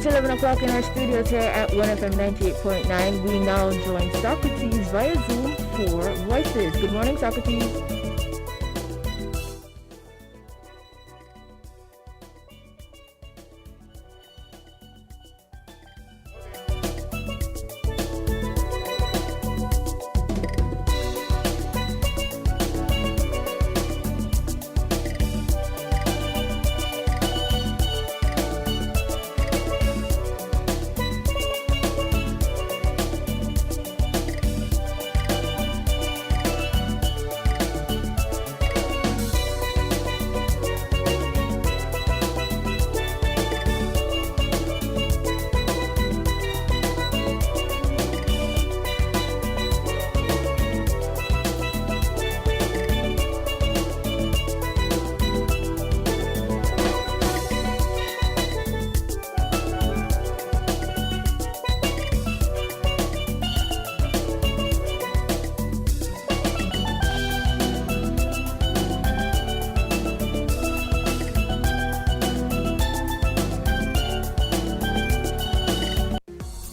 It's 11 o'clock in our studios here at 1FM 98.9. We now join Socrates via Zoom for Voices. Good morning, Socrates.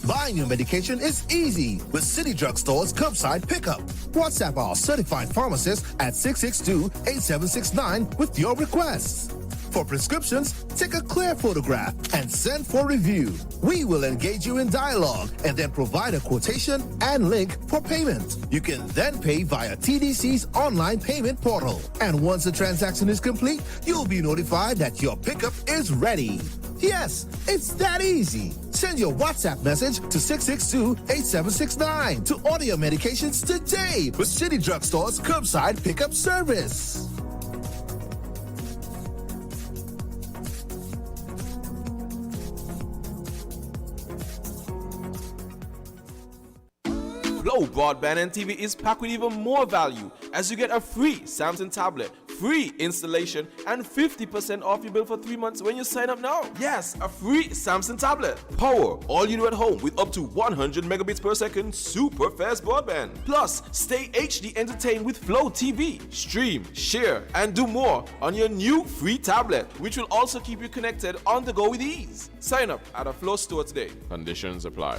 Buying your medication is easy with City Drugstore's curbside pickup. WhatsApp our certified pharmacist at 662-8769 with your requests. For prescriptions, take a clear photograph and send for review. We will engage you in dialogue and then provide a quotation and link for payment. You can then pay via TDC's online payment portal. And once the transaction is complete, you'll be notified that your pickup is ready. Yes, it's that easy. Send your WhatsApp message to 662-8769 to order your medications today with City Drugstore's curbside pickup service. Flow Broadband and TV is packed with even more value as you get a free Samsung tablet, free installation, and 50% off your bill for 3 months when you sign up now. Yes, a free Samsung tablet. Power all you do at home with up to 100 megabits per second super fast broadband. Plus, stay HD entertained with Flow TV. Stream, share, and do more on your new free tablet, which will also keep you connected on the go with ease. Sign up at a Flow store today. Conditions apply.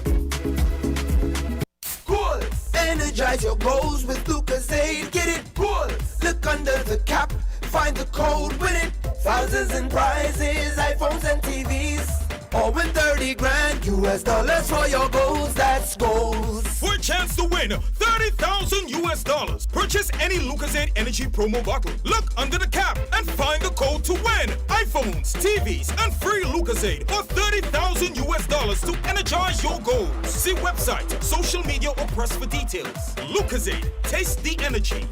Cool. Energize your goals with Lucozade. Get it cool. Look under the cap, find the code, win it. Thousands in prizes, iPhones and TVs. Or win 30 grand US dollars for your goals. That's goals. For a chance to win 30,000 US dollars, purchase any Lucozade Energy promo bottle. Look under the cap and find the code to win iPhones, TVs, and free Lucozade for 30,000 US dollars to energize your goals. See website, social media, or press for details. Lucozade, taste the energy.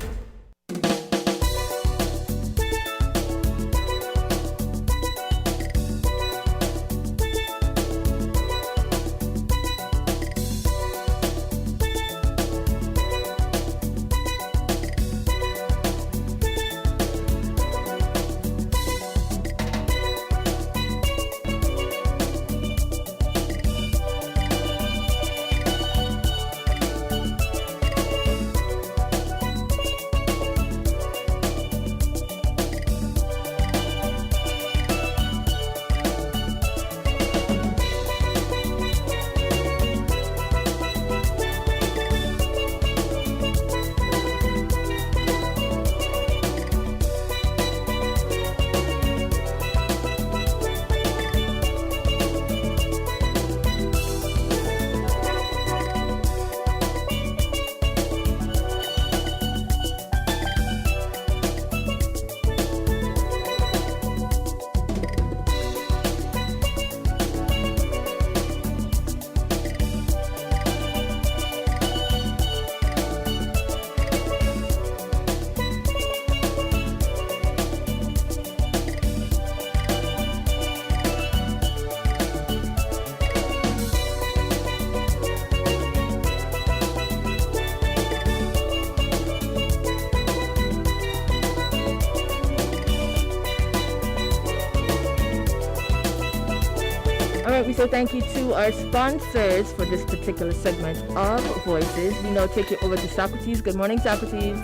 Alright, we say thank you to our sponsors for this particular segment of Voices. We now take it over to Socrates. Good morning, Socrates.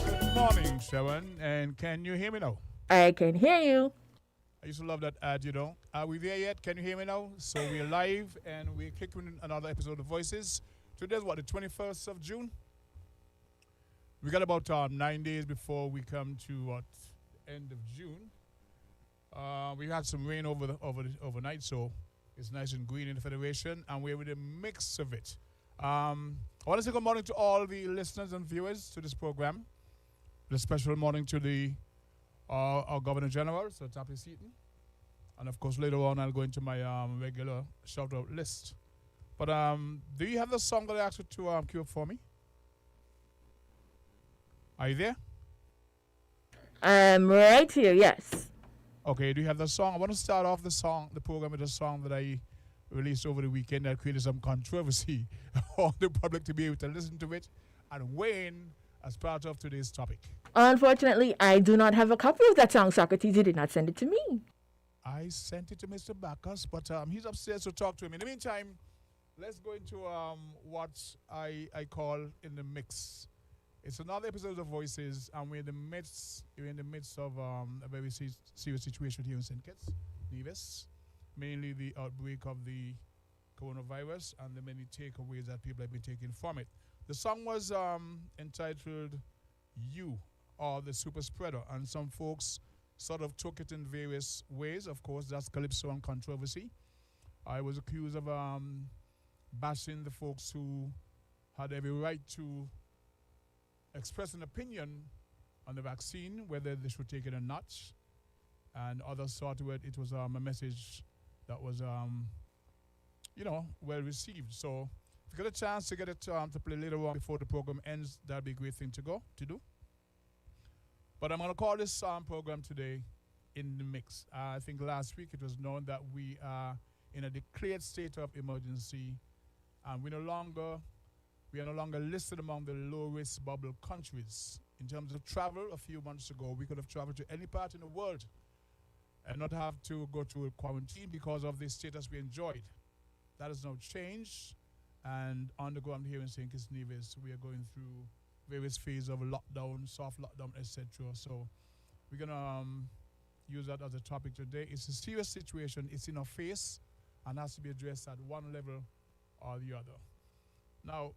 Good morning, Sharon. And can you hear me now? I can hear you. I used to love that ad, you know. Are we there yet? Can you hear me now? So we're live and we're kicking another episode of Voices. Today's what, the 21st of June? We got about 9 days before we come to what, end of June. We had some rain overnight, so it's nice and green in the Federation, and we're with a mix of it. I want to say good morning to all the listeners and viewers to this program. A special morning to our Governor General, Sir Tappy Seaton. And of course, later on, I'll go into my regular shout-out list. But do you have the song that I asked you to cue up for me? Are you there? I'm right here, yes. Okay, do you have the song? I want to start off the program with a song that I released over the weekend that created some controversy for the public to be able to listen to it and weigh in as part of today's topic. Unfortunately, I do not have a copy of that song, Socrates. You did not send it to me. I sent it to Mr. Bacchus, but he's upstairs, so talk to him. In the meantime, let's go into what I call In the Mix. It's another episode of Voices, and we're in the midst of a very serious situation here in St. Kitts, Nevis, mainly the outbreak of the coronavirus and the many takeaways that people have been taking from it. The song was entitled You, or The Super Spreader, and some folks sort of took it in various ways. Of course, that's Calypso and controversy. I was accused of bashing the folks who had every right to express an opinion on the vaccine, whether they should take it or not. And others saw to it was a message that was, well received. So if you get a chance to get it to play later on before the program ends, that'd be a great thing to do. But I'm going to call this program today In the Mix. I think last week it was known that we are in a declared state of emergency, and we are no longer listed among the low-risk bubble countries. In terms of travel, a few months ago, we could have traveled to any part in the world and not have to go to a quarantine because of the status we enjoyed. That has now changed, and on the ground here in St. Kitts Nevis, we are going through various phases of lockdown, soft lockdown, etc. So we're going to use that as a topic today. It's a serious situation. It's in our face and has to be addressed at one level or the other. Now,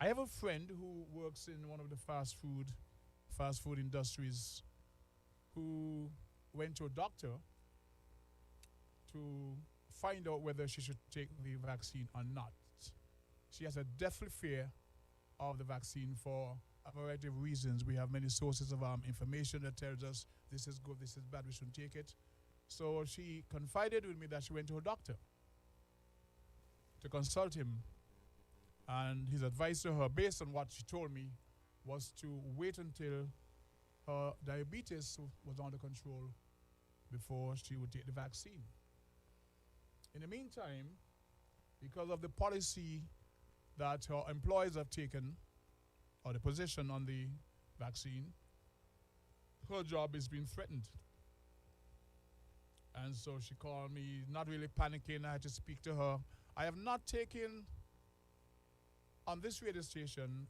I have a friend who works in one of the fast food industries who went to a doctor to find out whether she should take the vaccine or not. She has a deathly fear of the vaccine for a variety of reasons. We have many sources of information that tells us this is good, this is bad, we shouldn't take it. So she confided with me that she went to a doctor to consult him, and his advice to her, based on what she told me, was to wait until her diabetes was under control before she would take the vaccine. In the meantime, because of the policy that her employers have taken, or the position on the vaccine, her job is being threatened. And so she called me, not really panicking. I had to speak to her. I have not taken, on this radio station,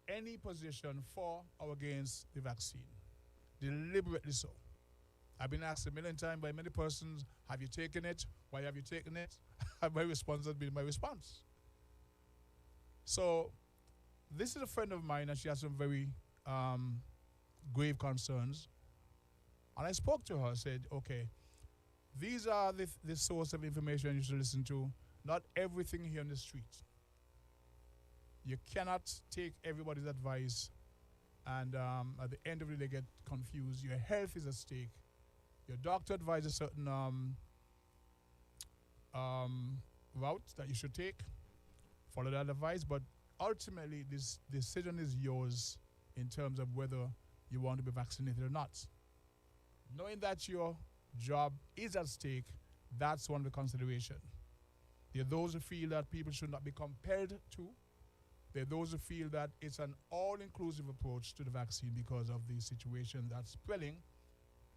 any position for or against the vaccine, deliberately so. I've been asked a million times by many persons, have you taken it? Why have you taken it? My response has been my response. So this is a friend of mine, and she has some very grave concerns. And I spoke to her, said, okay, these are the source of information you should listen to. Not everything here on the street. You cannot take everybody's advice and at the end of the day get confused. Your health is at stake. Your doctor advises a certain route that you should take. Follow that advice, but ultimately this decision is yours in terms of whether you want to be vaccinated or not. Knowing that your job is at stake, that's one of the considerations. There are those who feel that people should not be compelled to. There are those who feel that it's an all-inclusive approach to the vaccine because of the situation that's spreading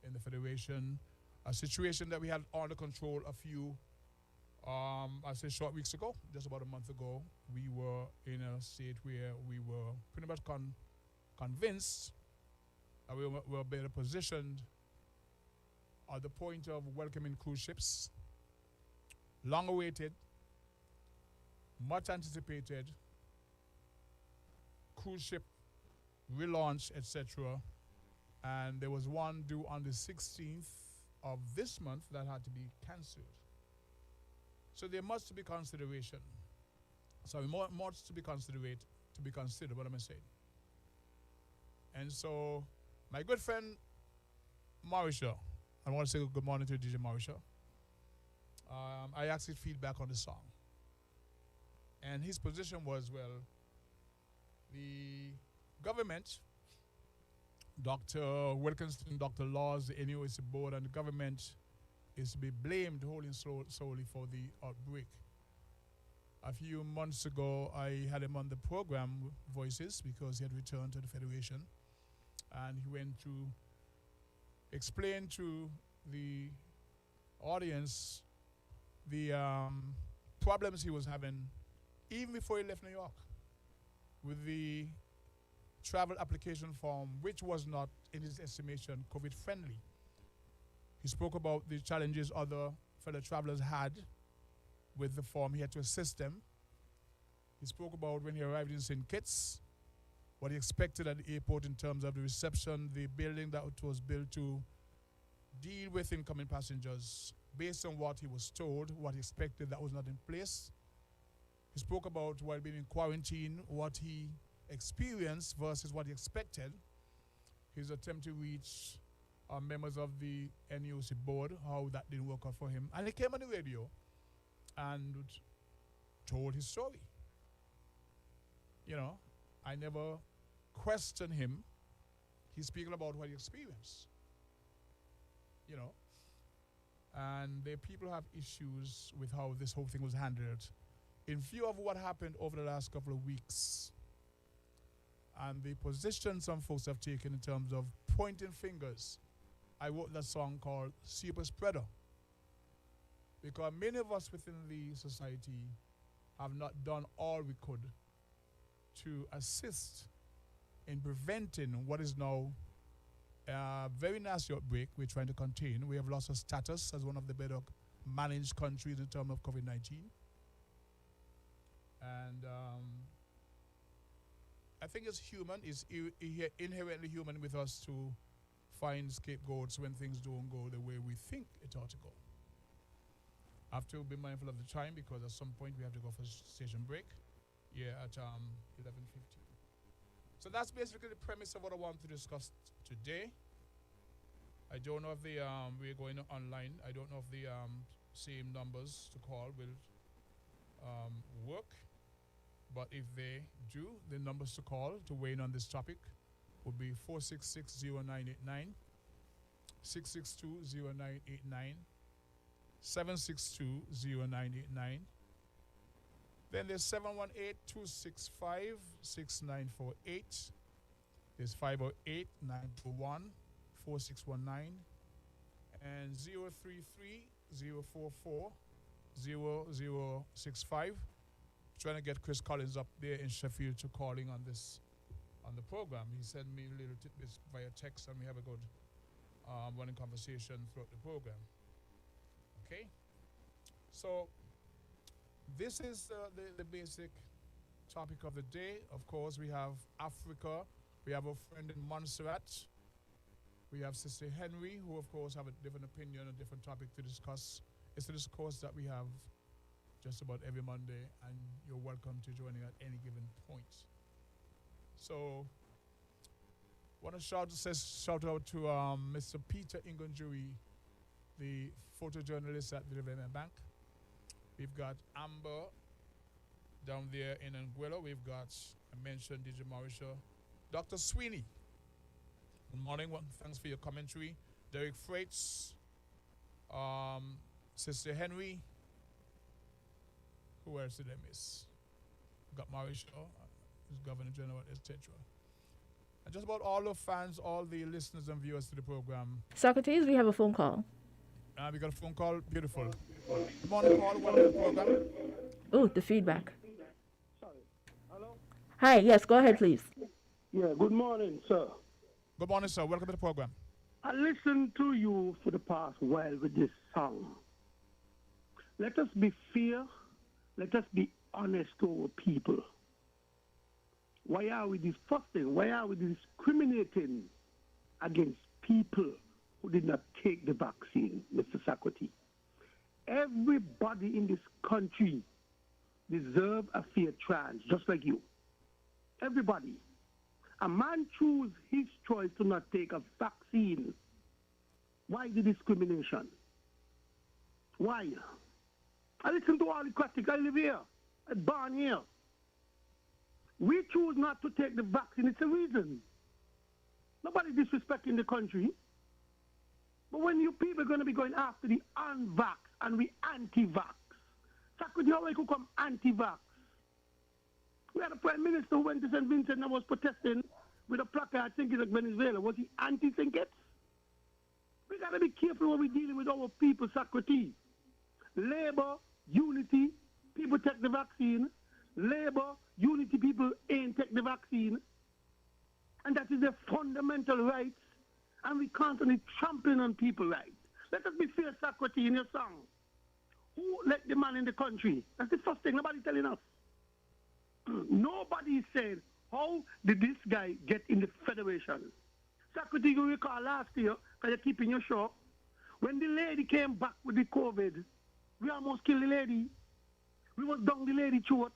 in the Federation, a situation that we had under control a few, I say short weeks ago, just about a month ago. We were in a state where we were pretty much convinced that we were better positioned at the point of welcoming cruise ships. Long awaited, much anticipated cruise ship relaunch, etc. And there was one due on the 16th of this month that had to be cancelled. So there must be consideration. Sorry, more to be considered. What am I saying? And so, my good friend Mauricio, I want to say good morning to DJ Mauricio. I asked his feedback on the song, and his position was, well, the government, Dr. Wilkinson, Dr. Laws, the NUSC board, and the government is to be blamed wholly and solely for the outbreak. A few months ago, I had him on the program Voices because he had returned to the Federation, and he went to explain to the audience the problems he was having even before he left New York with the travel application form, which was not, in his estimation, COVID friendly. He spoke about the challenges other fellow travelers had with the form. He had to assist them. He spoke about when he arrived in St. Kitts, what he expected at the airport in terms of the reception, the building that was built to deal with incoming passengers based on what he was told, what he expected that was not in place. He spoke about while being in quarantine, what he experienced versus what he expected. His attempt to reach members of the NUSC board, how that didn't work out for him. And he came on the radio and told his story. You know, I never questioned him. He's speaking about what he experienced. You know, and the people have issues with how this whole thing was handled. In view of what happened over the last couple of weeks and the position some folks have taken in terms of pointing fingers, I wrote that song called Super Spreader. Because many of us within the society have not done all we could to assist in preventing what is now a very nasty outbreak we're trying to contain. We have lost our status as one of the better managed countries in terms of COVID-19. And I think it's human, it's inherently human with us to find scapegoats when things don't go the way we think it ought to go. I have to be mindful of the time because at some point we have to go for station break here at 11:15. So that's basically the premise of what I want to discuss today. I don't know if the we're going online. I don't know if the same numbers to call will work. But if they do, the numbers to call to weigh in on this topic would be 466-0989, 662-0989, 762-0989. Then there's 718-265-6948. There's 508-921-4619 and 033-044-0065. Trying to get Chris Collins up there in Sheffield to calling on the program. He sent me little tidbits via text, and we have a good running conversation throughout the program. Okay, so this is the basic topic of the day. Of course, we have Africa. We have a friend in Montserrat. We have Sister Henry, who of course have a different opinion, a different topic to discuss. It's a discourse that we have just about every Monday, and you're welcome to join at any given point. So, want to shout out to Mr. Peter Ingunjuri, the photojournalist at the Development Bank. We've got Amber down there in Anguilla. We've got, I mentioned DJ Mauricio, Dr. Sweeney. Good morning. Thanks for your commentary. Derek Freights, Sister Henry. Who else did I miss? Got Mauricio, who's Governor General, etc. And just about all the fans, all the listeners and viewers to the program. Socrates, we have a phone call. We got a phone call. Beautiful. Good morning, Paul. Welcome to the program. Oh, the feedback. Sorry. Hello? Hi, yes, go ahead, please. Yeah, good morning, sir. Good morning, sir. Welcome to the program. I listened to you for the past while with this song. Let us be fair. Let us be honest to our people. Why are we this first thing? Why are we discriminating against people who did not take the vaccine, Mr. Sakwati? Everybody in this country deserves a fair chance, just like you. Everybody. A man choose his choice to not take a vaccine. Why the discrimination? Why? I listen to all the critics. I live here. I born here. We choose not to take the vaccine. It's a reason. Nobody disrespecting the country. But when you people are going to be going after the unvax and we anti-vax, Sakwati, how I could come anti-vax? We had a prime minister who went to St. Vincent and was protesting with a placard thinking like Venezuela. Was he anti-thinkets? We got to be careful when we're dealing with our people, Sakwati. Labor, unity, people take the vaccine. Labor, unity, people ain't take the vaccine. And that is their fundamental rights. And we constantly trampling on people's rights. Let us be fair, Sakwati, in your song. Who let the man in the country? That's the first thing. Nobody telling us. Nobody is saying, how did this guy get in the federation? Sakwati, you recall last year, because you're keeping your show, when the lady came back with the COVID, we almost killed the lady. We was down the lady throat.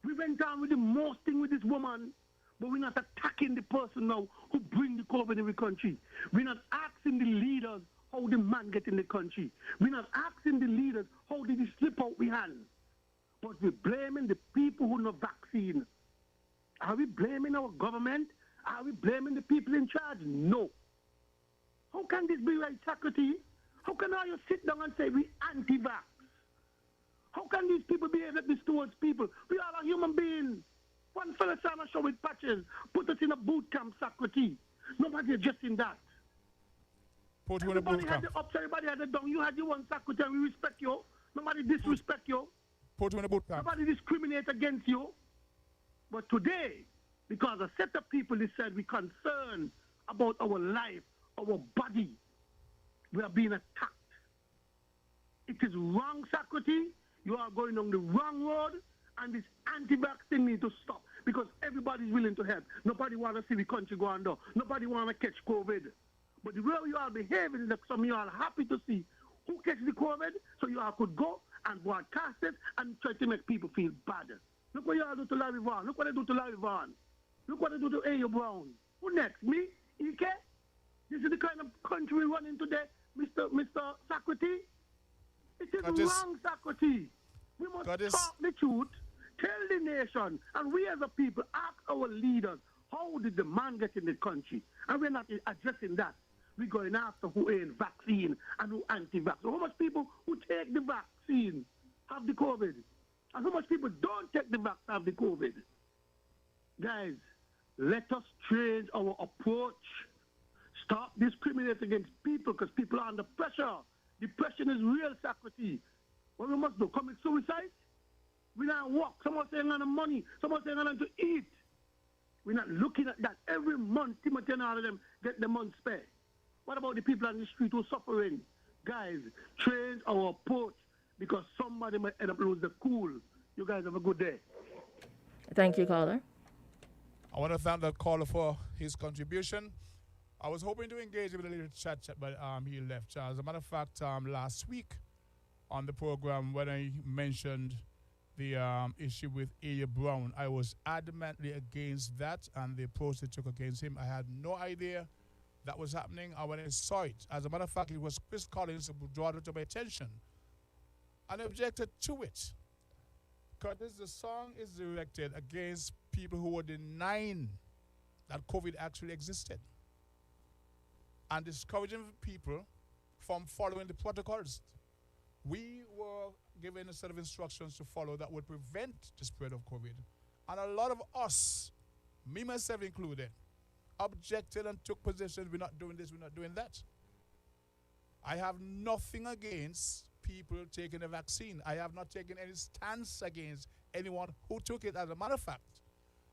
We went down with the most thing with this woman, but we're not attacking the person now who bring the COVID in the country. We're not asking the leaders how the man get in the country. We're not asking the leaders how did he slip out behind. But we're blaming the people who no vaccine. Are we blaming our government? Are we blaming the people in charge? No. How can this be right, Sakwati? How can all you sit down and say we anti-vax? How can these people behave like this towards people? We are a human being. One fella saw a show with patches, put us in a boot camp, Sakwati. Nobody adjusting that. Put you in a boot Everybody had camp. the ups, everybody had the down. You had your one, Sakwati, and we respect you. Nobody disrespect you. Put you in a boot camp. Nobody discriminate against you. But today, because a set of people said we're concerned about our life, our body, we are being attacked. It is wrong, Sakwati. You are going on the wrong road, and this anti-vax thing needs to stop because everybody's willing to help. Nobody want to see the country go under. Nobody want to catch COVID. But the way you are behaving is that some of you are happy to see who catch the COVID, so you all could go and broadcast it and try to make people feel bad. Look what you all do to Larry Vaughan. Look what they do to Larry Vaughan. Look what they do to A.O. Brown. Who next? Me? Ike? This is the kind of country we run in today, Mr. Sakwati. It is wrong, Sakwati. We must talk the truth, tell the nation, and we as a people ask our leaders, how did the man get in the country? And we're not addressing that. We're going after who ain't vaccine and who anti-vax. So how much people who take the vaccine have the COVID? And how much people don't take the vaccine have the COVID? Guys, let us change our approach. Stop discriminating against people because people are under pressure. Depression is real, Sakwati. What we must do? Commit suicide? We not work. Someone saying on the money. Someone saying on to eat. We're not looking at that. Every month, Timothy and all of them get the month spare. What about the people on the street who are suffering? Guys, change our approach because somebody might end up losing the cool. You guys have a good day. Thank you, caller. I want to thank the caller for his contribution. I was hoping to engage with a little chat, but he left. As a matter of fact, last week on the program, when I mentioned the issue with A.A. Brown, I was adamantly against that and the approach they took against him. I had no idea that was happening. And when I saw it, as a matter of fact, it was Chris Collins who brought it to my attention and objected to it. Because the song is directed against people who were denying that COVID actually existed and discouraging people from following the protocols. We were given a set of instructions to follow that would prevent the spread of COVID. And a lot of us, me myself included, objected and took positions. We're not doing this, we're not doing that. I have nothing against people taking the vaccine. I have not taken any stance against anyone who took it. As a matter of fact,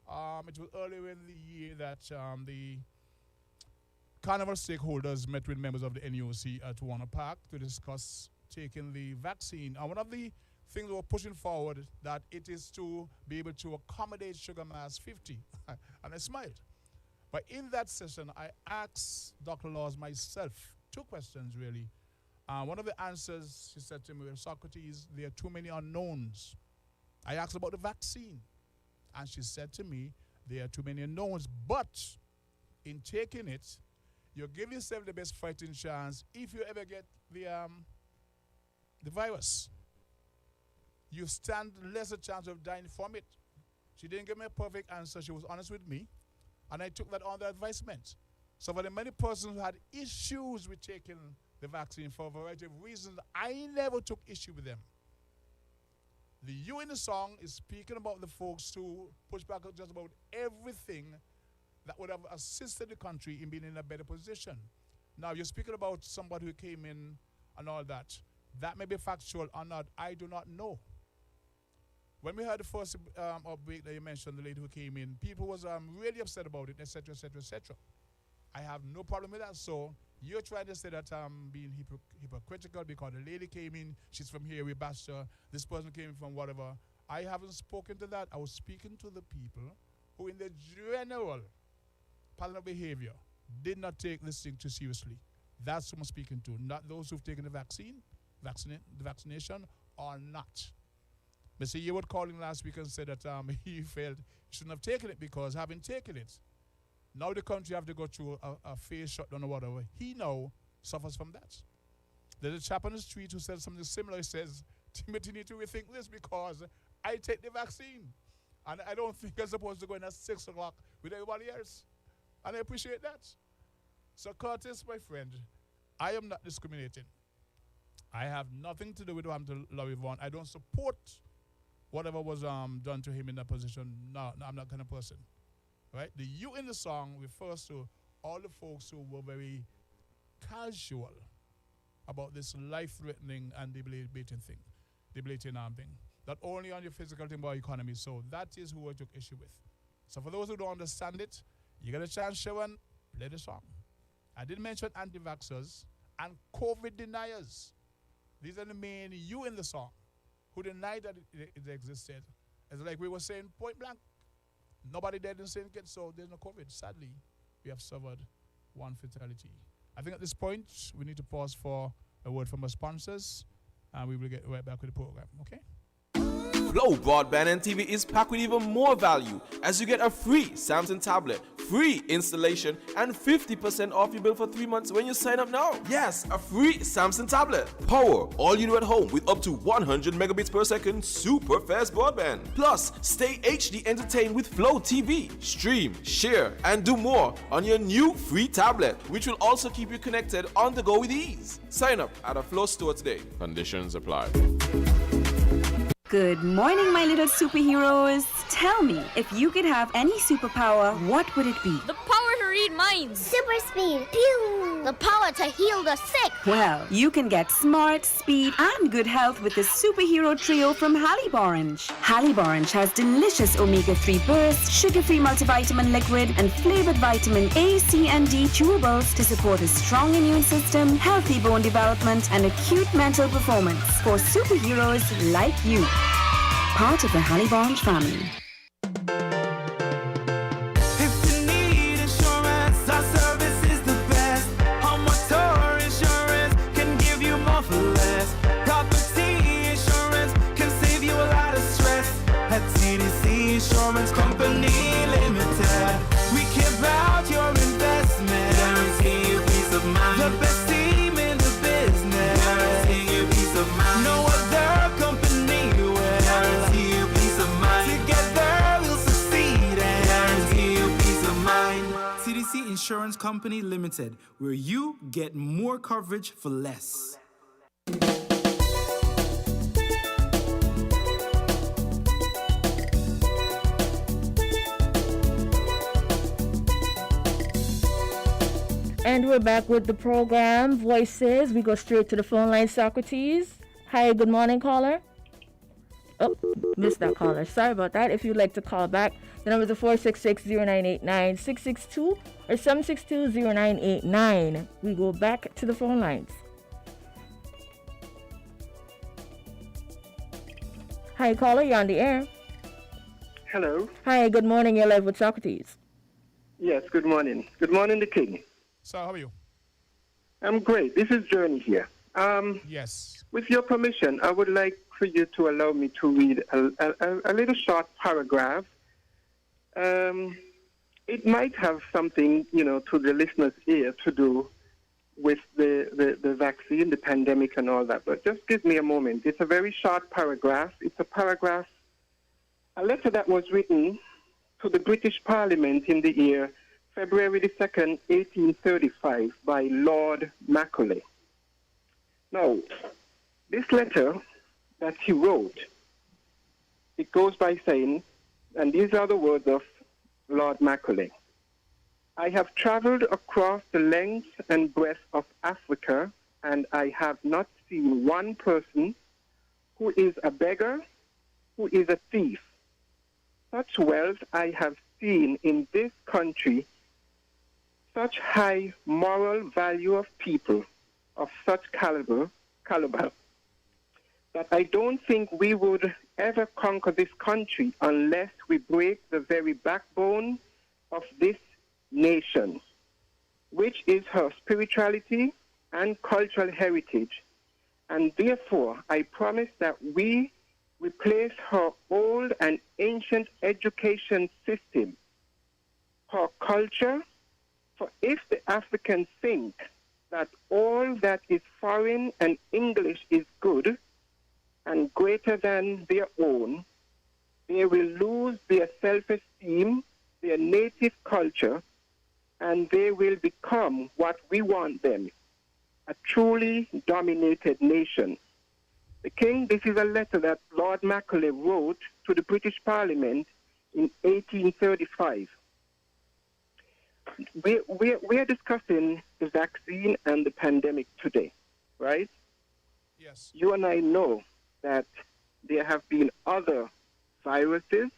it was earlier in the year that the Carnival stakeholders met with members of the NUC at Warner Park to discuss taking the vaccine. And one of the things they were pushing forward that it is to be able to accommodate Sugar Mass 50. And I smiled. But in that session, I asked Dr. Laws myself 2 questions, really. One of the answers, she said to me, well, Socrates, there are too many unknowns. I asked about the vaccine. And she said to me, there are too many unknowns. But in taking it, you give yourself the best fighting chance if you ever get the virus. You stand lesser chance of dying from it. She didn't give me a perfect answer. She was honest with me. And I took that under advisement. So for the many persons who had issues with taking the vaccine for a variety of reasons, I never took issue with them. The you in the song is speaking about the folks who push back just about everything that would have assisted the country in being in a better position. Now, you're speaking about somebody who came in and all that. That may be factual or not. I do not know. When we heard the first outbreak that you mentioned, the lady who came in, people was really upset about it, etc., etc., etc. I have no problem with that. So you're trying to say that I'm being hypocritical because the lady came in, she's from here, we bashed her, this person came in from whatever. I haven't spoken to that. I was speaking to the people who in the general pattern of behavior did not take this thing too seriously. That's who I'm speaking to, not those who've taken the vaccination or not. Mr. Yewood called in last week and said that he felt he shouldn't have taken it because having taken it, now the country have to go through a phase shutdown or whatever. He now suffers from that. There's a chap on the street who said something similar. He says, Timothy, need to rethink this because I take the vaccine. And I don't think I'm supposed to go in at 6 o'clock with everybody else. And I appreciate that. So Curtis, my friend, I am not discriminating. I have nothing to do with what happened to Larry Vaughn. I don't support whatever was done to him in that position. No, I'm not kind of person. Right? The you in the song refers to all the folks who were very casual about this life-threatening and debilitating thing. Not only on your physical thing, but our economy. So that is who I took issue with. So for those who don't understand it, you get a chance, Sharon, play the song. I did mention anti-vaxxers and COVID deniers. These are the main you in the song who denied that it existed. It's like we were saying point blank. Nobody died in St. Kitts, so there's no COVID. Sadly, we have suffered one fatality. I think at this point, we need to pause for a word from our sponsors, and we will get right back with the program, okay? Flow Broadband and TV is packed with even more value as you get a free Samsung tablet, free installation, and 50% off your bill for 3 months when you sign up now. Yes, a free Samsung tablet. Power all you do at home with up to 100 megabits per second super fast broadband. Plus, stay HD entertained with Flow TV. Stream, share, and do more on your new free tablet, which will also keep you connected on the go with ease. Sign up at a Flow store today. Conditions apply. Good morning, my little superheroes. Tell me, if you could have any superpower, what would it be? The power to read minds. Super speed. Pew! The power to heal the sick. Well, you can get smart, speed, and good health with the superhero trio from Halliborange. Halliborange has delicious omega-3 bursts, sugar-free multivitamin liquid, and flavored vitamin A, C, and D chewables to support a strong immune system, healthy bone development, and acute mental performance for superheroes like you. Part of the Halliborange family. If you need insurance, our service is the best. Home motor insurance can give you more for less. Property insurance can save you a lot of stress. At TDC Insurance Company Limited, we care about your investment. Guarantee you peace of mind. The best team in the business. Guarantee you peace of mind. No other company will guarantee you peace of mind. Together we'll succeed and guarantee you peace of mind. TDC Insurance Company Limited, where you get more coverage for less. And we're back with the program, Voices. We go straight to the phone line, Socrates. Hi, good morning, caller. Oh, missed that caller. Sorry about that. If you'd like to call back, the number is 466-0989, 662 or 762-0989. We go back to the phone lines. Hi, caller. You're on the air. Hello. Hi, good morning. You're live with Socrates. Yes, good morning. Good morning, the King. So, how are you? I'm great. This is Journey here. Yes. With your permission, I would like for you to allow me to read a little short paragraph. It might have something, to the listener's ear to do with the vaccine, the pandemic and all that, but just give me a moment. It's a very short paragraph. It's a letter that was written to the British Parliament in the year February the 2nd, 1835, by Lord Macaulay. Now, this letter that he wrote, it goes by saying, and these are the words of Lord Macaulay: I have traveled across the length and breadth of Africa, and I have not seen one person who is a beggar, who is a thief. Such wealth I have seen in this country, such high moral value of people of such caliber, that I don't think we would ever conquer this country unless we break the very backbone of this nation, which is her spirituality and cultural heritage. And therefore, I promise that we replace her old and ancient education system, her culture. For if the Africans think that all that is foreign and English is good and greater than their own, they will lose their self-esteem, their native culture, and they will become what we want them, a truly dominated nation. The King, this is a letter that Lord Macaulay wrote to the British Parliament in 1835. We are discussing the vaccine and the pandemic today, right? Yes. You and I know that there have been other viruses,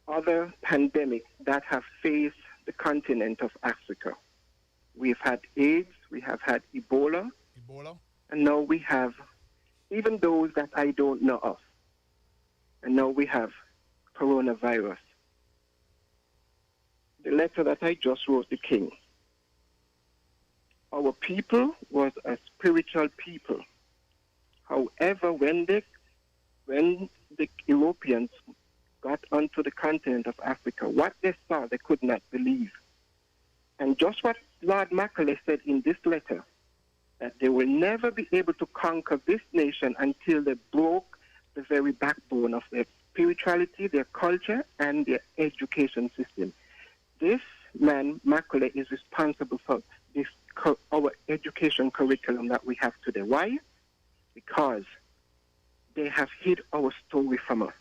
other pandemics that have faced the continent of Africa. We've had AIDS, we have had Ebola, and now we have even those that I don't know of. And now we have coronavirus. The letter that I just wrote the King. Our people was a spiritual people. However, when the Europeans got onto the continent of Africa, what they saw, they could not believe. And just what Lord Macaulay said in this letter, that they will never be able to conquer this nation until they broke the very backbone of their spirituality, their culture, and their education system. This man, Macaulay, is responsible for this our education curriculum that we have today. Why? Because they have hid our story from us.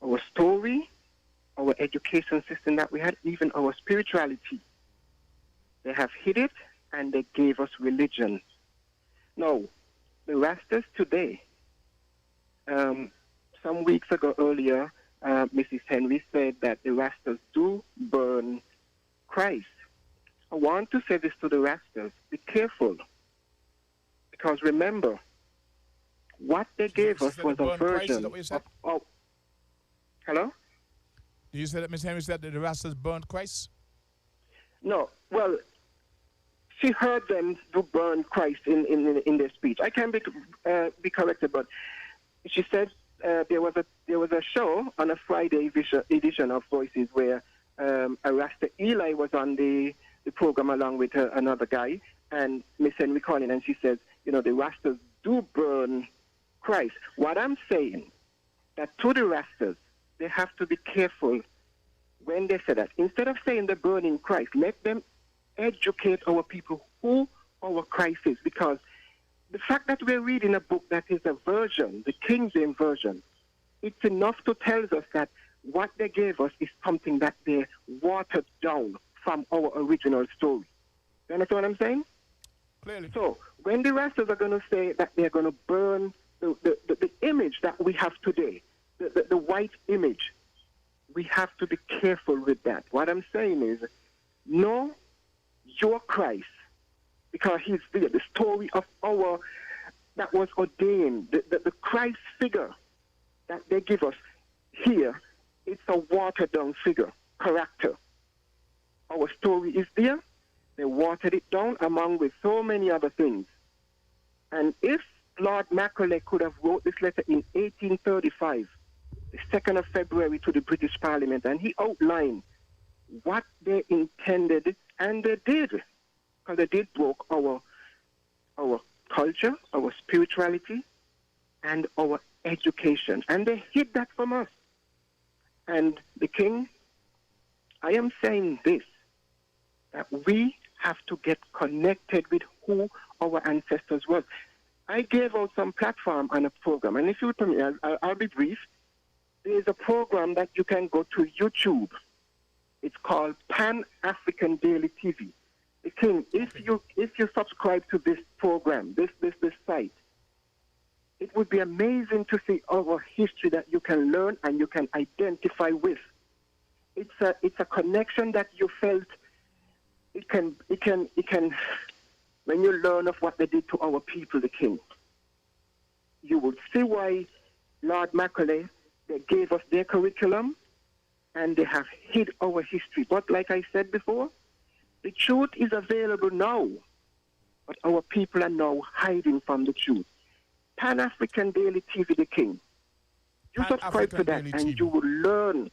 Our story, our education system that we had, even our spirituality. They have hid it, and they gave us religion. Now, the Rastas today, some weeks ago earlier, Mrs. Henry said that the Rastas do burn Christ. I want to say this to the Rastas: be careful. Because remember, what they gave us was a version of... Hello? Do you say that Miss Henry said that the Rastas burned Christ? No. Well, she heard them do burn Christ in their speech. I can be corrected, but she said there was a show on a Friday edition of Voices where a Rasta Eli was on the program along with another guy, and Miss Henry calling, and she says, the Rastas do burn Christ. What I'm saying, that to the Rastas, they have to be careful when they say that. Instead of saying they're burning Christ, let them educate our people who our Christ is. Because the fact that we're reading a book that is a version, the King James Version, it's enough to tell us that what they gave us is something that they watered down from our original story. You understand what I'm saying? Clearly. So when the Rastas are going to say that they're going to burn the image that we have today, the white image, we have to be careful with that. What I'm saying is, know your Christ, because he's there. The story of our, that was ordained, the Christ figure that they give us here, it's a watered-down figure, character. Our story is there. They watered it down along with so many other things. And if Lord Macaulay could have wrote this letter in 1835, the 2nd of February, to the British Parliament, and he outlined what they intended, and they did, because they did broke our culture, our spirituality, and our education, and they hid that from us. And the king, I am saying this, that we have to get connected with who our ancestors were. I gave out some platform on a program, and if you permit, I'll be brief. There is a program that you can go to YouTube. It's called Pan-African Daily TV. The king, if you subscribe to this program, this site, it would be amazing to see our history that you can learn and you can identify with. It's a connection that you felt. It can when you learn of what they did to our people, the king, you would see why Lord Macaulay, they gave us their curriculum and they have hid our history. But like I said before, the truth is available now, but our people are now hiding from the truth. Pan-African Daily TV, the king. You subscribe to that and you will learn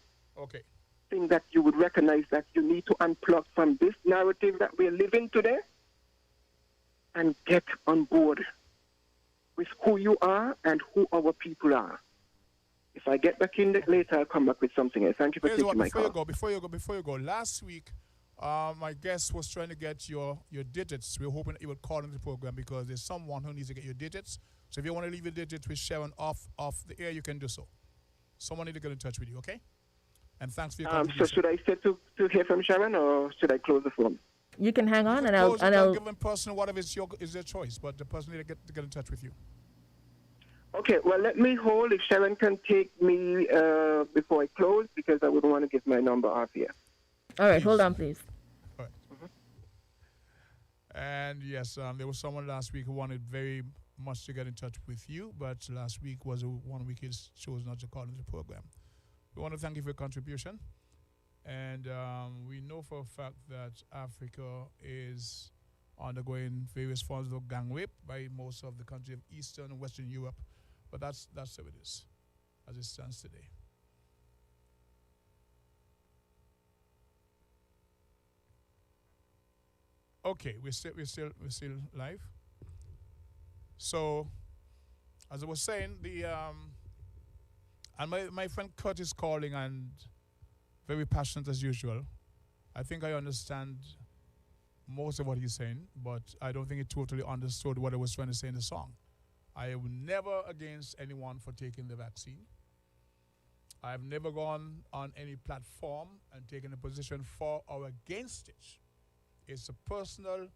things that you would recognize that you need to unplug from this narrative that we're living today and get on board with who you are and who our people are. If I get back in later, I'll come back with something else. Thank you for taking my call. Before you go, last week, my guest was trying to get your digits. We were hoping that you would call into the program because there's someone who needs to get your digits. So if you want to leave your digits with Sharon off the air, you can do so. Someone needs to get in touch with you, okay? And thanks for your contribution. So should I say to hear from Sharon, or should I close the phone? You can hang on, and I'll give I'll them personal, whatever is your choice, but the person needs to get in touch with you. Okay, well, let me hold if Sharon can take me before I close, because I wouldn't want to give my number off here. All right, hold on, please. All right. And yes, there was someone last week who wanted very much to get in touch with you, but last week was one week he chose not to call into the program. We want to thank you for your contribution. And we know for a fact that Africa is undergoing various forms of gang rape by most of the countries of Eastern and Western Europe. But that's how it is, as it stands today. Okay, we're still live. So, as I was saying, and my friend Kurt is calling and very passionate as usual. I think I understand most of what he's saying, but I don't think he totally understood what I was trying to say in the song. I am never against anyone for taking the vaccine. I have never gone on any platform and taken a position for or against it. It's a personal,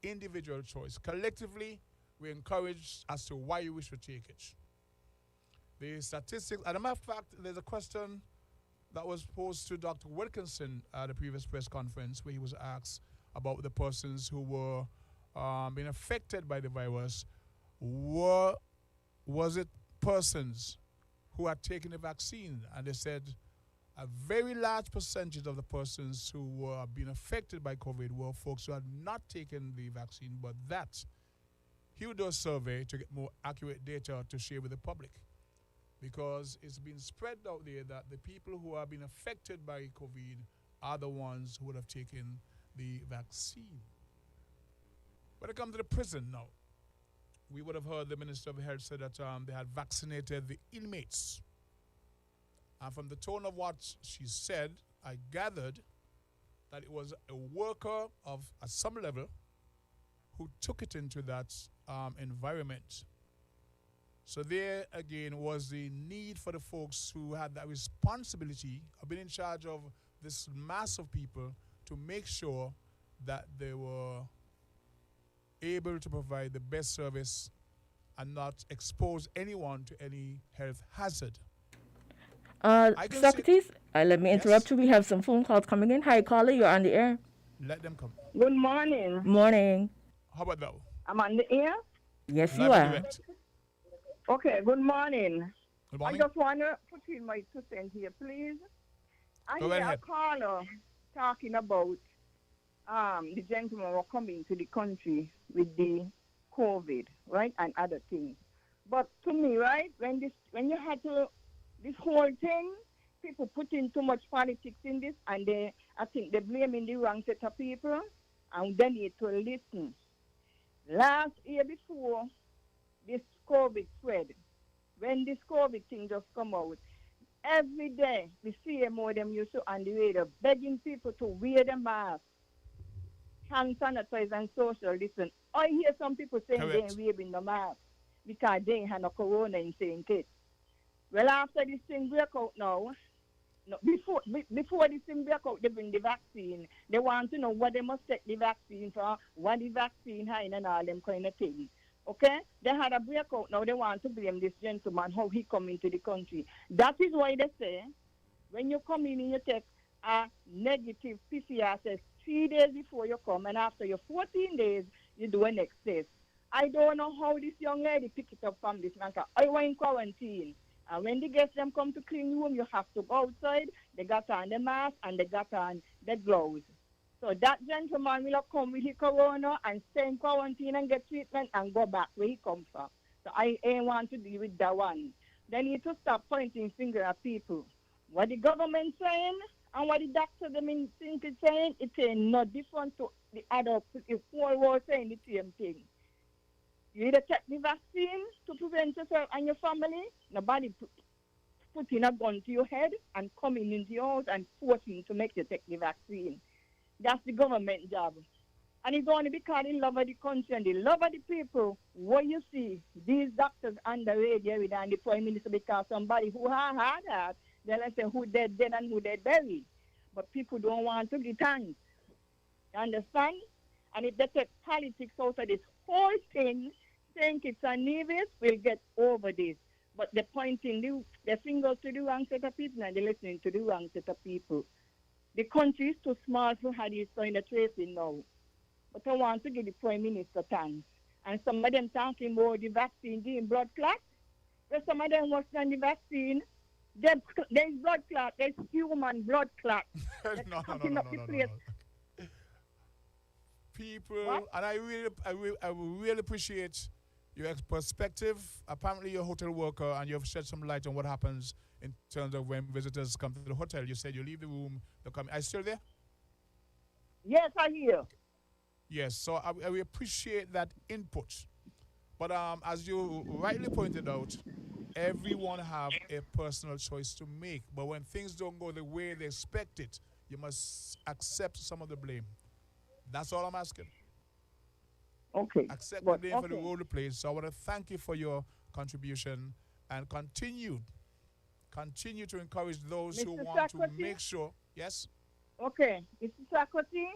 individual choice. Collectively, we encourage as to why we should take it. The statistics, as a matter of fact, there's a question that was posed to Dr. Wilkinson at the previous press conference where he was asked about the persons who were being affected by the virus. Was it persons who had taken the vaccine? And they said a very large percentage of the persons who were being affected by COVID were folks who had not taken the vaccine, but that he would do a survey to get more accurate data to share with the public, because it's been spread out there that the people who are being affected by COVID are the ones who would have taken the vaccine. When it comes to the prison now, we would have heard the Minister of Health say that they had vaccinated the inmates. And from the tone of what she said, I gathered that it was a worker of at some level who took it into that environment. So there again was the need for the folks who had that responsibility of being in charge of this mass of people to make sure that they were able to provide the best service and not expose anyone to any health hazard. I can Socrates, let me interrupt you. We have some phone calls coming in. Hi, caller, you're on the air. Let them come. Good morning. Morning. How about that? I'm on the air? Yes, Live you and are. direct. Okay, good morning. Good morning. I just want to put in my 2 cents here, please. I Go hear ahead. a caller talking about the gentleman who coming to the country with the COVID, right, and other things. But to me, right, when you had to, this whole thing, people put in too much politics in this, and I think they're blaming the wrong set of people, and they need to listen. Last year before this COVID spread, when this COVID thing just come out, every day the CMO them used to on the radio begging people to wear the mask, hand sanitizer, and social distance. I hear some people saying they ain't wearing the mask because they ain't had no corona in St. Kitts. Well, after this thing break out now, before this thing break out, they bring the vaccine. They want to know what they must take the vaccine for, what the vaccine has, and all them kind of things. Okay? They had a breakout now. They want to blame this gentleman, how he come into the country. That is why they say, when you come in and you take a negative PCR test 3 days before you come, and after your 14 days, you do a next test. I don't know how this young lady pick it up from this man. I was in quarantine. And when the guests them come to clean the room, you have to go outside. They got on the mask and they got on the gloves. So that gentleman will come with his corona and stay in quarantine and get treatment and go back where he come from. So I ain't want to deal with that one. They need to stop pointing finger at people. What the government saying and what the doctor them in think is saying, it ain't no different to the other. The whole world saying the same thing. You either take the vaccine to prevent yourself and your family. Nobody putting a gun to your head and coming into your house and forcing to make you take the vaccine. That's the government job. And it's only because the love of the country and the love of the people, what you see, these doctors on the radio and the Prime Minister, because somebody who had that, they'll say who dead and who dead buried. But people don't want to be thanked. You understand? And if they take politics out of this whole thing, think it's a Nevis, we'll get over this. But they're pointing their fingers to the wrong set of people and they're listening to the wrong set of people. The country is too small to have this kind of tracing now. But I want to give the Prime Minister thanks. And some of them talking about the vaccine giving blood clot. But some of them was on the vaccine. There's blood clot. There's human blood clot. No. People, what? And I really appreciate your perspective. Apparently, you're a hotel worker, and you've shed some light on what happens in terms of when visitors come to the hotel. You said you leave the room, they come. Are you still there? Yes, I'm here. Yes, so I appreciate that input. But as you rightly pointed out, everyone have a personal choice to make. But when things don't go the way they expect it, you must accept some of the blame. That's all I'm asking. Okay. Accept the blame for the role it plays. So I want to thank you for your contribution and continue to encourage those Mr. who want Sakoti? to make sure. Yes? Okay. Mr. Sakoti,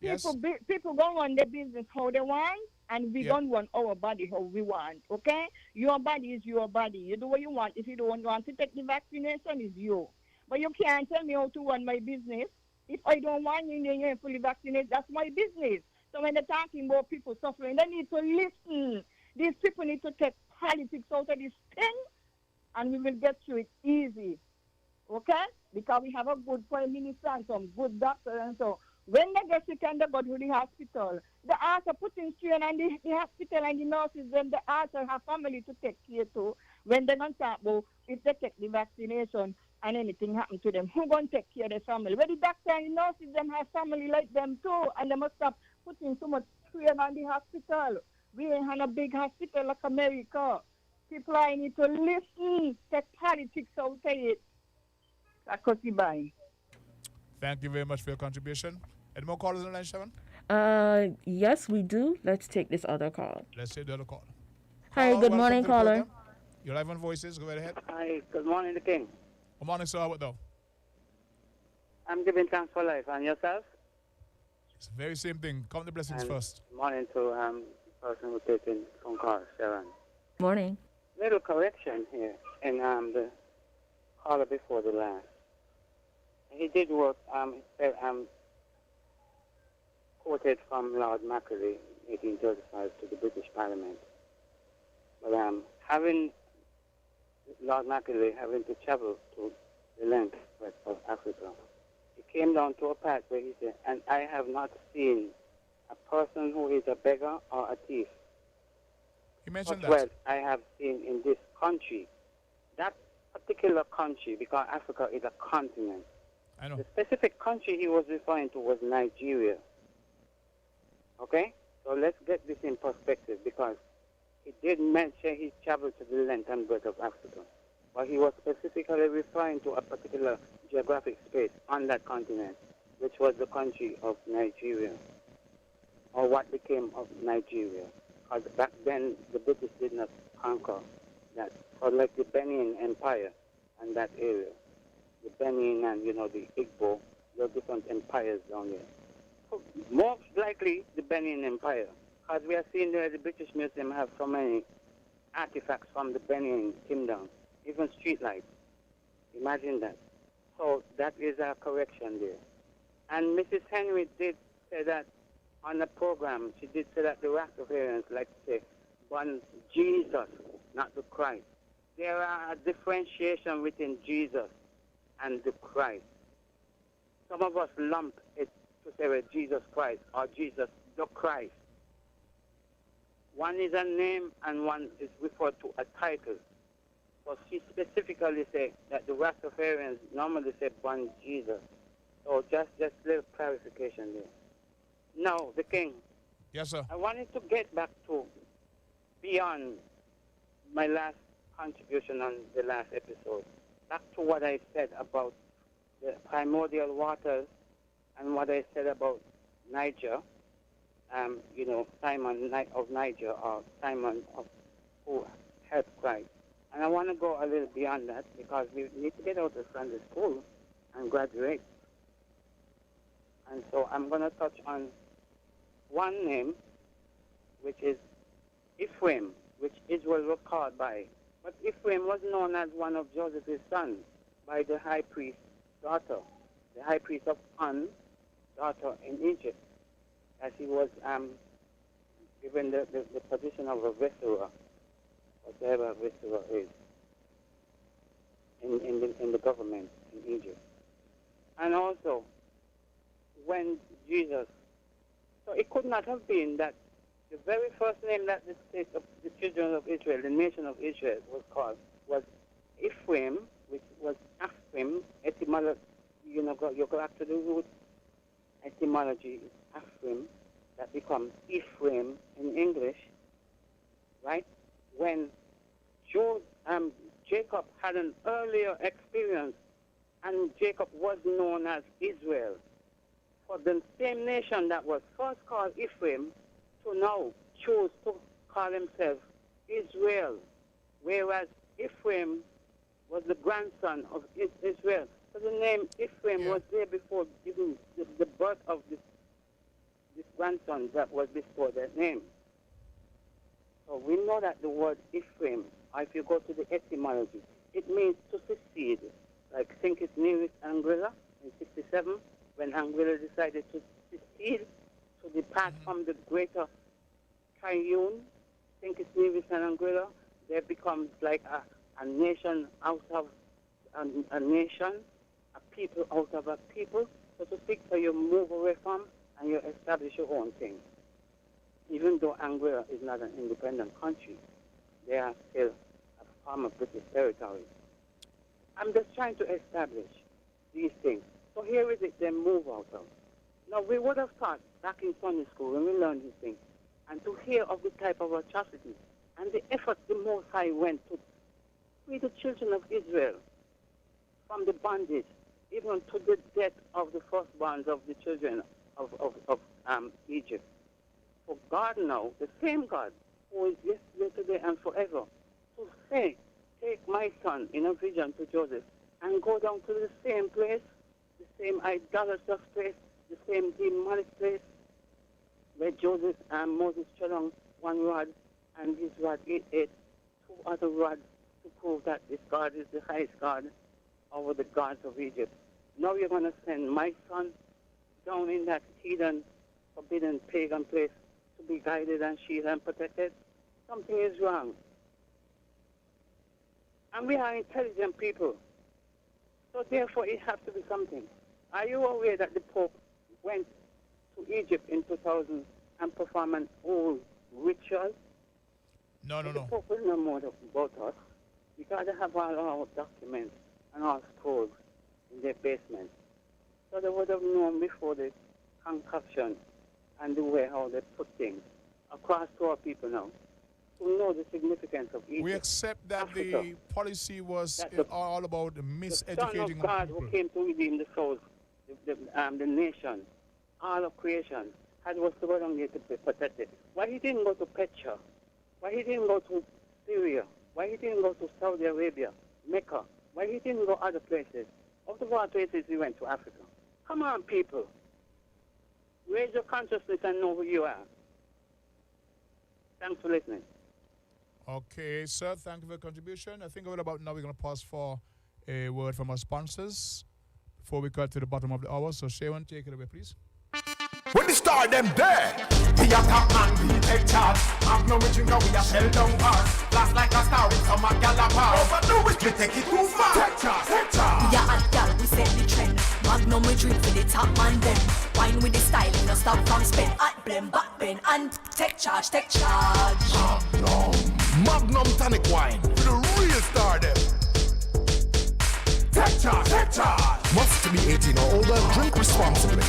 Yes? people go run their business how they want, and we don't run our body how we want, okay? Your body is your body. You do what you want. If you don't want to take the vaccination, it's you. But you can't tell me how to run my business. If I don't want you and you're fully vaccinated, that's my business. So when they're talking about people suffering, they need to listen. These people need to take politics out of this thing, and we will get through it easy. Okay? Because we have a good Prime Minister and some good doctors and so. When they get sick and they go to the hospital, the also putting strain on the hospital and the nurses, then they also have family to take care too. When they don't talk about if they take the vaccination and anything happen to them, who going to take care of their family? Well, the doctor and the nurses, them have family like them too, and they must stop putting so much strain on the hospital. We ain't have a big hospital like America. People I need to listen, take politics out of it. Bye. Thank you very much for your contribution. Any more callers on line 7? Yes, we do. Let's take this other call. Let's take the other call. Hi, good morning, caller. You're live on Voices. Go right ahead. Hi, good morning, the King. Good morning, sir. How about though? I'm giving thanks for life. And yourself? It's the very same thing. Count the blessings first. Good morning to the person who's taking phone call, Sharon. Morning. Little correction here in the caller before the last. He did work, he said, quoted from Lord Macaulay, 1835, to the British Parliament. But having Lord Macaulay having to travel to the length of Africa, he came down to a part where he said, and I have not seen a person who is a beggar or a thief. He mentioned that. Well, I have seen in this country, that particular country, because Africa is a continent. I know. The specific country he was referring to was Nigeria. Okay? So let's get this in perspective, because he did mention he traveled to the length and breadth of Africa. But he was specifically referring to a particular geographic space on that continent, which was the country of Nigeria, or what became of Nigeria. Because back then, the British did not conquer that, or like the Benin Empire and that area. The Benin and, the Igbo, there are different empires down there. So most likely, the Benin Empire, because we are seeing there the British Museum have so many artifacts from the Benin Kingdom, even street lights. Imagine that. So that is our correction there. And Mrs. Henry did say that on the program, she did say that the Rastafarians like to say, one Jesus, not the Christ. There are a differentiation within Jesus and the Christ. Some of us lump it to say well, Jesus Christ or Jesus the Christ. One is a name and one is referred to a title. But she specifically said that the Rastafarians normally say one Jesus. So just little clarification there. Now, the King. Yes, sir. I wanted to get back to beyond my last contribution on the last episode. Back to what I said about the primordial waters and what I said about Niger. Simon of Niger, or Simon who helped Christ. And I want to go a little beyond that, because we need to get out of Sunday school and graduate. And so I'm going to touch on one name, which is Ephraim, which Israel was called by. But Ephraim was known as one of Joseph's sons by the high priest's daughter, the high priest of An's daughter in Egypt, as he was given the position of a viceroy, whatever a viceroy is, in the government in Egypt. And also, when Jesus, so it could not have been that the very first name that the state of the children of Israel, the nation of Israel, was called was Ephraim, which was Ephraim. Etymology, you go back to the root. Etymology is Ephraim, that becomes Ephraim in English, right? When Jacob had an earlier experience, and Jacob was known as Israel, for the same nation that was first called Ephraim to now choose to call himself Israel, whereas Ephraim was the grandson of Israel. So the name Ephraim was there before giving the birth of this grandson that was bestowed that name. So we know that the word Ephraim, or if you go to the etymology, it means to secede. Like think it's nearest Anguilla in 67, when Anguilla decided to secede, to depart from the greater triune. Think it's nearest Anguilla. There becomes like a nation out of a nation, a people out of a people, so to speak. So you move away from and you establish your own thing. Even though Anguilla is not an independent country, they are still a form of British territory. I'm just trying to establish these things. So here is it, they move out of. Now, we would have thought back in Sunday school when we learned these things, and to hear of the type of atrocities and the effort the Most High went to free the children of Israel from the bondage, even to the death of the firstborns of the children of Egypt. For God now, the same God who is yesterday, today, and forever, to say, take my son in a vision to Joseph and go down to the same place, the same idolatrous place, the same demonic place where Joseph and Moses tread on one rod and his rod ate other rods to prove that this God is the highest God over the gods of Egypt. Now you're going to send my son down in that heathen, forbidden pagan place to be guided and shielded and protected? Something is wrong. And we are intelligent people. So therefore it has to be something. Are you aware that the Pope went to Egypt in 2000 and performed an old ritual? No. The Pope will know more about us because they have all our documents and our scrolls in their basement. So they would have known before the concoction and the way how they put things across to our people now to know the significance of Egypt. We accept that Africa. the policy was all about miseducating the Son of God people. who came to redeem the souls, the nation, all of creation, had was to go down there to be protected. Why he didn't go to Petra? Why he didn't go to Syria? Why he didn't go to Saudi Arabia, Mecca? Why he didn't go other places? Of the one places he went to Africa. Come on, people. Raise your consciousness and know who you are. Thanks for listening. Okay, sir, thank you for your contribution. I think right about now we're going to pause for a word from our sponsors before we cut to the bottom of the hour. So, Sharon, take it away, please. When the star them there, we are top man, we take charge. Have no we drink and we are shell down bars. Blast like a star with some gallopers. Overdo it, we take it too far. Take charge, take charge. We are hot gal, we set the trend. Magnum we drink for the top man them. Wine with the style, no stop from spin. Hot blend, back bend, and take charge, take charge. Magnum tonic wine, the real star them. Take charge, take charge. Must be 18 or older, drink responsibly.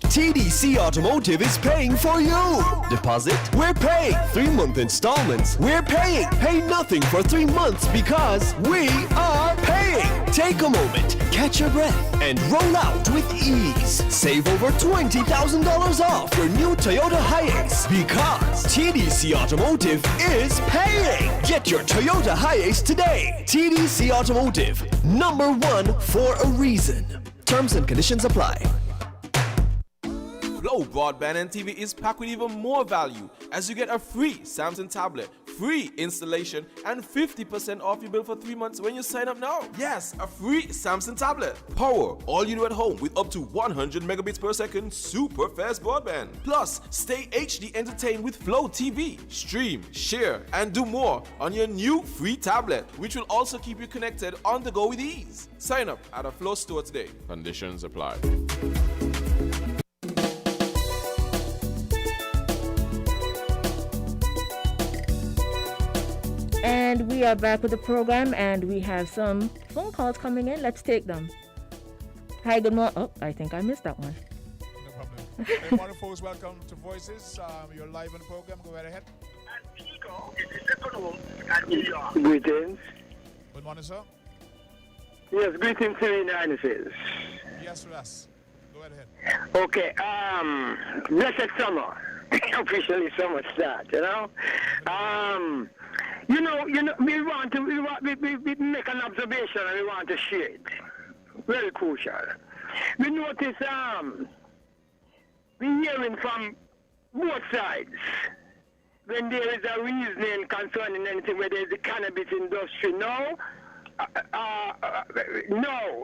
TDC Automotive is paying for you. Deposit? We're paying. 3-month installments? We're paying. Pay nothing for 3 months because we are paying. Take a moment, catch your breath, and roll out with ease. Save over $20,000 off your new Toyota Hiace because TDC Automotive is paying. Get your Toyota Hiace today. TDC Automotive, #1 for a reason. Terms and conditions apply. Flow Broadband and TV is packed with even more value as you get a free Samsung tablet, free installation, and 50% off your bill for 3 months when you sign up now. Yes, a free Samsung tablet. Power all you do at home with up to 100 megabits per second super fast broadband. Plus, stay HD entertained with Flow TV. Stream, share, and do more on your new free tablet, which will also keep you connected on the go with ease. Sign up at a Flow store today. Conditions apply. And we are back with the program, and we have some phone calls coming in. Let's take them. Hi, good morning. Oh, I think I missed that one. No problem. Hey, morning, folks. Welcome to Voices. You're live on the program. Go right ahead. Greetings. Good morning, sir. Yes, greetings to you in the Anises. Yes, Russ. Go right ahead. Okay, blessed summer. Officially summer start, you know. We make an observation and we want to share it. Very crucial. We notice, we're hearing from both sides when there is a reasoning concerning anything, whether it's the cannabis industry, no,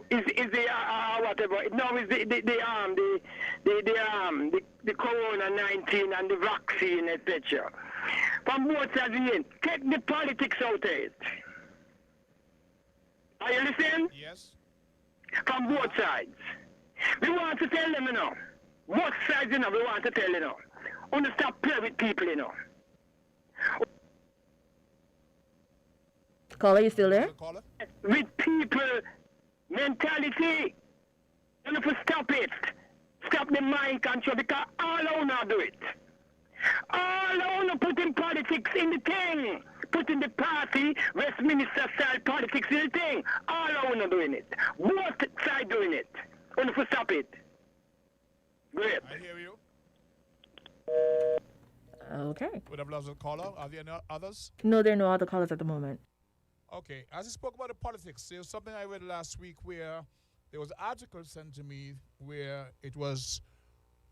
is the whatever. No, is the Corona-19 and the vaccine, etc. From both sides, take the politics out of it. Are you listening? Yes. From both sides. We want to tell them, both sides, we want to tell them, want to stop playing with people, Caller, you still there? With people mentality. You have to stop it. Stop the mind control because all I want to do it. All I want to put in politics in the thing. Put in the party, Westminster style politics in the thing. All I want to do in it. Both sides doing it. I want to stop it. Great. I hear you. Okay. Would have lost a caller. Are there any others? No, there are no other callers at the moment. Okay. As I spoke about the politics, there was something I read last week where there was an article sent to me where it was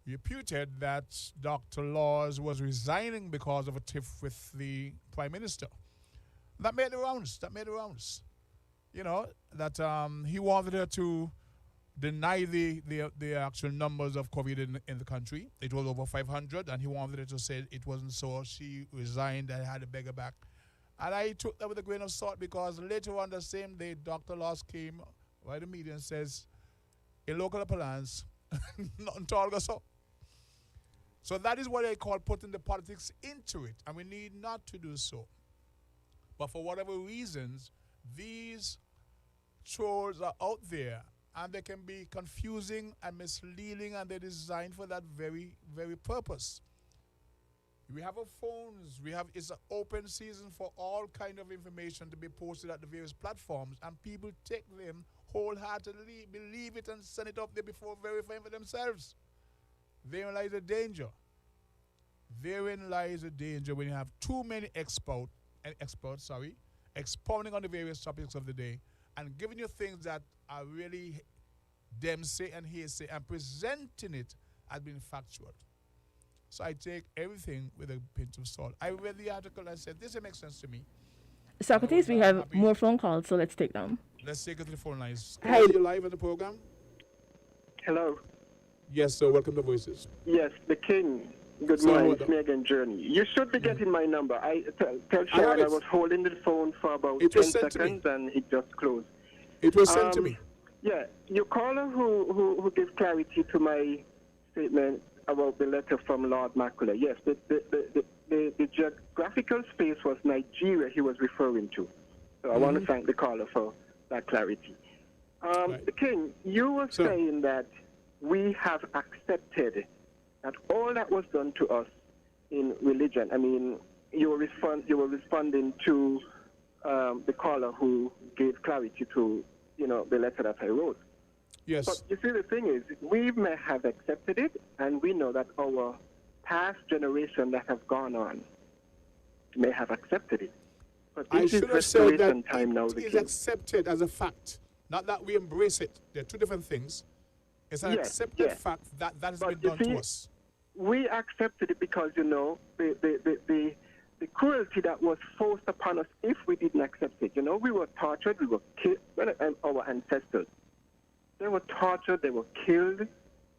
reputed that Dr. Laws was resigning because of a tiff with the Prime Minister. That made the rounds. You know, that he wanted her to deny the actual numbers of COVID in the country. It was over 500, and he wanted her to say it wasn't so. She resigned and had to beg her back. And I took that with a grain of salt because later on the same day, Dr. Loss came by the media and says, in local plans, nothing to all go so. So that is what I call putting the politics into it, and we need not to do so. But for whatever reasons, these trolls are out there, and they can be confusing and misleading, and they're designed for that very, very purpose. We have our phones. It's an open season for all kind of information to be posted at the various platforms, and people take them wholeheartedly, believe it, and send it up there before verifying for themselves. Therein lies a danger. Therein lies a danger when you have too many experts, expounding on the various topics of the day and giving you things that are really them say and hearsay and presenting it as being factual. So I take everything with a pinch of salt. I read the article and said, this makes sense to me. Socrates, we have more phone calls, so let's take them. Let's take it to the phone lines. Hi. Are you live on the program? Hello. Yes, sir. Welcome to Voices. Yes, the King. Good morning, it's me again, Journey. You should be getting my number. I tell Sharon I was holding the phone for about 10 seconds and it just closed. It was sent to me. Yeah, your caller who gave clarity to my statement about the letter from Lord Macaulay. Yes, the geographical space was Nigeria he was referring to. So I want to thank the caller for that clarity. The King, you were saying that we have accepted that all that was done to us in religion. I mean, you were responding to the caller who gave clarity to, the letter that I wrote. Yes. But you see, the thing is, we may have accepted it, and we know that our past generation that have gone on may have accepted it. But this is restoration time now. It is accepted as a fact, not that we embrace it. They're two different things. It's an accepted fact that has been done to us. We accepted it because, the cruelty that was forced upon us if we didn't accept it. We were tortured, we were killed, our ancestors. They were tortured, they were killed.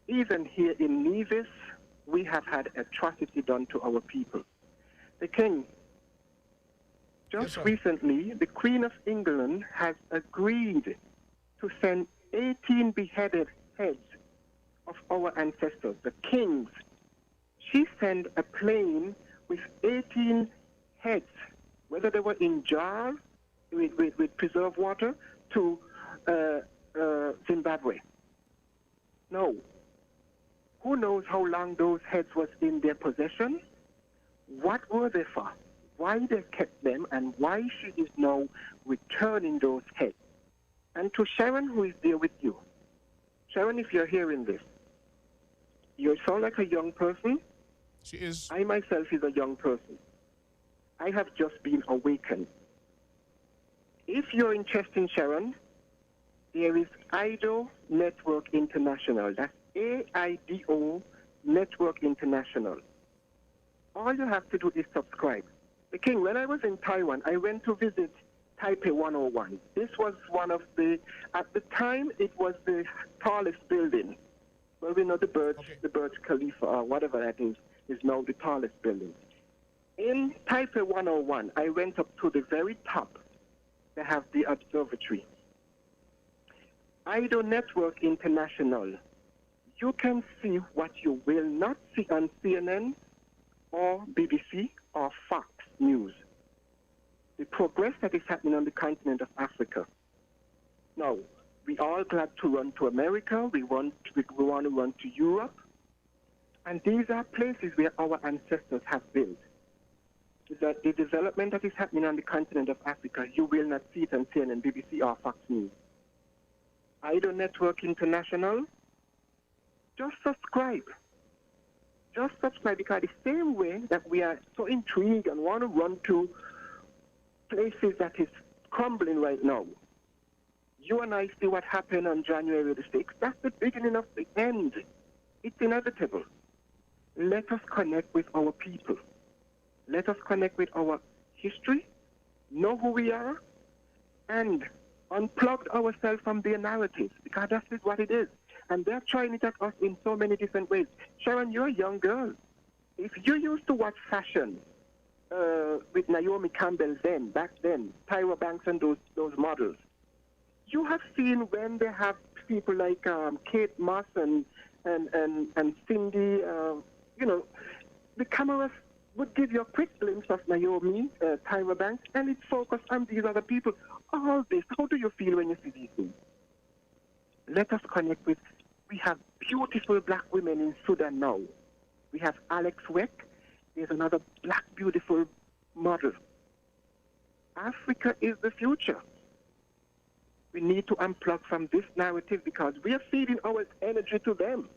Even here in Nevis, we have had atrocity done to our people. The King, just recently, the Queen of England has agreed to send 18 beheaded heads of our ancestors, the kings. She sent a plane with 18 heads, whether they were in jars with preserved water, to Zimbabwe. No. Who knows how long those heads was in their possession? What were they for? Why they kept them, and why she is now returning those heads? And to Sharon, who is there with you. Sharon, if you're hearing this, you sound like a young person. She is. I myself is a young person. I have just been awakened. If you're interested in Sharon, there is AIDO Network International. That's AIDO Network International. All you have to do is subscribe. The King, when I was in Taiwan, I went to visit Taipei 101. This was one of at the time, it was the tallest building. Well, we know the Burj Khalifa, or whatever that is now the tallest building. In Taipei 101, I went up to the very top. They have the observatory. AIDO Network International. You can see what you will not see on CNN or BBC or Fox News. The progress that is happening on the continent of Africa. Now, we all glad to run to America. We want to run to Europe. And these are places where our ancestors have built. That the development that is happening on the continent of Africa, you will not see it on CNN, BBC, or Fox News. AIDO Network International, just subscribe. Just subscribe, because the same way that we are so intrigued and want to run to places that is crumbling right now. You and I see what happened on January the 6th. That's the beginning of the end. It's inevitable. Let us connect with our people. Let us connect with our history. know who we are, and unplug ourselves from their narratives, because that is what it is. And they're trying it at us in so many different ways. Sharon, you're a young girl. If you used to watch fashion with Naomi Campbell back then, Tyra Banks and those models, you have seen when they have people like Kate Moss and Cindy, the cameras would give you a quick glimpse of Naomi, Tyra Banks, and it's focused on these other people. All this, how do you feel when you see these things? Let us connect with, we have beautiful black women in Sudan now. We have Alex Weck. There's another black, beautiful model. Africa is the future. We need to unplug from this narrative because we are feeding our energy to them.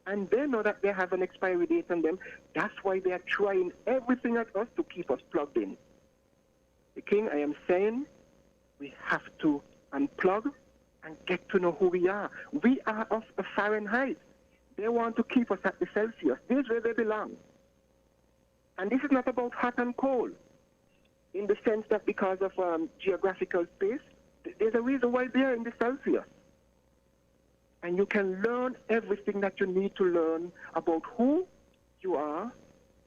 And they know that they have an expiry date on them. That's why they are trying everything at us to keep us plugged in. The King, I am saying we have to unplug and get to know who we are. We are of a Fahrenheit. They want to keep us at the Celsius. This is where they belong. And this is not about hot and cold, in the sense that because of geographical space, there's a reason why they are in the Celsius. And you can learn everything that you need to learn about who you are,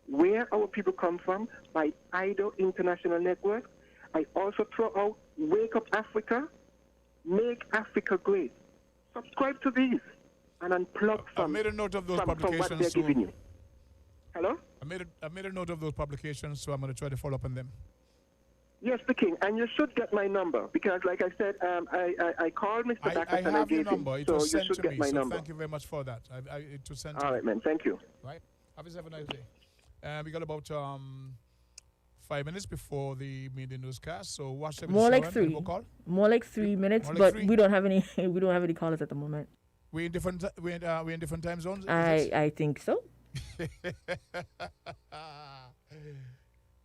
where our people come from, by IDO International Network. I also throw out Wake Up Africa, Make Africa Great. Subscribe to these and unplug from, I made a note of those from what publications. they're giving you. Hello? I made a note of those publications, so I'm going to try to follow up on them. Yes, the King, and you should get my number because, like I said, I called Mr. Backus and I have your gave him, number. It so was you sent should to get me. my So number. thank you very much for that. It was sent to All me. right, man. Thank you. Right. Have a nice day. We got about 5 minutes before the media newscast. So watch them. More like 3. More like 3 minutes, like but 3? we don't have any. We don't have any callers at the moment. We in different. We in different time zones. I think so.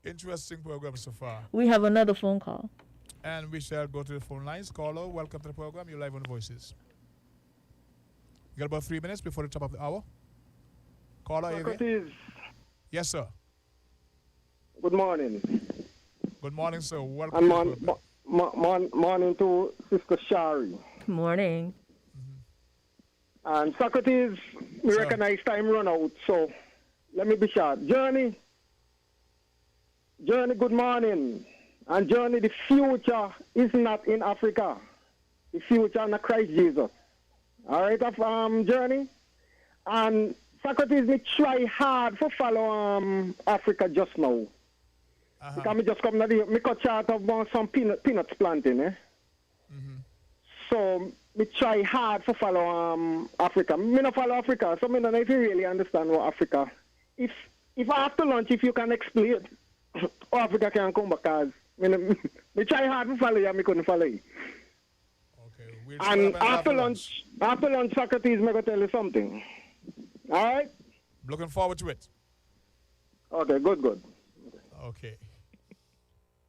Interesting program so far. We have another phone call. And we shall go to the phone lines. Caller, welcome to the program. You're live on Voices. You got about 3 minutes before the top of the hour. Caller, are you there? Yes, sir. Good morning. Good morning, sir. Welcome. And morning to Sister Shari. Morning. And Socrates, we recognize time run out, so let me be short. Journey, good morning. And Journey, the future is not in Africa. The future in Christ Jesus. All right, Journey? And Socrates, me try hard for follow Africa just now. Because me just come to me cut chart of some peanuts planting, eh? So me try hard for follow Africa. Me not follow Africa, so me don't know if you really understand what Africa. If after lunch, if you can explain how Africa can come back, cause me try hard to follow you, me couldn't follow you. Okay. We'll and after lunch, Socrates, me gonna tell you something. All right. Looking forward to it. Okay. Good. Okay.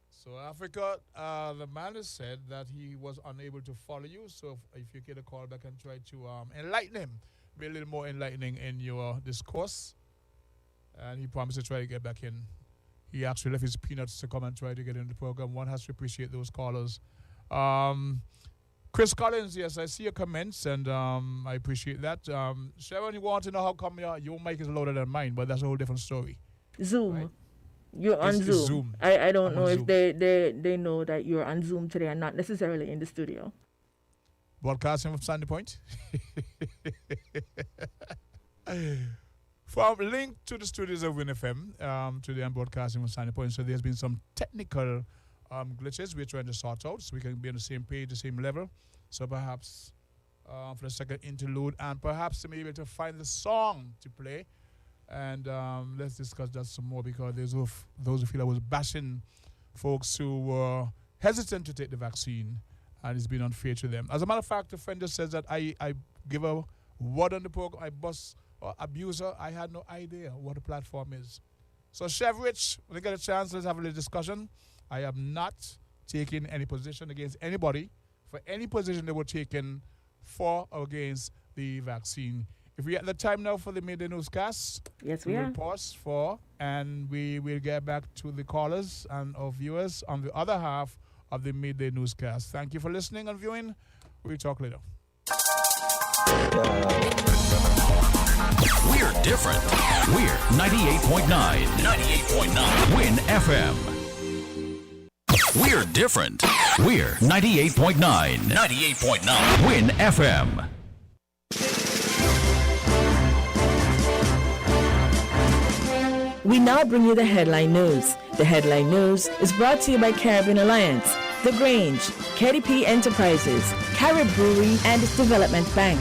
So Africa, the man has said that he was unable to follow you. So if you get a call back and try to enlighten him, be a little more enlightening in your discourse. And he promised to try to get back in. He actually left his peanuts to come and try to get in the program. One has to appreciate those callers. Chris Collins, yes, I see your comments, and I appreciate that. Sharon, you want to know how come your mic is louder than mine, but that's a whole different story. Zoom. Right? You're on Zoom. Zoom. I don't I'm know if Zoom. they know that you're on Zoom today and not necessarily in the studio. Broadcasting from Sandy Point. From link to the studios of WINNFM, today I'm broadcasting from Sandy Point. So there's been some technical glitches we're trying to sort out so we can be on the same page, the same level. So perhaps for the second interlude and perhaps to be able to find the song to play. And let's discuss that some more because there's those who feel I was bashing folks who were hesitant to take the vaccine and it's been unfair to them. As a matter of fact, a friend just says that I give a word on the program, I bust or abuse her. I had no idea what the platform is. So Chef Rich, when I get a chance, let's have a little discussion. I am not taking any position against anybody for any position they were taken for or against the vaccine If we at the time now for the midday newscast, yes, we will pause and we will get back to the callers and our viewers on the other half of the midday newscast. Thank you for listening and viewing. We'll talk later. We're different. We're 98.9. 98.9. Win FM. We're different. We're 98.9. 98.9. Win FM. We now bring you the headline news. The headline news is brought to you by Caribbean Alliance, The Grange, KDP Enterprises, Carib Brewery, and its Development Bank.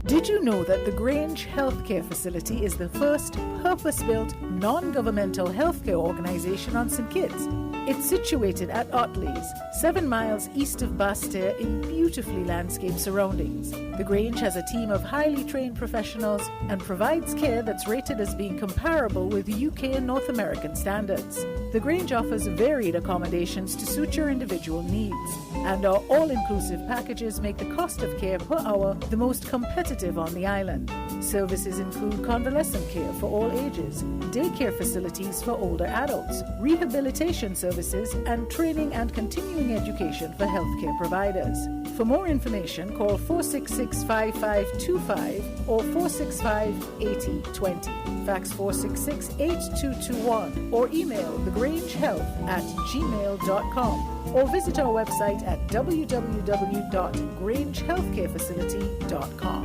Did you know that the Grange Healthcare Facility is the first purpose-built, non-governmental healthcare organization on St. Kitts? It's situated at Otley's, 7 miles east of Basseterre in beautifully landscaped surroundings. The Grange has a team of highly trained professionals and provides care that's rated as being comparable with UK and North American standards. The Grange offers varied accommodations to suit your individual needs, and our all-inclusive packages make the cost of care per hour the most competitive on the island. Services include convalescent care for all ages, daycare facilities for older adults, rehabilitation services, and training and continuing education for healthcare providers. For more information, call 466-5525 or 465-8020. Fax 466-8221 or email thegrangehealth@gmail.com or visit our website at www.grangehealthcarefacility.com.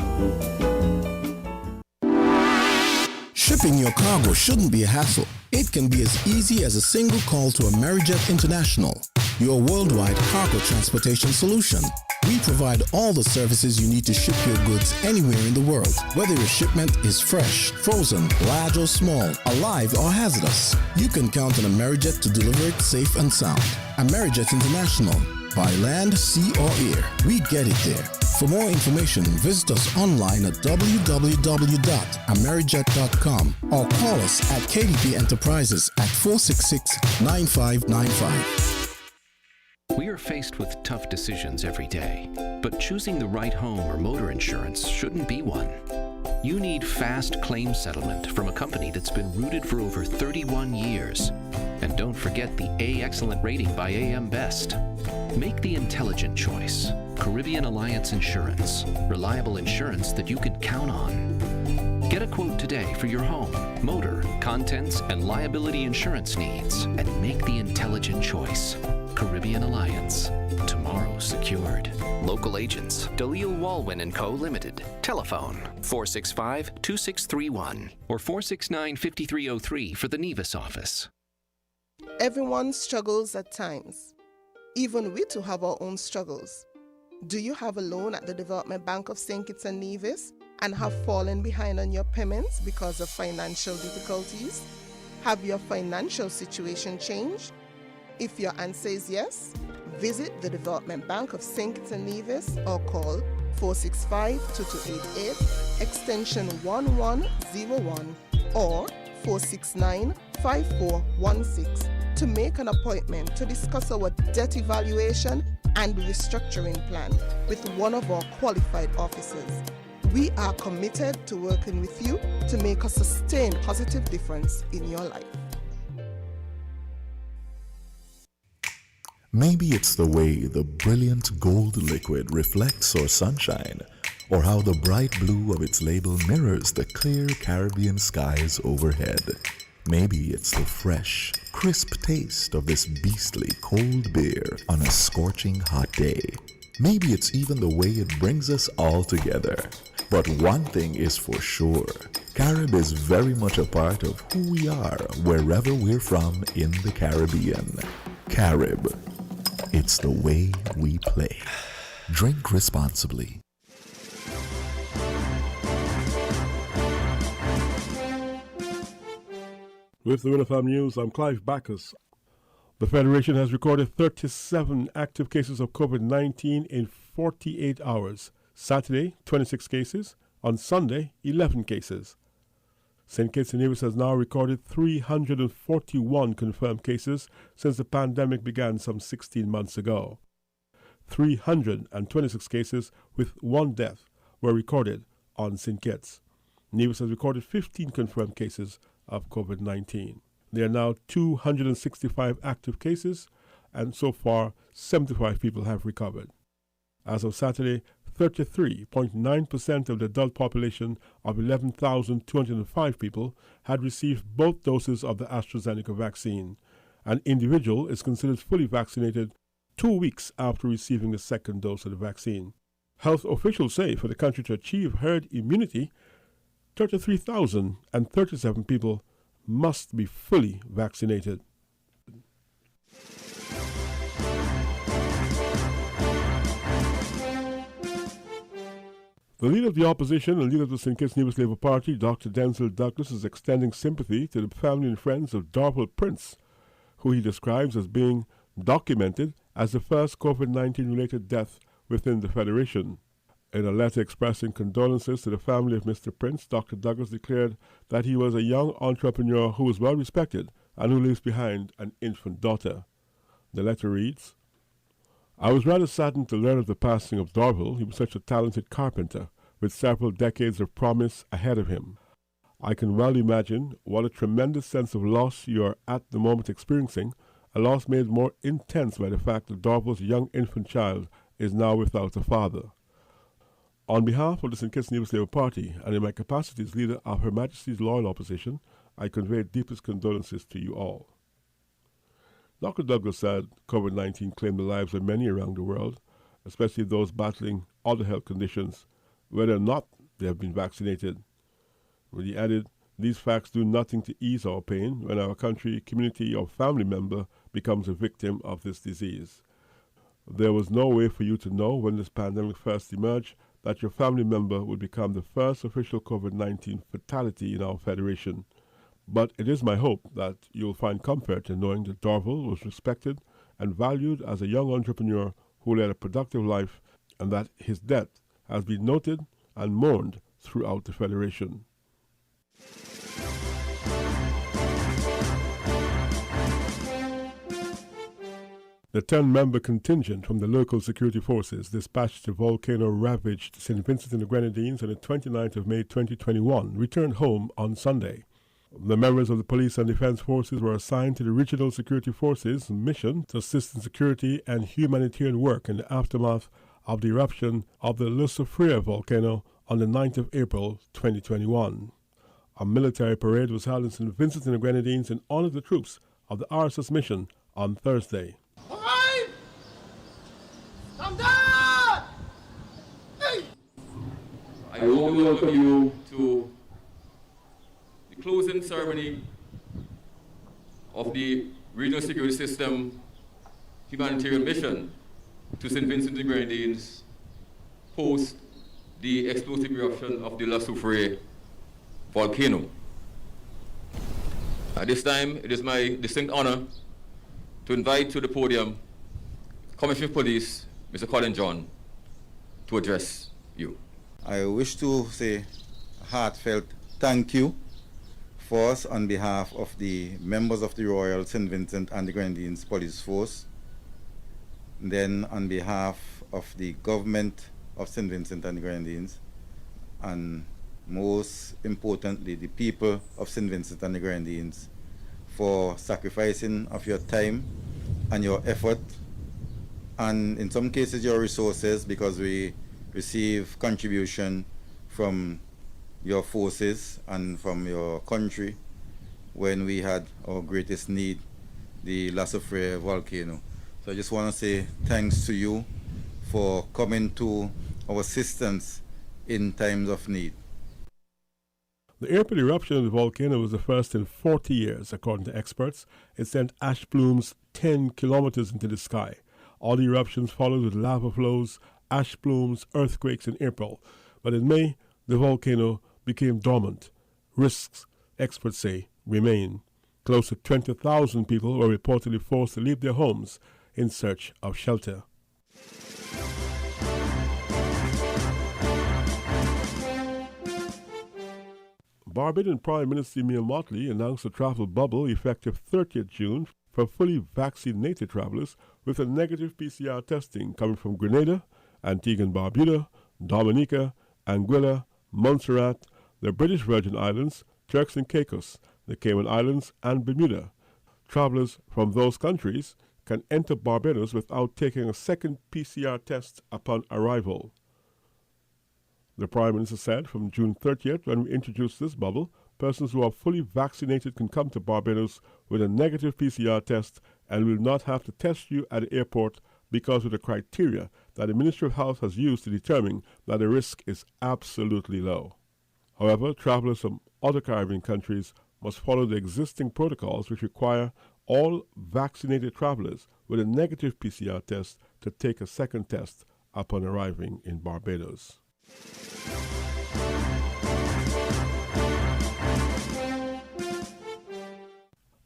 Shipping your cargo shouldn't be a hassle. It can be as easy as a single call to Amerijet International, your worldwide cargo transportation solution. We provide all the services you need to ship your goods anywhere in the world, whether your shipment is fresh, frozen, large or small, alive or hazardous. You can count on Amerijet to deliver it safe and sound. Amerijet International, by land, sea or air, we get it there. For more information, visit us online at www.amerijet.com or call us at KDP Enterprises at 466-9595. We are faced with tough decisions every day, but choosing the right home or motor insurance shouldn't be one. You need fast claim settlement from a company that's been rooted for over 31 years. And don't forget the A Excellent rating by AM Best. Make the intelligent choice. Caribbean Alliance Insurance. Reliable insurance that you can count on. Get a quote today for your home, motor, contents, and liability insurance needs, and make the intelligent choice. Caribbean Alliance. Tomorrow secured. Local agents, Dalil Walwyn & Co. Limited. Telephone 465-2631 or 469-5303 for the Nevis office. Everyone struggles at times. Even we too have our own struggles. Do you have a loan at the Development Bank of St. Kitts and Nevis and have fallen behind on your payments because of financial difficulties? Have your financial situation changed? If your answer is yes, visit the Development Bank of St. Kitts and Nevis or call 465-2288, extension 1101 or 469-5416 to make an appointment to discuss our debt evaluation and restructuring plan with one of our qualified officers. We are committed to working with you to make a sustained positive difference in your life. Maybe it's the way the brilliant gold liquid reflects our sunshine, or how the bright blue of its label mirrors the clear Caribbean skies overhead. Maybe it's the fresh, crisp taste of this beastly cold beer on a scorching hot day. Maybe it's even the way it brings us all together. But one thing is for sure, Carib is very much a part of who we are wherever we're from in the Caribbean. Carib. It's the way we play. Drink responsibly. With the WINNMedia Family News, I'm Clive Backus. The Federation has recorded 37 active cases of COVID-19 in 48 hours. Saturday, 26 cases. On Sunday, 11 cases. St. Kitts and Nevis has now recorded 341 confirmed cases since the pandemic began some 16 months ago. 326 cases with one death were recorded on St. Kitts. Nevis has recorded 15 confirmed cases of COVID-19. There are now 265 active cases, and so far 75 people have recovered. As of Saturday, 33.9% of the adult population of 11,205 people had received both doses of the AstraZeneca vaccine. An individual is considered fully vaccinated 2 weeks after receiving the second dose of the vaccine. Health officials say for the country to achieve herd immunity, 33,037 people must be fully vaccinated. The leader of the opposition and leader of the St. Kitts Nevis Labour Party, Dr. Denzel Douglas, is extending sympathy to the family and friends of Darville Prince, who he describes as being documented as the first COVID-19 related death within the Federation. In a letter expressing condolences to the family of Mr. Prince, Dr. Douglas declared that he was a young entrepreneur who was well respected and who leaves behind an infant daughter. The letter reads, I was rather saddened to learn of the passing of Darville. He was such a talented carpenter with several decades of promise ahead of him. I can well imagine what a tremendous sense of loss you are at the moment experiencing, a loss made more intense by the fact that Darville's young infant child is now without a father. On behalf of the St. Kitts Nevis Labour Party and in my capacity as leader of Her Majesty's loyal opposition, I convey deepest condolences to you all. Dr. Douglas said COVID-19 claimed the lives of many around the world, especially those battling other health conditions, whether or not they have been vaccinated. But he added, these facts do nothing to ease our pain when our country, community, or family member becomes a victim of this disease. There was no way for you to know when this pandemic first emerged that your family member would become the first official COVID-19 fatality in our federation. But it is my hope that you'll find comfort in knowing that Darville was respected and valued as a young entrepreneur who led a productive life, and that his death has been noted and mourned throughout the Federation. The 10-member contingent from the local security forces dispatched to volcano-ravaged St. Vincent and the Grenadines on the 29th of May 2021 returned home on Sunday. The members of the police and defense forces were assigned to the regional security forces mission to assist in security and humanitarian work in the aftermath of the eruption of the Lucifrere volcano on the 9th of April 2021. A military parade was held in St. Vincent and the Grenadines in honor of the troops of the RSS mission on Thursday. All right! Come down! Hey! I warmly welcome you to the closing ceremony of the Regional Security System humanitarian mission to St. Vincent and the Grenadines post the explosive eruption of the Lucifrere volcano. At this time, it is my distinct honor to invite to the podium Commissioner of Police, Mr. Colin John, to address you. I wish to say a heartfelt thank you for us on behalf of the members of the Royal St. Vincent and the Grenadines Police Force, then on behalf of the government of St. Vincent and the Grenadines, and most importantly the people of St. Vincent and the Grenadines for sacrificing of your time and your effort, and in some cases your resources, because we receive contribution from your forces and from your country when we had our greatest need, the Lucifrere volcano. So I just want to say thanks to you for coming to our assistance in times of need. The April eruption of the volcano was the first in 40 years, according to experts. It sent ash plumes 10 kilometers into the sky. All the eruptions followed with lava flows, ash plumes, earthquakes in April. But in May, the volcano became dormant. Risks, experts say, remain. Close to 20,000 people were reportedly forced to leave their homes in search of shelter. Barbadian Prime Minister Emile Motley announced a travel bubble effective 30th June for fully vaccinated travelers with a negative PCR testing coming from Grenada, Antigua and Barbuda, Dominica, Anguilla, Montserrat, the British Virgin Islands, Turks and Caicos, the Cayman Islands, and Bermuda. Travelers from those countries can enter Barbados without taking a second PCR test upon arrival. The Prime Minister said from June 30th, when we introduced this bubble, persons who are fully vaccinated can come to Barbados with a negative PCR test and will not have to test you at the airport because of the criteria that the Ministry of Health has used to determine that the risk is absolutely low. However, travelers from other Caribbean countries must follow the existing protocols which require all vaccinated travelers with a negative PCR test to take a second test upon arriving in Barbados.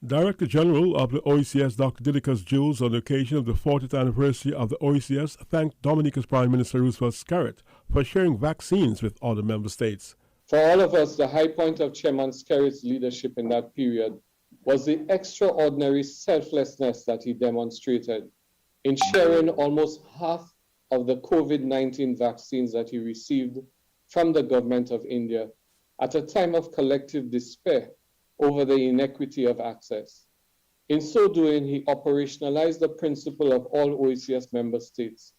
Director General of the OECS, Dr. Didicus Jules, on the occasion of the 40th anniversary of the OECS, thanked Dominica's Prime Minister Roosevelt Scarrett for sharing vaccines with other member states. For all of us, the high point of Chairman Scarrett's leadership in that period was the extraordinary selflessness that he demonstrated in sharing almost half of the COVID-19 vaccines that he received from the government of India at a time of collective despair over the inequity of access. In so doing, he operationalized the principle of all OECS member states,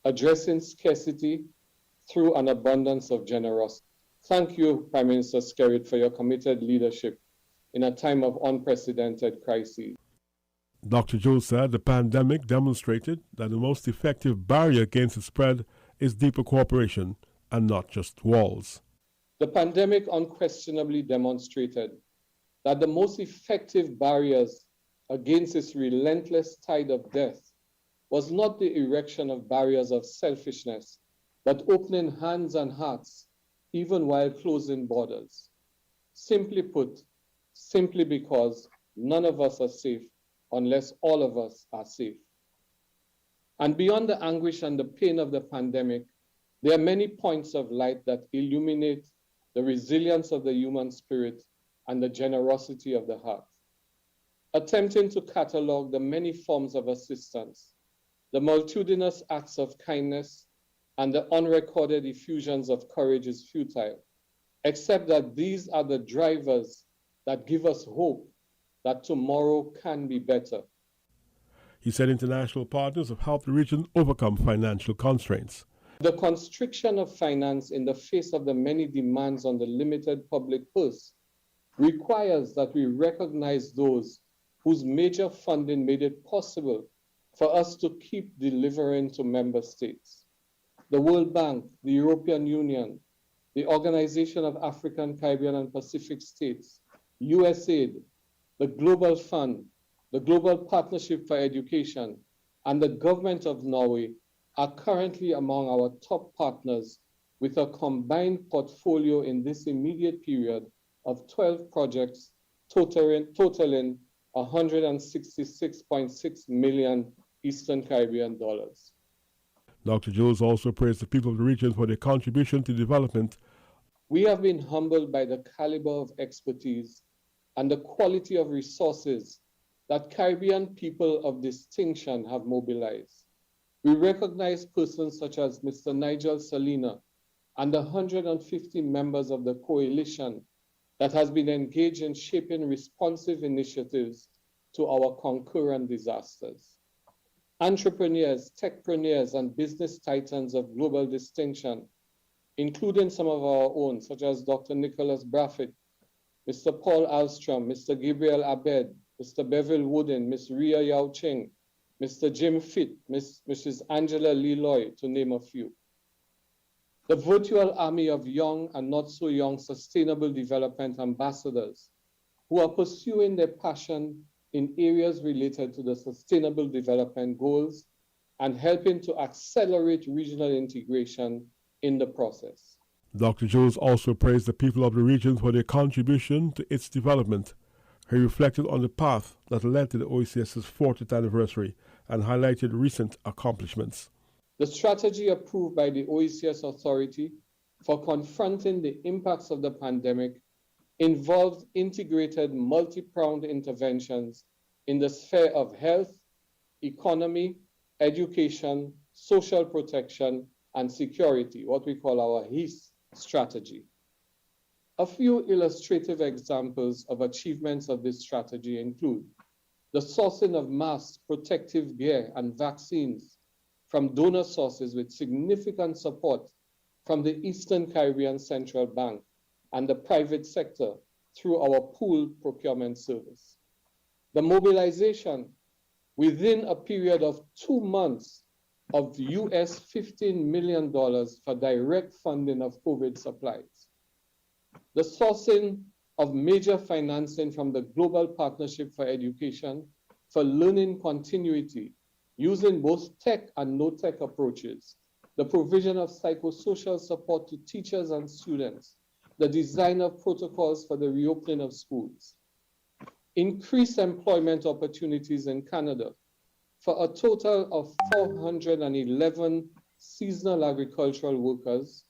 addressing scarcity through an abundance of generosity. Thank you, Prime Minister Scarrett, for your committed leadership in a time of unprecedented crises. Dr. Jules said the pandemic demonstrated that the most effective barrier against its spread is deeper cooperation and not just walls. The pandemic unquestionably demonstrated that the most effective barriers against its relentless tide of death was not the erection of barriers of selfishness, but opening hands and hearts, even while closing borders. Simply put, simply because none of us are safe unless all of us are safe. And beyond the anguish and the pain of the pandemic, there are many points of light that illuminate the resilience of the human spirit and the generosity of the heart. Attempting to catalog the many forms of assistance, the multitudinous acts of kindness, and the unrecorded effusions of courage is futile, except that these are the drivers that give us hope that tomorrow can be better. He said international partners have helped the region overcome financial constraints. The constriction of finance in the face of the many demands on the limited public purse requires that we recognize those whose major funding made it possible for us to keep delivering to member states. The World Bank, the European Union, the Organization of African, Caribbean, and Pacific States, USAID, the Global Fund, the Global Partnership for Education, and the Government of Norway are currently among our top partners with a combined portfolio in this immediate period of 12 projects totaling $166.6 million Eastern Caribbean dollars. Dr. Jules also praised the people of the region for their contribution to development. We have been humbled by the caliber of expertise and the quality of resources that Caribbean people of distinction have mobilized. We recognize persons such as Mr. Nigel Salina and the 150 members of the coalition that has been engaged in shaping responsive initiatives to our concurrent disasters. Entrepreneurs, techpreneurs, and business titans of global distinction, including some of our own, such as Dr. Nicholas Braffett, Mr. Paul Alstrom, Mr. Gabriel Abed, Mr. Bevel Wooden, Ms. Ria Yao Ching, Mr. Jim Fitt, Mrs. Angela Leloy, to name a few. The virtual army of young and not so young sustainable development ambassadors who are pursuing their passion in areas related to the sustainable development goals and helping to accelerate regional integration in the process. Dr. Jules also praised the people of the region for their contribution to its development. He reflected on the path that led to the OECS's 40th anniversary and highlighted recent accomplishments. The strategy approved by the OECS Authority for confronting the impacts of the pandemic involves integrated multi-pronged interventions in the sphere of health, economy, education, social protection, and security, what we call our HEAS strategy. A few illustrative examples of achievements of this strategy include the sourcing of masks, protective gear, and vaccines from donor sources with significant support from the Eastern Caribbean Central Bank and the private sector through our pooled procurement service. The mobilization within a period of 2 months of US $15 million for direct funding of COVID supplies. The sourcing of major financing from the Global Partnership for Education for learning continuity using both tech and no-tech approaches, the provision of psychosocial support to teachers and students, the design of protocols for the reopening of schools, increased employment opportunities in Canada for a total of 411 seasonal agricultural workers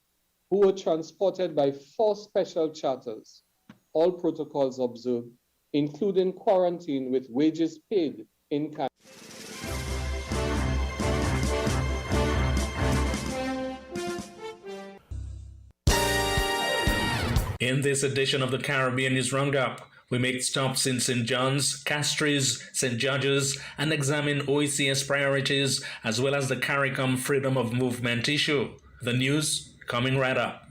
who were transported by 4 special charters, all protocols observed, including quarantine with wages paid in Canada. In this edition of the Caribbean News Roundup, we make stops in St. John's, Castries, St. George's, and examine OECS priorities as well as the CARICOM freedom of movement issue. The news coming right up.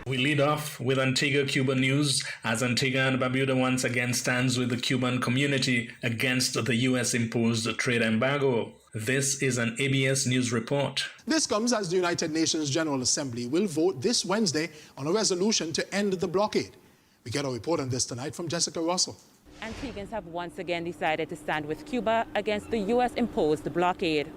We lead off with Antigua-Cuba news as Antigua and Barbuda once again stands with the Cuban community against the U.S.-imposed trade embargo. This is an ABS News report. This comes as the United Nations General Assembly will vote this Wednesday on a resolution to end the blockade. We get a report on this tonight from Jessica Russell. Antiguans have once again decided to stand with Cuba against the U.S.-imposed blockade.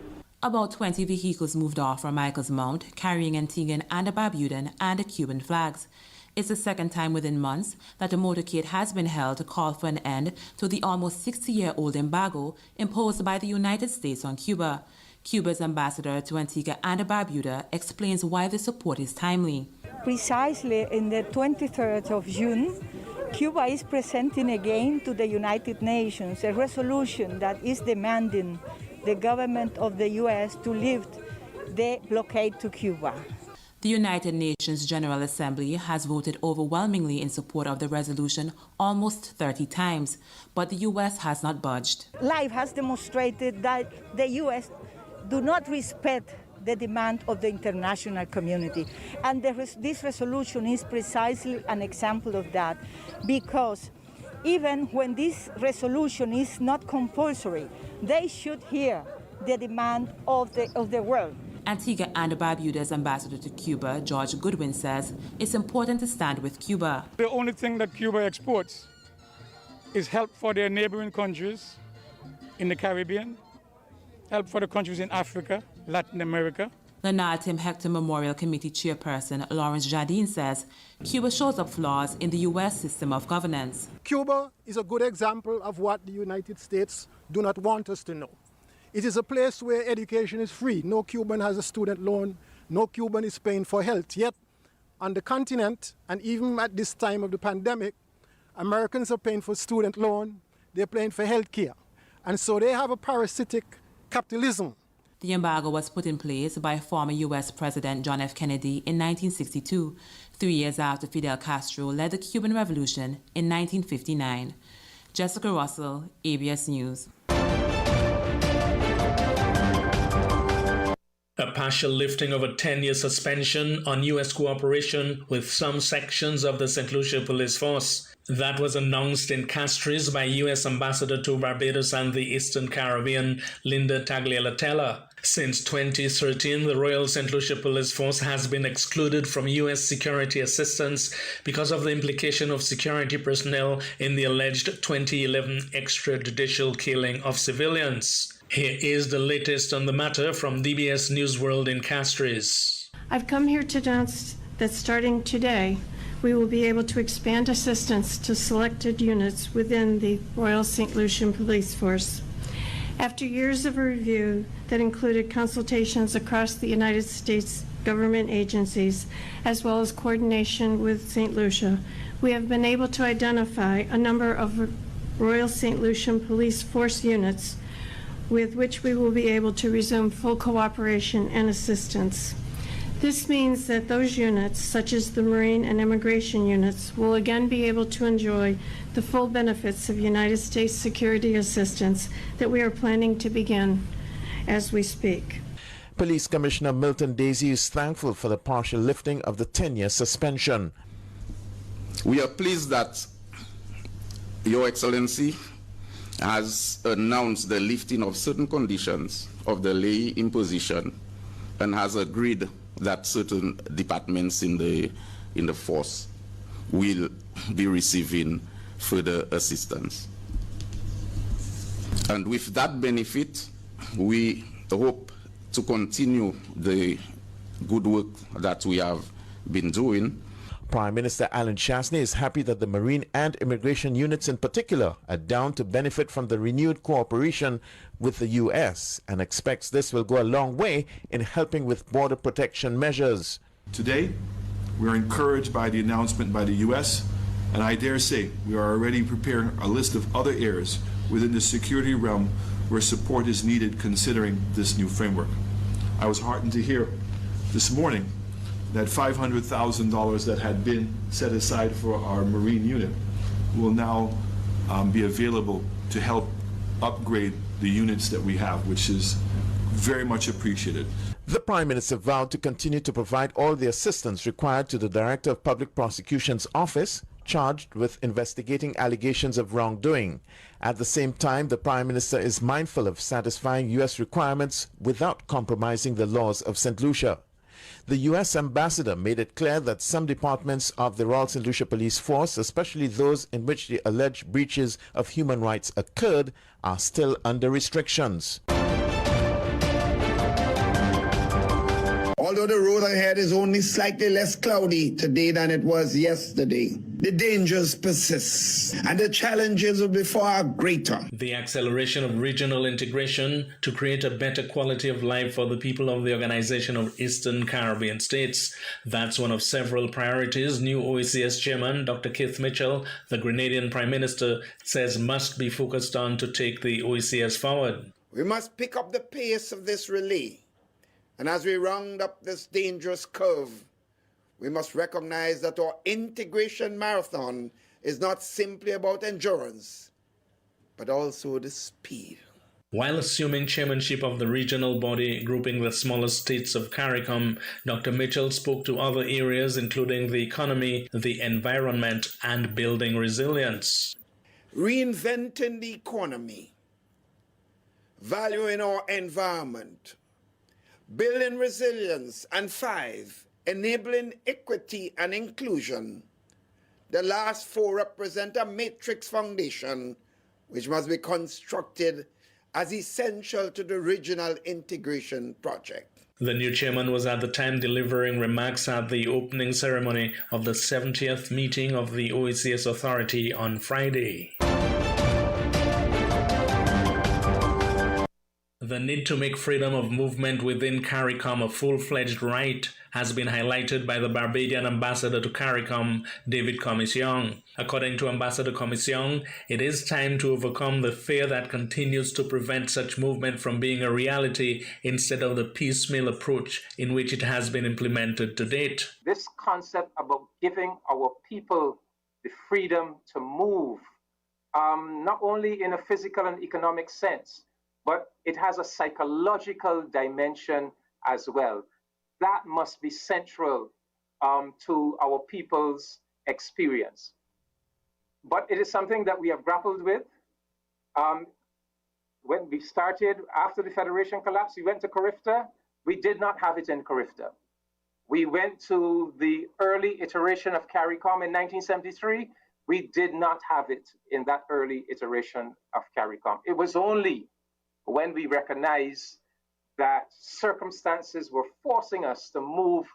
About 20 vehicles moved off from Michael's Mount, carrying Antiguan and Barbudan and Cuban flags. It's the second time within months that a motorcade has been held to call for an end to the almost 60-year-old embargo imposed by the United States on Cuba. Cuba's ambassador to Antigua and Barbuda explains why the support is timely. Precisely in the 23rd of June, Cuba is presenting again to the United Nations a resolution that is demanding the government of the U.S. to lift the blockade to Cuba. The United Nations General Assembly has voted overwhelmingly in support of the resolution almost 30 times, but the U.S. has not budged. Life has demonstrated that the U.S. do not respect the demand of the international community. And this resolution is precisely an example of that, because even when this resolution is not compulsory, they should hear the demand of the world. Antigua and Barbuda's ambassador to Cuba, George Goodwin, says it's important to stand with Cuba. The only thing that Cuba exports is help for their neighboring countries in the Caribbean, help for the countries in Africa, Latin America. The Tim Hector Memorial Committee chairperson, Lawrence Jardine, says Cuba shows up flaws in the U.S. system of governance. Cuba is a good example of what the United States do not want us to know. It is a place where education is free. No Cuban has a student loan. No Cuban is paying for health. Yet, on the continent, and even at this time of the pandemic, Americans are paying for student loan. They're paying for health care. And so they have a parasitic capitalism. The embargo was put in place by former U.S. President John F. Kennedy in 1962, 3 years after Fidel Castro led the Cuban Revolution in 1959. Jessica Russell, ABS News. A partial lifting of a 10-year suspension on U.S. cooperation with some sections of the St. Lucia Police Force. That was announced in Castries by U.S. Ambassador to Barbados and the Eastern Caribbean, Linda Tagliatella. Since 2013, the Royal St. Lucia Police Force has been excluded from U.S. security assistance because of the implication of security personnel in the alleged 2011 extrajudicial killing of civilians. Here is the latest on the matter from DBS News World in Castries. I've come here to announce that starting today, we will be able to expand assistance to selected units within the Royal St. Lucian Police Force. After years of review that included consultations across the United States government agencies, as well as coordination with St. Lucia, we have been able to identify a number of Royal St. Lucian Police Force units with which we will be able to resume full cooperation and assistance. This means that those units, such as the Marine and Immigration units, will again be able to enjoy the full benefits of United States security assistance that we are planning to begin as we speak. Police Commissioner Milton Daisy is thankful for the partial lifting of the 10-year suspension. We are pleased that Your Excellency has announced the lifting of certain conditions of the lay imposition and has agreed that certain departments in the force will be receiving further assistance. And with that benefit, we hope to continue the good work that we have been doing. Prime Minister Alan Chasney is happy that the Marine and Immigration units in particular are down to benefit from the renewed cooperation with the U.S. and expects this will go a long way in helping with border protection measures. Today, we are encouraged by the announcement by the U.S., and I dare say we are already preparing a list of other areas within the security realm where support is needed considering this new framework. I was heartened to hear this morning that $500,000 that had been set aside for our Marine unit will now be available to help upgrade the units that we have, which is very much appreciated. The Prime Minister vowed to continue to provide all the assistance required to the Director of Public Prosecution's office, charged with investigating allegations of wrongdoing. At the same time, the Prime Minister is mindful of satisfying U.S. requirements without compromising the laws of St. Lucia. The U.S. ambassador made it clear that some departments of the Royal St. Lucia Police Force, especially those in which the alleged breaches of human rights occurred, are still under restrictions. Although the road ahead is only slightly less cloudy today than it was yesterday, the dangers persist and the challenges before are greater. The acceleration of regional integration to create a better quality of life for the people of the Organization of Eastern Caribbean States. That's one of several priorities new OECS Chairman Dr. Keith Mitchell, the Grenadian Prime Minister, says must be focused on to take the OECS forward. We must pick up the pace of this relay. And as we round up this dangerous curve, we must recognize that our integration marathon is not simply about endurance, but also the speed. While assuming chairmanship of the regional body grouping the smallest states of CARICOM, Dr. Mitchell spoke to other areas including the economy, the environment, and building resilience. Reinventing the economy, valuing our environment, building resilience, and 5, enabling equity and inclusion. The last 4 represent a matrix foundation which must be constructed as essential to the regional integration project. The new chairman was at the time delivering remarks at the opening ceremony of the 70th meeting of the OECS Authority on Friday. The need to make freedom of movement within CARICOM a full-fledged right has been highlighted by the Barbadian ambassador to CARICOM, David Commission. According to Ambassador Commission, it is time to overcome the fear that continues to prevent such movement from being a reality instead of the piecemeal approach in which it has been implemented to date. This concept about giving our people the freedom to move, not only in a physical and economic sense, but it has a psychological dimension as well. That must be central to our people's experience. But it is something that we have grappled with. When we started, after the Federation collapsed, we went to Carifta. We did not have it in Carifta. We went to the early iteration of CARICOM in 1973. We did not have it in that early iteration of CARICOM. It was only when we recognized that circumstances were forcing us to move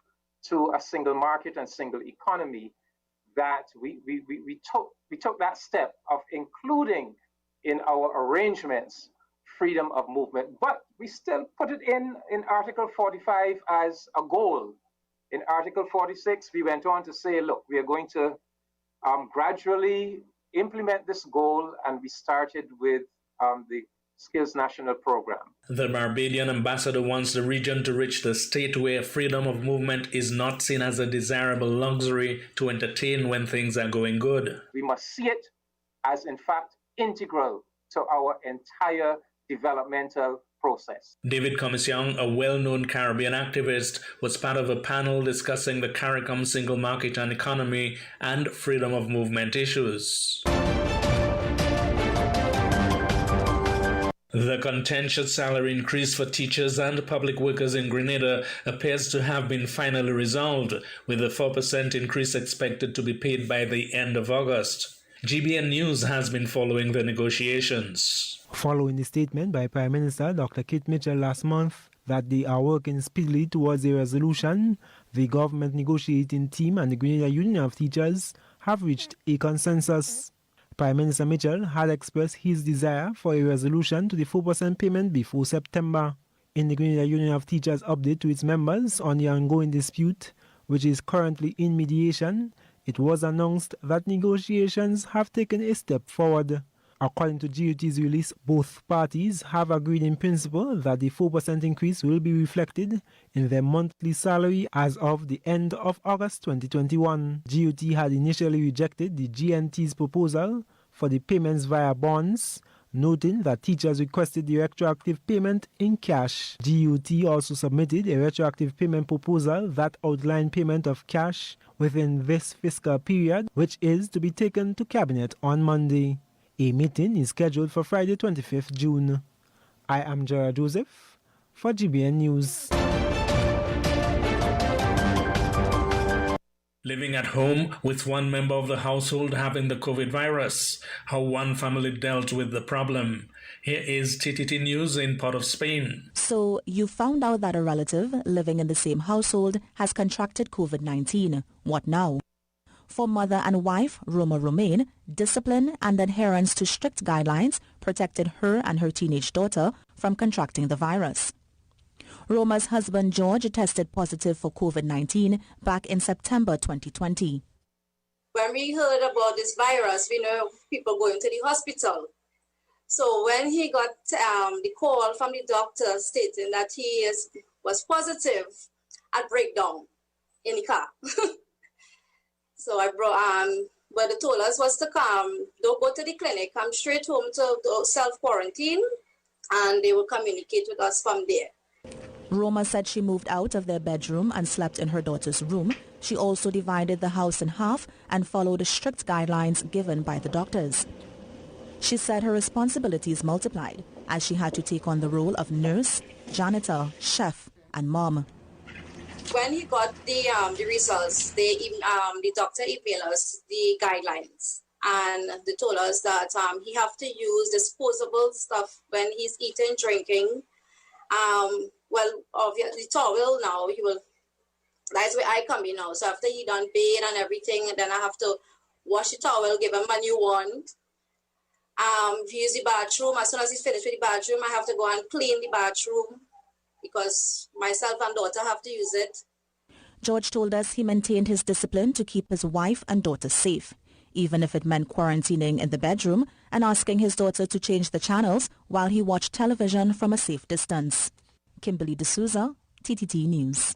to a single market and single economy that we took that step of including in our arrangements freedom of movement, but we still put it in Article 45 as a goal. In Article 46, we went on to say, look, we are going to gradually implement this goal, and we started with the Skills National Program. The Barbadian ambassador wants the region to reach the state where freedom of movement is not seen as a desirable luxury to entertain when things are going good. We must see it as, in fact, integral to our entire developmental process. David Commission, a well-known Caribbean activist, was part of a panel discussing the CARICOM single market and economy and freedom of movement issues. The contentious salary increase for teachers and public workers in Grenada appears to have been finally resolved, with a 4% increase expected to be paid by the end of August. GBN News has been following the negotiations. Following the statement by Prime Minister Dr. Kit Mitchell last month that they are working speedily towards a resolution, the government negotiating team and the Grenada Union of Teachers have reached a consensus. Prime Minister Mitchell had expressed his desire for a resolution to the 4% payment before September. In the Grenada Union of Teachers update to its members on the ongoing dispute, which is currently in mediation, it was announced that negotiations have taken a step forward. According to GUT's release, both parties have agreed in principle that the 4% increase will be reflected in their monthly salary as of the end of August 2021. GUT had initially rejected the GNT's proposal for the payments via bonds, noting that teachers requested the retroactive payment in cash. GUT also submitted a retroactive payment proposal that outlined payment of cash within this fiscal period, which is to be taken to Cabinet on Monday. A meeting is scheduled for Friday, 25th June. I am Gerard Joseph for GBN News. Living at home with one member of the household having the COVID virus, how one family dealt with the problem. Here is TTT News in Port of Spain. So you found out that a relative living in the same household has contracted COVID-19. What now? For mother and wife, Roma Romain, discipline and adherence to strict guidelines protected her and her teenage daughter from contracting the virus. Roma's husband George tested positive for COVID-19 back in September 2020. When we heard about this virus, we know people going to the hospital. So when he got the call from the doctor stating that he was positive, I break down in the car. So I brought, but they told us was to come, don't go to the clinic, come straight home to self-quarantine, and they will communicate with us from there. Roma said she moved out of their bedroom and slept in her daughter's room. She also divided the house in half and followed the strict guidelines given by the doctors. She said her responsibilities multiplied as she had to take on the role of nurse, janitor, chef, and mom. When he got the results, the doctor emailed us the guidelines, and they told us that he have to use disposable stuff when he's eating, drinking. Well, obviously, the towel now, that's where I come in now. So after he done bathe and everything, and then I have to wash the towel, give him a new one. Use the bathroom. As soon as he's finished with the bathroom, I have to go and clean the bathroom because myself and daughter have to use it. George told us he maintained his discipline to keep his wife and daughter safe, even if it meant quarantining in the bedroom and asking his daughter to change the channels while he watched television from a safe distance. Kimberly D'Souza, TTT News.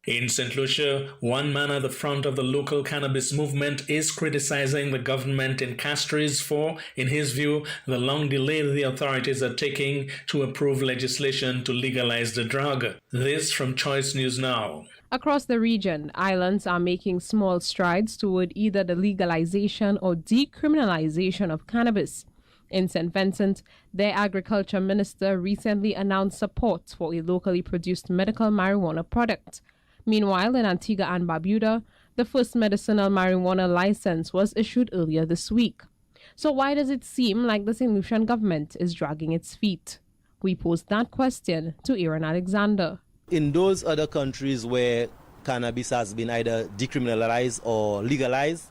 In St. Lucia, one man at the front of the local cannabis movement is criticizing the government in Castries for, in his view, the long delay the authorities are taking to approve legislation to legalize the drug. This from Choice News Now. Across the region, islands are making small strides toward either the legalization or decriminalization of cannabis. In St. Vincent, their agriculture minister recently announced support for a locally produced medical marijuana product. Meanwhile, in Antigua and Barbuda, the first medicinal marijuana license was issued earlier this week. So why does it seem like the St. Lucian government is dragging its feet? We posed that question to Aaron Alexander. In those other countries where cannabis has been either decriminalized or legalized,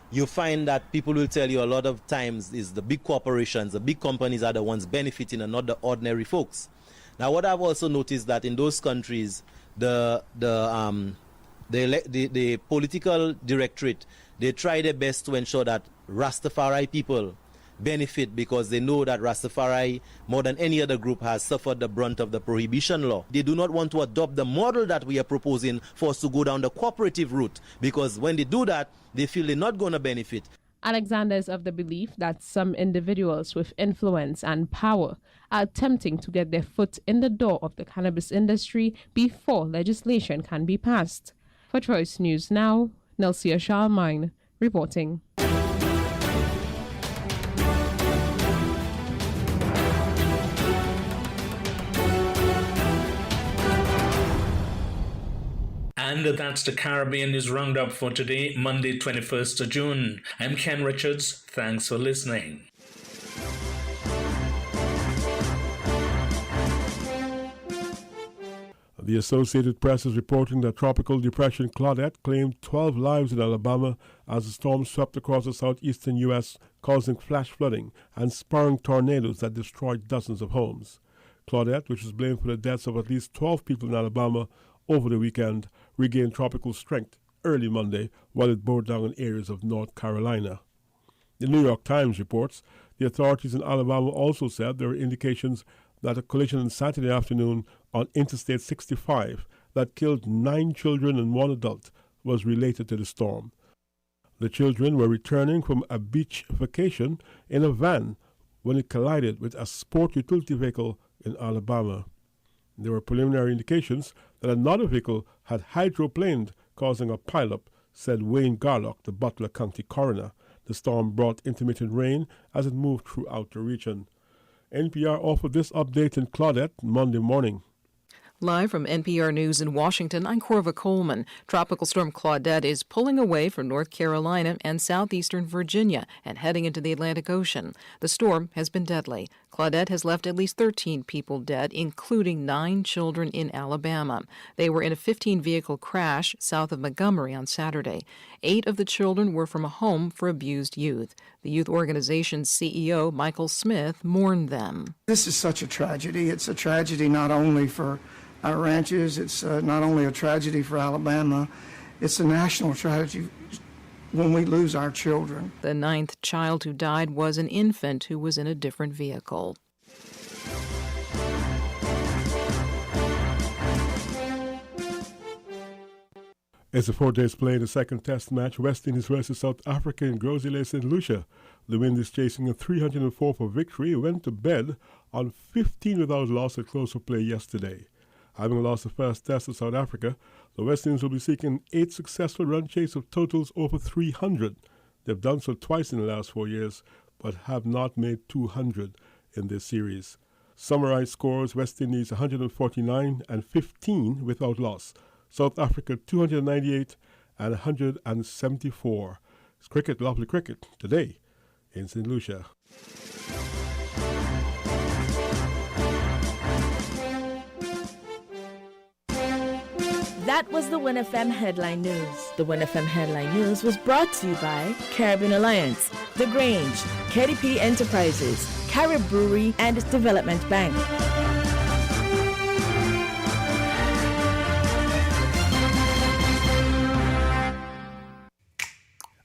you find that people will tell you a lot of times is the big corporations, the big companies are the ones benefiting and not the ordinary folks. Now, what I've also noticed that in those countries, the political directorate, they try their best to ensure that Rastafari people benefit because they know that Rastafari, more than any other group, has suffered the brunt of the prohibition law. They do not want to adopt the model that we are proposing for us to go down the cooperative route, because when they do that, they feel they're not going to benefit. Alexander is of the belief that some individuals with influence and power are attempting to get their foot in the door of the cannabis industry before legislation can be passed. For Choice News Now, Nelsia Charlemagne reporting. And that's the Caribbean News Roundup for today, Monday, 21st of June. I'm Ken Richards. Thanks for listening. The Associated Press is reporting that Tropical Depression Claudette claimed 12 lives in Alabama as the storm swept across the southeastern U.S., causing flash flooding and spurring tornadoes that destroyed dozens of homes. Claudette, which is blamed for the deaths of at least 12 people in Alabama over the weekend, regained tropical strength early Monday while it bore down in areas of North Carolina. The New York Times reports the authorities in Alabama also said there were indications that a collision on Saturday afternoon on Interstate 65 that killed 9 children and 1 adult was related to the storm. The children were returning from a beach vacation in a van when it collided with a sport utility vehicle in Alabama. There were preliminary indications that another vehicle had hydroplaned, causing a pileup, said Wayne Garlock, the Butler County coroner. The storm brought intermittent rain as it moved throughout the region. NPR offered this update in Claudette Monday morning. Live from NPR News in Washington, I'm Corva Coleman. Tropical Storm Claudette is pulling away from North Carolina and southeastern Virginia and heading into the Atlantic Ocean. The storm has been deadly. Claudette has left at least 13 people dead, including 9 children in Alabama. They were in a 15-vehicle crash south of Montgomery on Saturday. 8 of the children were from a home for abused youth. The youth organization's CEO, Michael Smith, mourned them. This is such a tragedy. It's a tragedy not only for our ranches, it's not only a tragedy for Alabama, it's a national tragedy when we lose our children. The 9th child who died was an infant who was in a different vehicle. It's the 4 days play in the second test match, West Indies versus South Africa in Grosile, St. Lucia. The Wind is chasing a 304 for victory, went to bed on 15 without loss at close of play yesterday. Having lost the first test to South Africa, the West Indies will be seeking 8 successful run chase of totals over 300. They've done so twice in the last 4 years, but have not made 200 in this series. Summarized scores: West Indies 149 and 15 without loss. South Africa 298 and 174. It's cricket, lovely cricket, today in St. Lucia. That was the WINNFM Headline News. The WINNFM Headline News was brought to you by Caribbean Alliance, The Grange, KDP Enterprises, Carib Brewery, and Development Bank.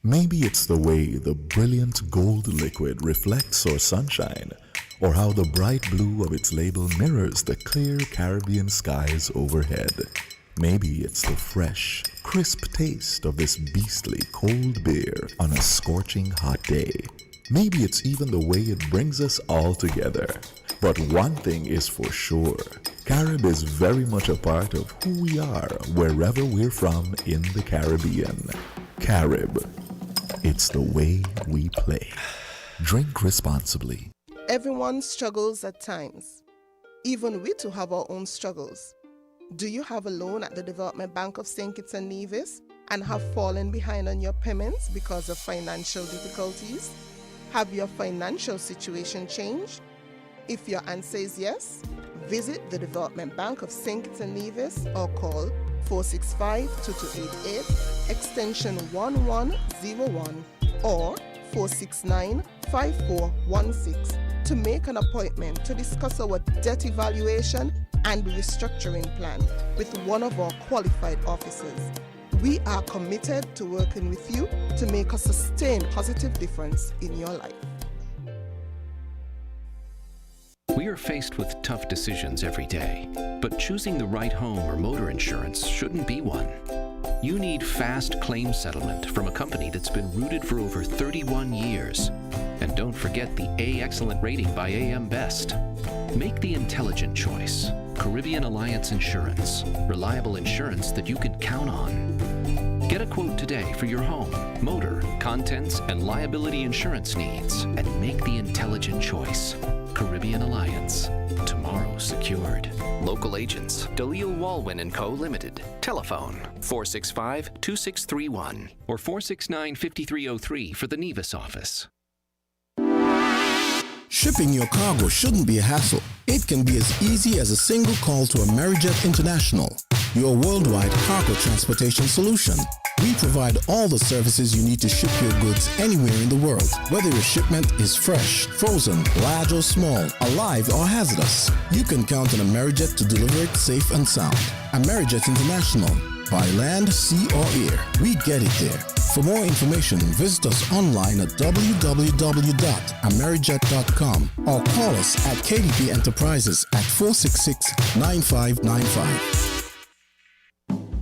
Maybe it's the way the brilliant gold liquid reflects our sunshine, or how the bright blue of its label mirrors the clear Caribbean skies overhead. Maybe it's the fresh, crisp taste of this beastly cold beer on a scorching hot day. Maybe it's even the way it brings us all together. But one thing is for sure, Carib is very much a part of who we are wherever we're from in the Caribbean. Carib, it's the way we play. Drink responsibly. Everyone struggles at times. Even we too have our own struggles. Do you have a loan at the Development Bank of St. Kitts and Nevis and have fallen behind on your payments because of financial difficulties? Have your financial situation changed? If your answer is yes, visit the Development Bank of St. Kitts and Nevis or call 465-2288, extension 1101 or 469-5416 to make an appointment to discuss our debt evaluation and restructuring plan with one of our qualified officers. We are committed to working with you to make a sustained positive difference in your life. We are faced with tough decisions every day, but choosing the right home or motor insurance shouldn't be one. You need fast claim settlement from a company that's been rooted for over 31 years. And don't forget the A Excellent rating by AM Best. Make the intelligent choice. Caribbean Alliance Insurance. Reliable insurance that you can count on. Get a quote today for your home, motor, contents, and liability insurance needs, and make the intelligent choice. Caribbean Alliance. Tomorrow secured. Local agents, Dalil Walwyn & Co. Limited. Telephone 465-2631 or 469-5303 for the Nevis office. Shipping your cargo shouldn't be a hassle. It can be as easy as a single call to Amerijet International, your worldwide cargo transportation solution. We provide all the services you need to ship your goods anywhere in the world, whether your shipment is fresh, frozen, large or small, alive or hazardous. You can count on Amerijet to deliver it safe and sound. Amerijet International, by land, sea or air, we get it there. For more information, visit us online at www.amerijet.com or call us at KDP Enterprises at 466-9595.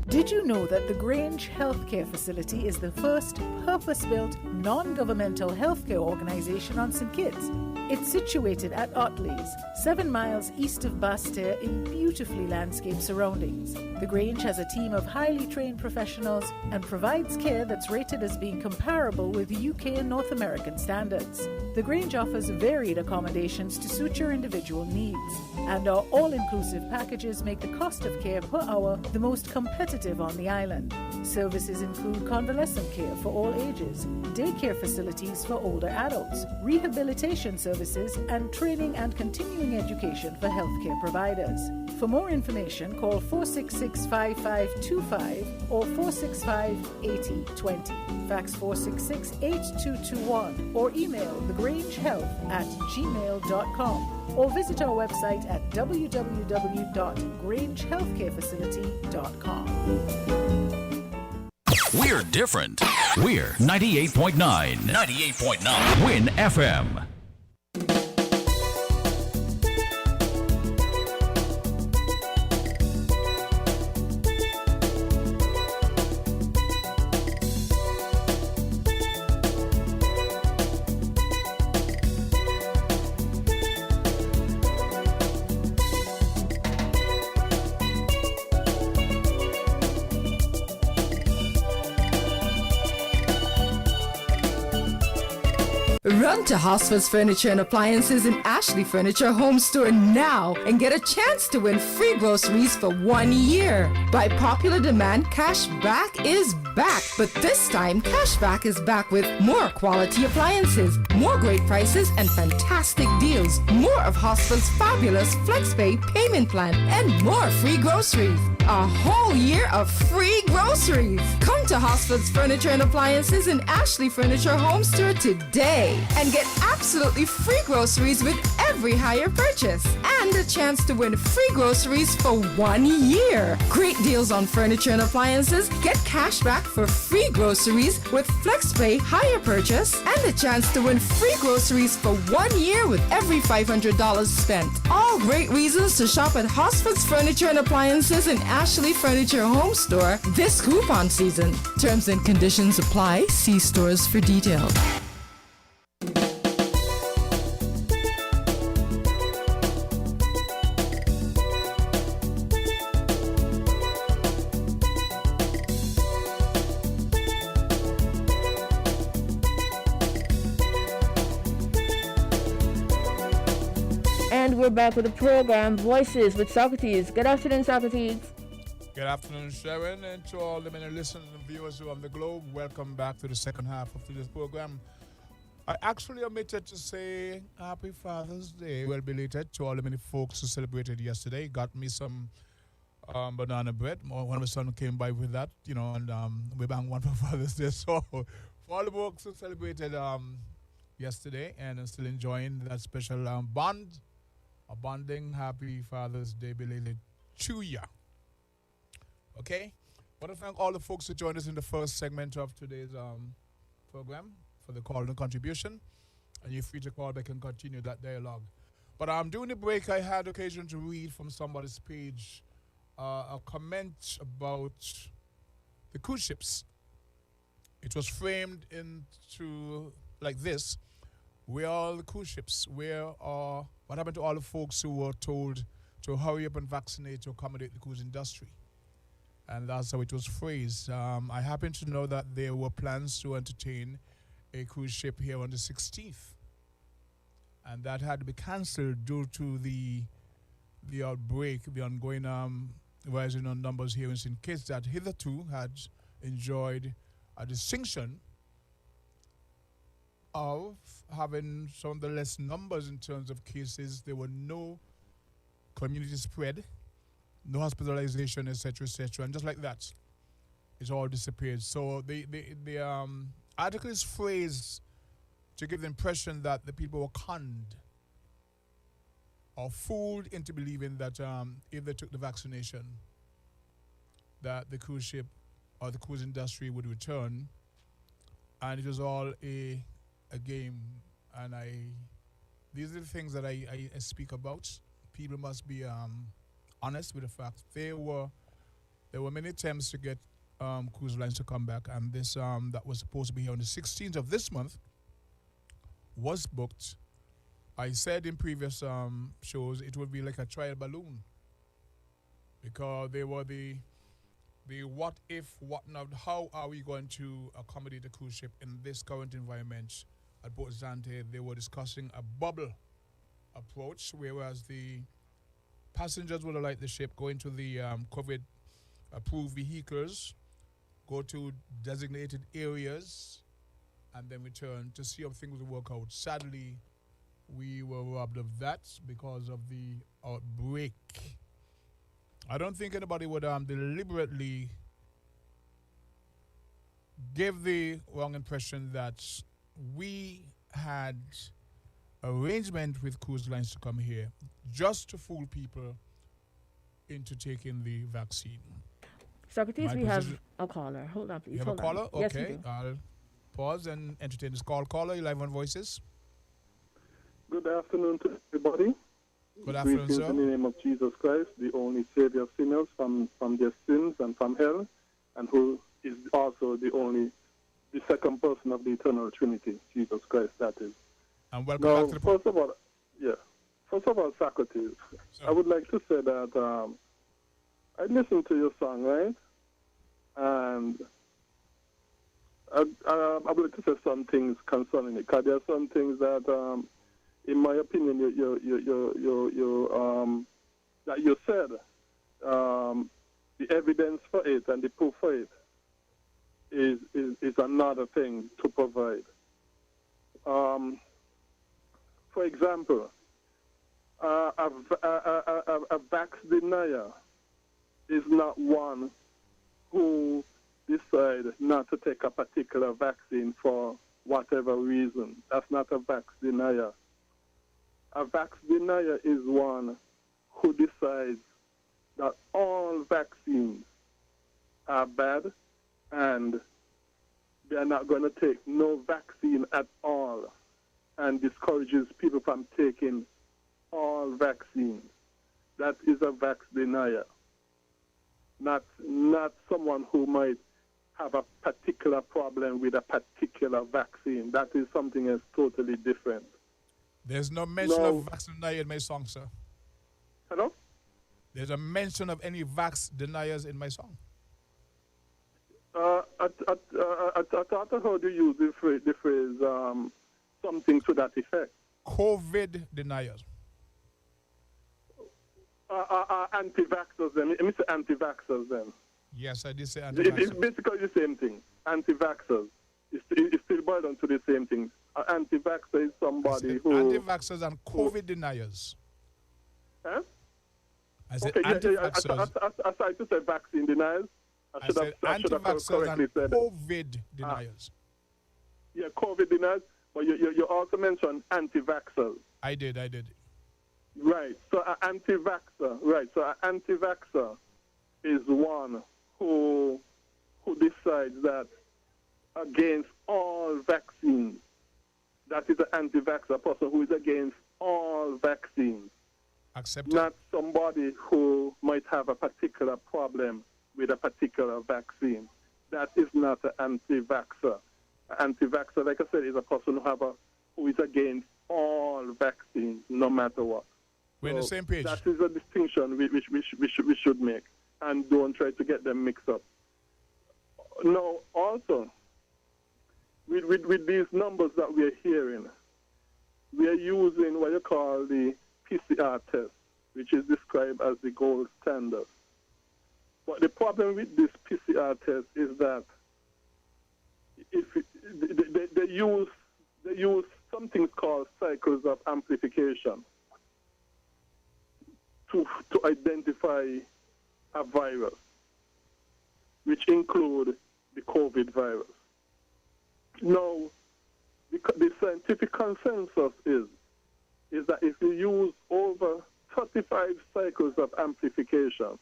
Did you know that the Grange Healthcare Facility is the first purpose-built, non-governmental healthcare organization on St. Kitts? It's situated at Otley's, 7 miles east of Basseterre in beautifully landscaped surroundings. The Grange has a team of highly trained professionals and provides care that's rated as being comparable with UK and North American standards. The Grange offers varied accommodations to suit your individual needs, and our all-inclusive packages make the cost of care per hour the most competitive on the island. Services include convalescent care for all ages, daycare facilities for older adults, rehabilitation services, and training and continuing education for healthcare providers. For more information, call 466-5525 or 465-8020. Fax 466-8221 or email thegrangehealth@gmail.com or visit our website at www.grangehealthcarefacility.com. We're different. We're 98.9. 98.9. Win FM. Run to Hosford's Furniture and Appliances in Ashley Furniture Home Store now and get a chance to win free groceries for 1 year. By popular demand, Cashback is back, but this time Cashback is back with more quality appliances, more great prices and fantastic deals, more of Hosford's fabulous FlexPay payment plan, and more free groceries. A whole year of free groceries. Come to Hosford's Furniture and Appliances in Ashley Furniture Home Store today and get absolutely free groceries with every higher purchase and a chance to win free groceries for 1 year. Great deals on furniture and appliances. Get cash back for free groceries with FlexPay higher purchase and a chance to win free groceries for 1 year with every $500 spent. All great reasons to shop at Hosford's Furniture and Appliances in Ashley Furniture Home Store this coupon season. Terms and conditions apply. See stores for details. We're back with the program Voices with Socrates. Good afternoon, Socrates. Good afternoon, Sharon, and to all the many listeners and viewers around the globe. Welcome back to the second half of today's program. I actually omitted to say Happy Father's Day. Well belated to all the many folks who celebrated yesterday. Got me some banana bread. One of my son came by with that, and we banged one for Father's Day. So for all the folks who celebrated yesterday and are still enjoying that special bonding, Happy Father's Day belated to ya. Okay? I want to thank all the folks who joined us in the first segment of today's program for the call and contribution. And you're free to call back and continue that dialogue. But during the break, I had occasion to read from somebody's page a comment about the cruise ships. It was framed into like this: where are the cruise ships? What happened to all the folks who were told to hurry up and vaccinate to accommodate the cruise industry? And that's how it was phrased. I happen to know that there were plans to entertain a cruise ship here on the 16th. And that had to be cancelled due to the outbreak, the ongoing rising on numbers here in St. Kitts that hitherto had enjoyed a distinction of having some of the less numbers in terms of cases. There were no community spread, no hospitalization, etc., etc., and just like that, it all disappeared. So the article is phrased to give the impression that the people were conned or fooled into believing that if they took the vaccination, that the cruise ship or the cruise industry would return, and it was all a game. And these are the things that I speak about. People must be honest with the fact. There were many attempts to get cruise lines to come back, and this that was supposed to be here on the 16th of this month was booked. I said in previous shows it would be like a trial balloon, because they were the what if, what not, how are we going to accommodate the cruise ship in this current environment. At Port Zante, they were discussing a bubble approach, whereas the passengers would alight the ship, go into the COVID-approved vehicles, go to designated areas, and then return to see how things would work out. Sadly, we were robbed of that because of the outbreak. I don't think anybody would deliberately give the wrong impression that we had arrangement with cruise lines to come here just to fool people into taking the vaccine. Socrates, we have a caller. Hold on, please. You have a caller? On. Yes, okay. I'll pause and entertain this call. Caller, you live on Voices. Good afternoon to everybody. Good afternoon, Greetings sir. in the name of Jesus Christ, the only Savior of sinners from their sins and from hell, and who is also the second person of the eternal Trinity, Jesus Christ, that is. And welcome back to the First of all, Socrates, I would like to say that I listened to your song, right? And I would like to say some things concerning it, because there are some things that, in my opinion, that you said, the evidence for it and the proof for it is another thing to provide. For example, a vax denier is not one who decide not to take a particular vaccine for whatever reason. That's not a vax denier. A vax denier is one who decides that all vaccines are bad and they are not going to take no vaccine at all, and discourages people from taking all vaccines. That is a vax denier. Not someone who might have a particular problem with a particular vaccine. That is something else totally different. There's no mention of vax denier in my song, sir. Hello? There's a mention of any vax deniers in my song. I thought I heard you use the phrase something to that effect. COVID deniers. Anti-vaxxers then. Let me say anti-vaxxers then. Yes, I did say anti-vaxxers. It's basically the same thing. Anti-vaxxers. It's still boiled down to the same thing. An anti-vaxxer is somebody who... Anti-vaxxers and COVID deniers. Huh? I said okay, anti-vaxxers. I tried to say vaccine deniers. I said anti-vaxxers and COVID deniers. Yeah, COVID deniers. But you also mentioned anti-vaxxers. I did. Right. So an anti-vaxxer. Right. So an anti-vaxxer is one who decides that against all vaccines. That is an anti-vaxxer, a person who is against all vaccines. Accepted. Not somebody who might have a particular problem with a particular vaccine. That is not an anti-vaxxer. An anti-vaxxer, like I said, is a person who is against all vaccines, no matter what. We're on the same page. That is a distinction which we should make, and don't try to get them mixed up. Now, also, with these numbers that we are hearing, we are using what you call the PCR test, which is described as the gold standard. But the problem with this PCR test is that they use something called cycles of amplification to identify a virus, which include the COVID virus. Now, the scientific consensus is that if you use over 35 cycles of amplification,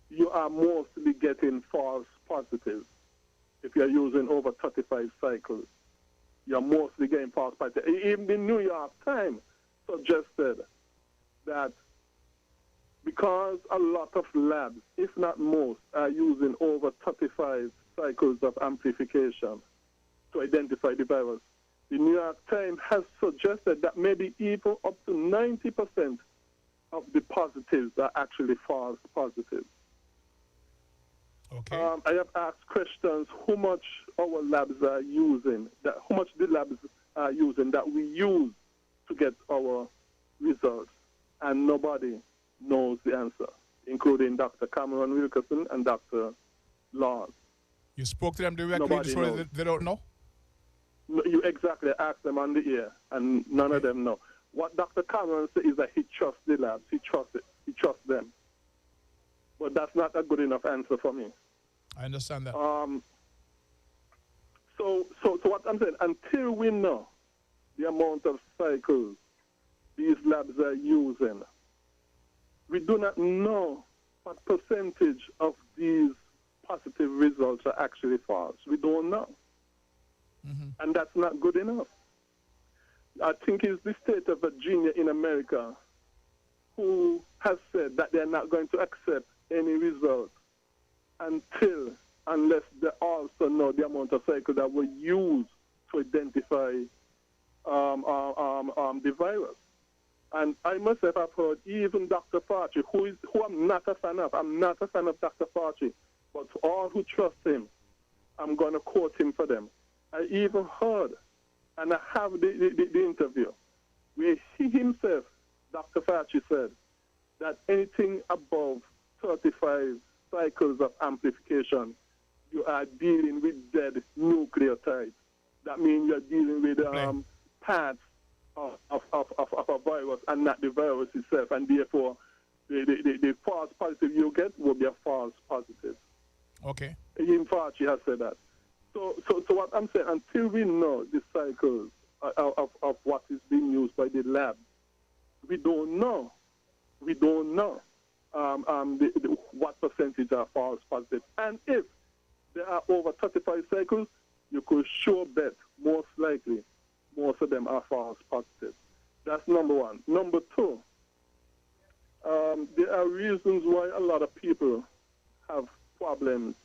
you are mostly getting false positives. If you're using over 35 cycles, you're mostly getting false positives. Even the New York Times suggested that because a lot of labs, if not most, are using over 35 cycles of amplification to identify the virus, the New York Times has suggested that maybe even up to 90% of the positives are actually false positives. Okay. I have asked questions how much our labs are using, how much the labs are using that we use to get our results, and nobody knows the answer, including Dr. Cameron Wilkerson and Dr. Laws. You spoke to them directly, Nobody so knows. they don't know? No, you exactly asked them on the air, and none of them know. What Dr. Cameron said is that he trusts the labs, he trusts them. But that's not a good enough answer for me. I understand that. So what I'm saying, until we know the amount of cycles these labs are using, we do not know what percentage of these positive results are actually false. We don't know. And that's not good enough. I think it's the state of Virginia in America who has said that they're not going to accept any results unless they also know the amount of cycles that were used to identify the virus. And I myself have heard even Dr. Fauci, who I'm not a fan of. I'm not a fan of Dr. Fauci, but for all who trust him, I'm going to quote him for them. I even heard, and I have the interview, where he himself, Dr. Fauci, said that anything above 35 cycles of amplification, you are dealing with dead nucleotides. That means you're dealing with parts of a virus and not the virus itself, and therefore the false positive you get will be a false positive. Okay. Even Fauci has said that. So what I'm saying, until we know the cycles of what is being used by the lab, we don't know. What percentage are false positive. And if there are over 35 cycles, you could sure bet, most likely, most of them are false positive. That's number one. Number two, there are reasons why a lot of people have problems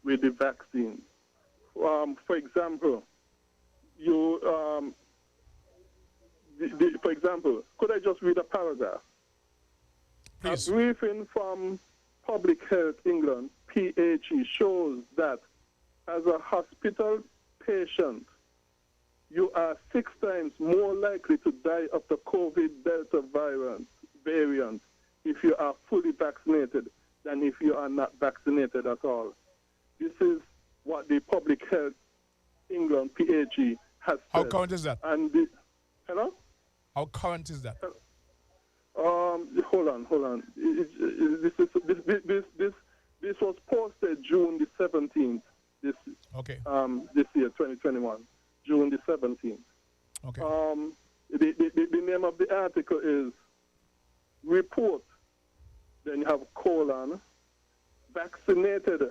with the vaccine. For example, could I just read a paragraph? Please. A briefing from Public Health England, PHE, shows that as a hospital patient, you are 6 times more likely to die of the COVID Delta variant if you are fully vaccinated than if you are not vaccinated at all. This is what the Public Health England, PHE, has How said. current is that? And hello? How current is that? Hold on. This was posted June the 17th. This year, 2021, June the 17th. Okay. The name of the article is Report. Then you have colon. Vaccinated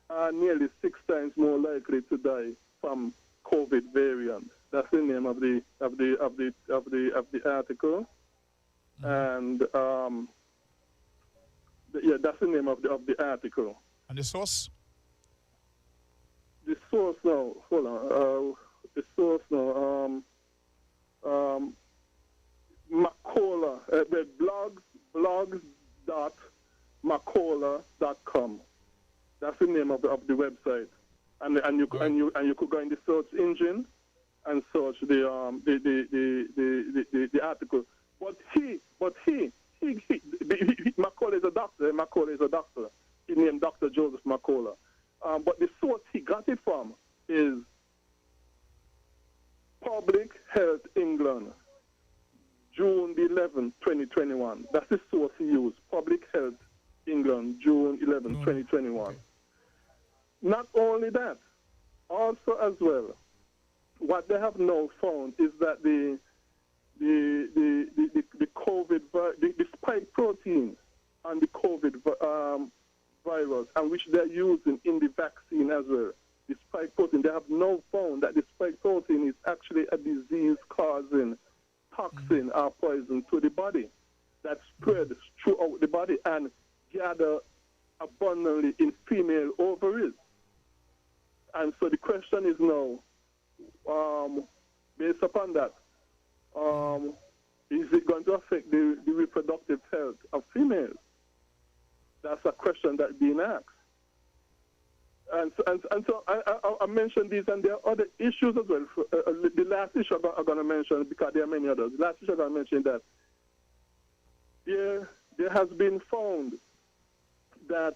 are nearly 6 times more likely to die from COVID variant. That's the name of the article. And that's the name of the article. And the source? The source now, hold on. The source now, Macola, blogs.macola.com. That's the name of the website, and you could go in the search engine and search the article. But he Macola is a doctor. Macola is a doctor. He named Dr. Joseph Macola. But the source he got it from is Public Health England, June 11, 2021. That's the source he used. Public Health England, June 11, 2021. Okay. Not only that, also as well, what they have now found is that the COVID, the spike protein and the COVID virus, and which they're using in the vaccine as well, the spike protein, they have now found that the spike protein is actually a disease-causing toxin or poison to the body that spreads throughout the body and gather abundantly in female ovaries. And so the question is now, based upon that, is it going to affect the reproductive health of females? That's a question that's being asked. And so I mentioned these, and there are other issues as well. The last issue I'm going to mention, because there are many others, the last issue I'm going to mention that there has been found that,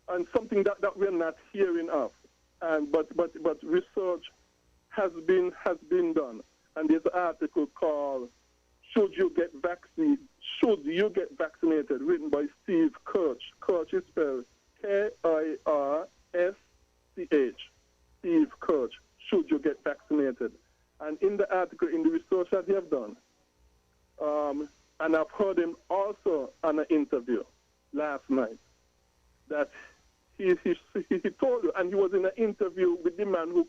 and something that we're not hearing of, but research has been done, and there's an article called "Should You Get Vaccinated?" written by Steve Kirch. Kirch is spelled Kirsch. Steve Kirch. Should you get vaccinated? And in the article, in the research that they have done, and I've heard him also on an interview last night, that he told you, and he was in an interview with the man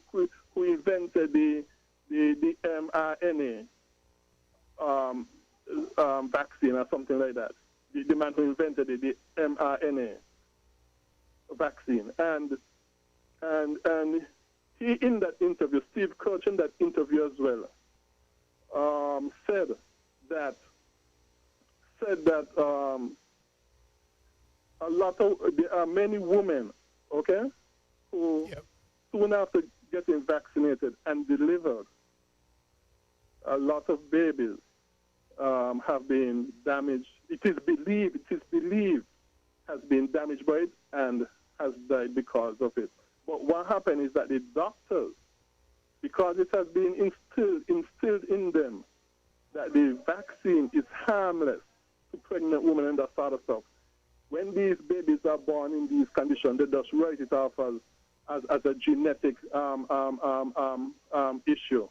who invented the mRNA vaccine or something like that. The man who invented the mRNA vaccine, and he, in that interview, Steve Kirch, in that interview as well, said that there are many women, okay, who soon after getting vaccinated and delivered, a lot of babies have been damaged. It is believed has been damaged by it and has died because of it. But what happened is that the doctors, because it has been instilled in them that the vaccine is harmless to pregnant women and that sort of stuff, when these babies are born in these conditions, they just write it off as a genetic issue,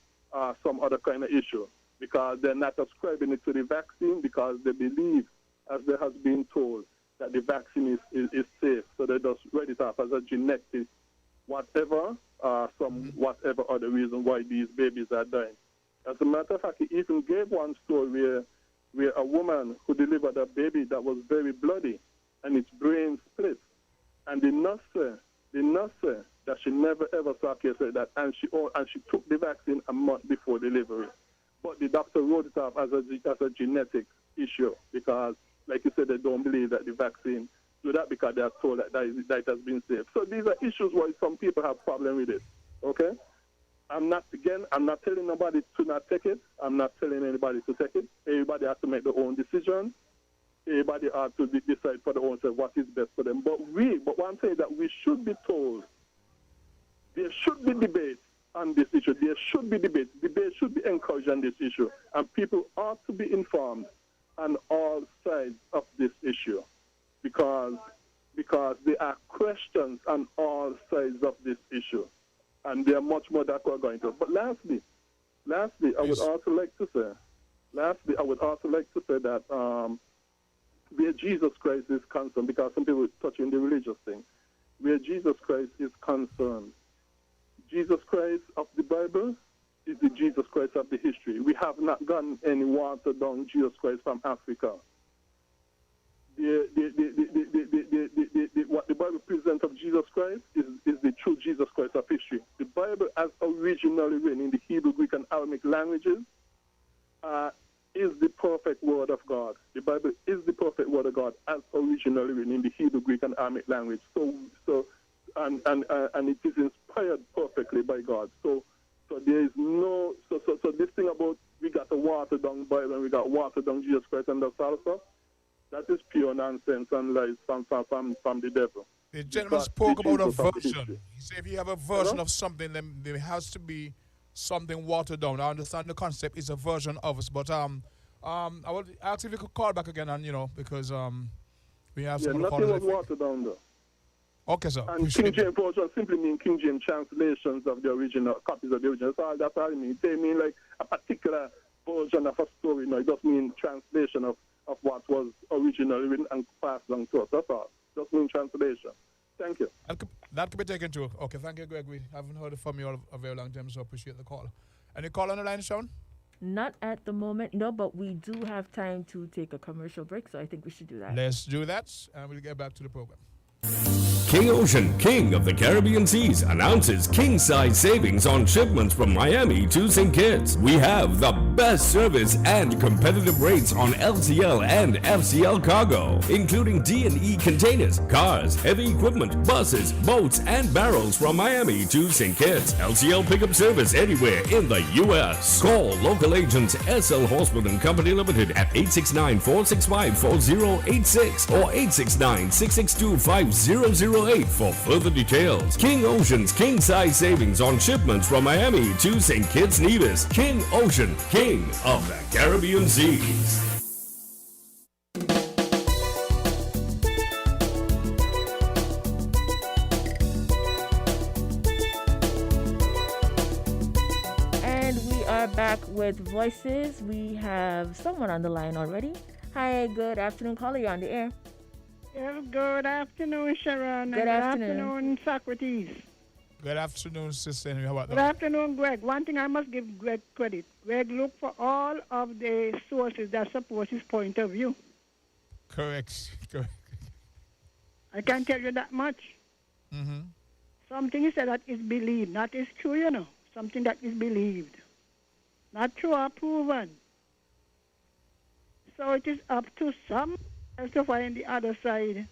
some other kind of issue, because they're not ascribing it to the vaccine because they believe, as they has been told, that the vaccine is safe. So they just write it off as a genetic whatever, whatever other reason why these babies are dying. As a matter of fact, he even gave one story where a woman who delivered a baby that was very bloody and its brain split. And the nurse said that she never ever saw a case like that, and she took the vaccine a month before delivery. But the doctor wrote it off as a genetic issue because, like you said, they don't believe that the vaccine do that because they are told that that has been safe. So these are issues why some people have problem with it. Okay? I'm not telling nobody to not take it. I'm not telling anybody to take it. Everybody has to make their own decision. Everybody has to decide for their own self what is best for them. But what I'm saying is that we should be told, there should be debate on this issue. There should be debate. Debate should be encouraged on this issue. And people ought to be informed on all sides of this issue because there are questions on all sides of this issue. And there are much more that we're going to. But lastly, I would also like to say that where Jesus Christ is concerned, because some people touch on the religious thing, where Jesus Christ is concerned, Jesus Christ of the Bible is the Jesus Christ of the history. We have not gotten any watered down Jesus Christ from Africa. What the Bible presents of Jesus Christ is the true Jesus Christ of history. The Bible, as originally written in the Hebrew, Greek, and Aramaic languages, is the perfect word of God. The Bible is the perfect word of God, as originally written in the Hebrew, Greek, and Aramaic language. And it is inspired perfectly by God. So there is no so this thing about we got a watered down Bible and we got watered down Jesus Christ and that's all stuff. That is pure nonsense and lies from the devil. The gentleman spoke about a version. He said if you have a version of something, then there has to be something watered down. I understand the concept is a version of us, but I would ask if you could call back again, and because we have some nothing was watered down though. Okay, sir. And King James version simply mean King James translations of the original copies of the original. That's all it means. They mean like a particular version of a story. No, it doesn't mean translation of what was originally written and passed along to us. That's all. It doesn't mean translation. Thank you. That could be taken too. Okay, thank you, Greg. We haven't heard from you a very long time, so appreciate the call. Any call on the line, Sean? Not at the moment, no, but we do have time to take a commercial break, so I think we should do that. Let's do that, and we'll get back to the program. King Ocean, king of the Caribbean seas, announces king-size savings on shipments from Miami to St. Kitts. We have the best service and competitive rates on LCL and FCL cargo, including D&E containers, cars, heavy equipment, buses, boats, and barrels from Miami to St. Kitts. LCL pickup service anywhere in the U.S. Call local agents SL Horseman & Company Limited at 869-465-4086 or 869-662-5008 for further details. King Ocean's king-size savings on shipments from Miami to St. Kitts Nevis. King Ocean, king of the Caribbean seas. And we are back with Voices. We have someone on the line already. Hi, good afternoon, caller. You're on the air. Yes, good afternoon, Sharon. Good afternoon, Socrates. Good afternoon, Sister Henry. How about Good afternoon, Greg. One thing I must give Greg credit. Greg looked for all of the sources that support his point of view. Correct. I can tell you that much. Mm-hmm. Something he said that is believed, not is true, Something that is believed. Not true or proven. So it is up to some to find the other side.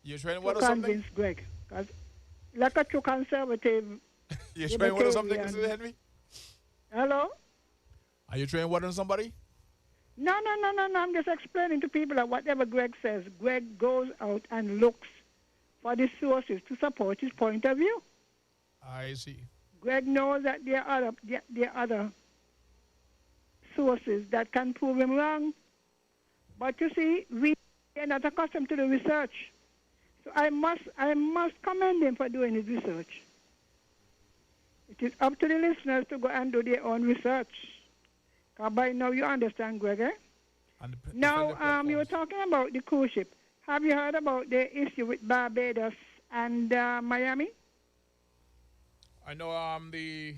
You're trying to convince Greg. Because like a true conservative. You're trying what or something, Mr. Henry? Hello? Are you trying what on somebody? No. I'm just explaining to people that whatever Greg says, Greg goes out and looks for the sources to support his point of view. I see. Greg knows that there are other sources that can prove him wrong. But you see, we are not accustomed to the research. So I must commend him for doing his research. It is up to the listeners to go and do their own research. Because by now you understand, Greg, eh? Now, you were talking about the cruise ship. Have you heard about the issue with Barbados and Miami? I know the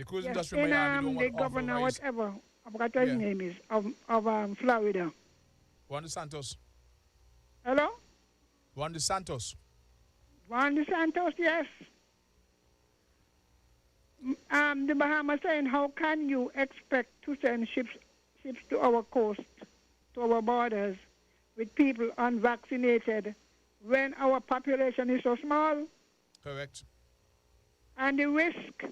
cruise industry in Miami the governor, whatever, I forgot what his name is, of Florida. Juan DeSantos. Hello? Juan DeSantos. Juan DeSantos, yes. The Bahamas saying, how can you expect to send ships to our coast, to our borders, with people unvaccinated when our population is so small? Correct. And the risk.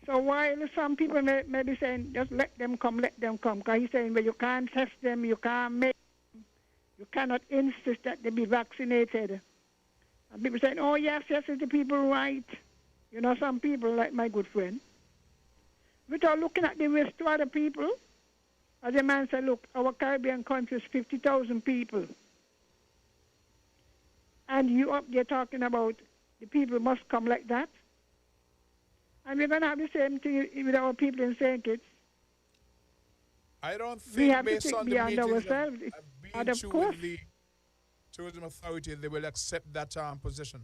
So while some people may be saying, just let them come, because he's saying, well, you can't test them, you can't make them, you cannot insist that they be vaccinated. And people saying, oh, yes, is the people right? You know, some people, like my good friend, without looking at the risk to other people, as a man said, look, our Caribbean country is 50,000 people. And you up there talking about the people must come like that. And we're going to have the same thing with our people in St. Kitts. I don't think We have to based think on the beyond meetings ourselves. I've been to with the tourism authority, they will accept that position.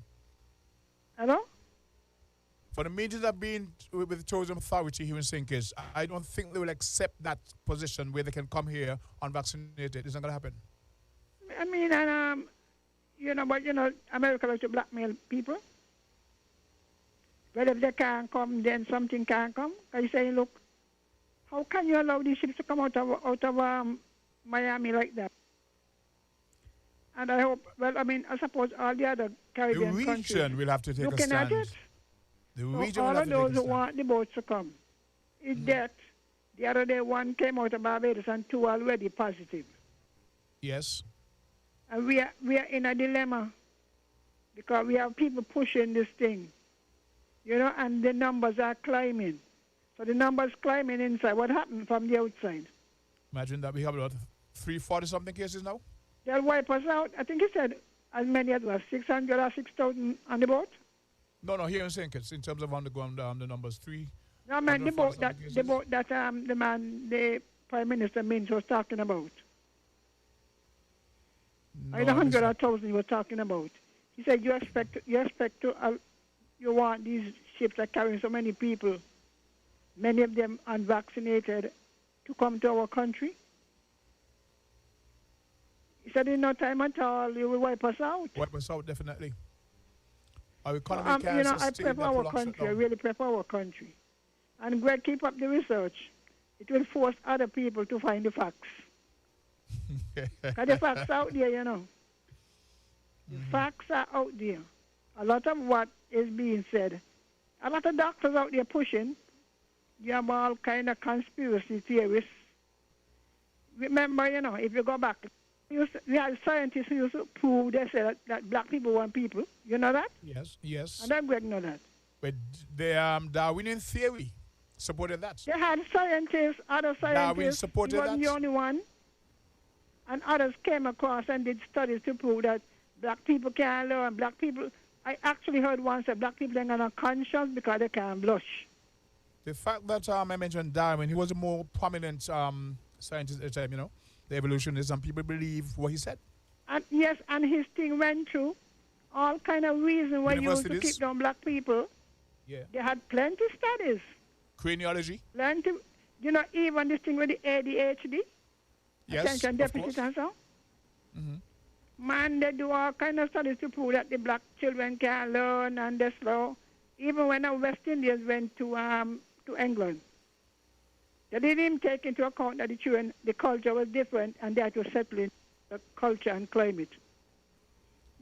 Hello? For the meetings I've been with the tourism authority here in St. Kitts, I don't think they will accept that position where they can come here unvaccinated. It's not going to happen. I mean, and, America likes to blackmail people. Well, if they can't come, then something can't come. Because you say, look, how can you allow these ships to come out of Miami like that? And I hope, I suppose all the other Caribbean the countries region will have to take a looking stand. at it. The So region all will have of to take those a who stand. want the boats to come is that the other day one came out of Barbados and two already positive. Yes. And we are in a dilemma because we have people pushing this thing, and the numbers are climbing. So the numbers climbing inside. What happened from the outside? Imagine that we have about 340-something cases now. They'll wipe us out. I think he said as many as 600 or 6,000 on the boat. No, here in St. Kitts, in terms of on the ground, the numbers 3. No, man, the boat that the Prime Minister Mintz was talking about. No, The 100 or 1,000 he was talking about. He said you want these ships that carrying so many people, many of them unvaccinated, to come to our country. He said in no time at all you will wipe us out. Wipe us out, definitely. Our economy can't I sustain pray for that our prolonged country. I shutdown. really pray for our country. And Greg, keep up the research. It will force other people to find the facts. Because the facts are out there, The facts are out there. A lot of what is being said. A lot of doctors out there pushing. You have all kind of conspiracy theorists. Remember, if you go back, we had scientists who used to prove, they said that black people want people. You know that? Yes. And then Greg know that. But the Darwinian theory supported that. They had scientists, other Darwin scientists. supported He wasn't that. the only one. And others came across and did studies to prove that black people can't learn. Black people, I actually heard once that black people ain't got no conscience because they can't blush. The fact that I mentioned Darwin, he was a more prominent scientist at the time, the evolutionist, and people believe what he said. And yes, and his thing went through all kind of reasons why you used to keep down black people. Yeah. They had plenty studies. Craniology. Plenty, even this thing with the ADHD. Yes, Attention of deficit course. and so. Mm-hmm. Man, they do all kind of studies to prove that the black children can learn and they're slow. Even when the West Indians went to England, they didn't even take into account that the culture was different and they had to settle in the culture and climate.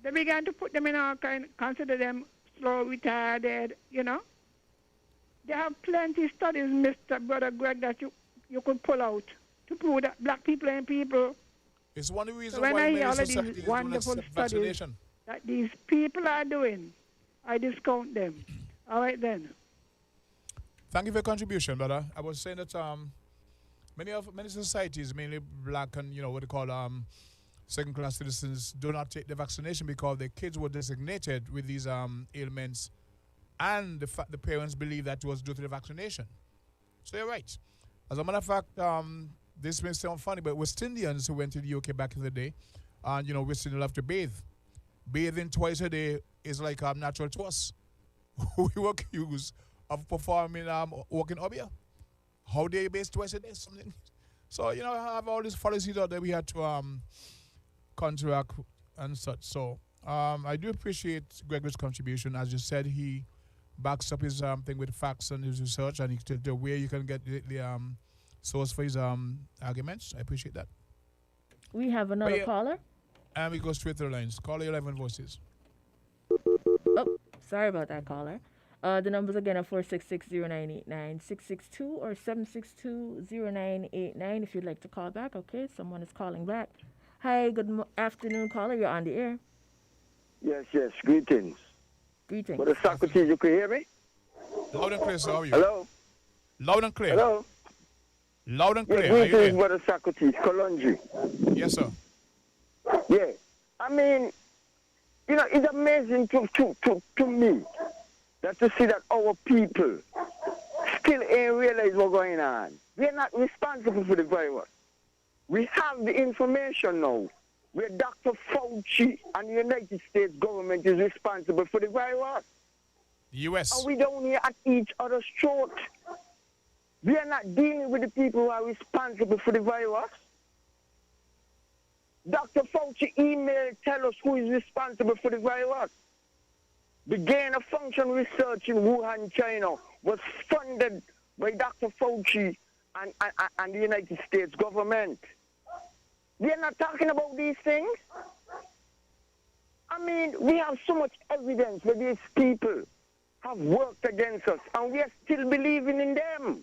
They began to put them in all kind, consider them slow, retarded, They have plenty of studies, Mr. Brother Greg, that you could pull out to prove that black people ain't people. It's one of the reasons So when why I hear many all of societies these don't wonderful accept studies vaccination. that these people are doing, I discount them. All right then. Thank you for your contribution, brother. I was saying that many societies, mainly black and what they call second-class citizens, do not take the vaccination because their kids were designated with these ailments, and the parents believe that it was due to the vaccination. So you're right. As a matter of fact, this may sound funny, but West Indians who went to the UK back in the day, and West Indians love to bathe. Bathing twice a day is like natural to us. We were accused of performing walking obia. How dare you bathe twice a day? Something. So I have all these policies out there we had to contract and such. So I do appreciate Gregory's contribution. As you said, he backs up his thing with facts and his research, and the way you can get the source for his arguments. I appreciate that. We have another caller. And we go straight to the lines. Caller 11 voices. Oh, sorry about that, caller. The numbers again are 466-0989, 662 or 762-0989 if you'd like to call back. Okay, someone is calling back. Hi, good afternoon, caller. You're on the air. Yes. Greetings. Greetings. Brother Socrates, you can hear me? Loud and clear, sir. How are you? Hello? Loud and clear. Hello? Loud and clear. Yeah, How are you greetings, there? Brother Socrates, Kalonji. Yes, sir. Yeah. I mean, you know, it's amazing to me that to see that our people still ain't realize what's going on. We're not responsible for the virus. We have the information now where Dr. Fauci and the United States government is responsible for the virus. U.S. And we don't hear at each other's throat. We are not dealing with the people who are responsible for the virus. Dr. Fauci email tell us who is responsible for the virus. The gain-of-function research in Wuhan, China was funded by Dr. Fauci and the United States government. We are not talking about these things. I mean, we have so much evidence that these people have worked against us, and we are still believing in them.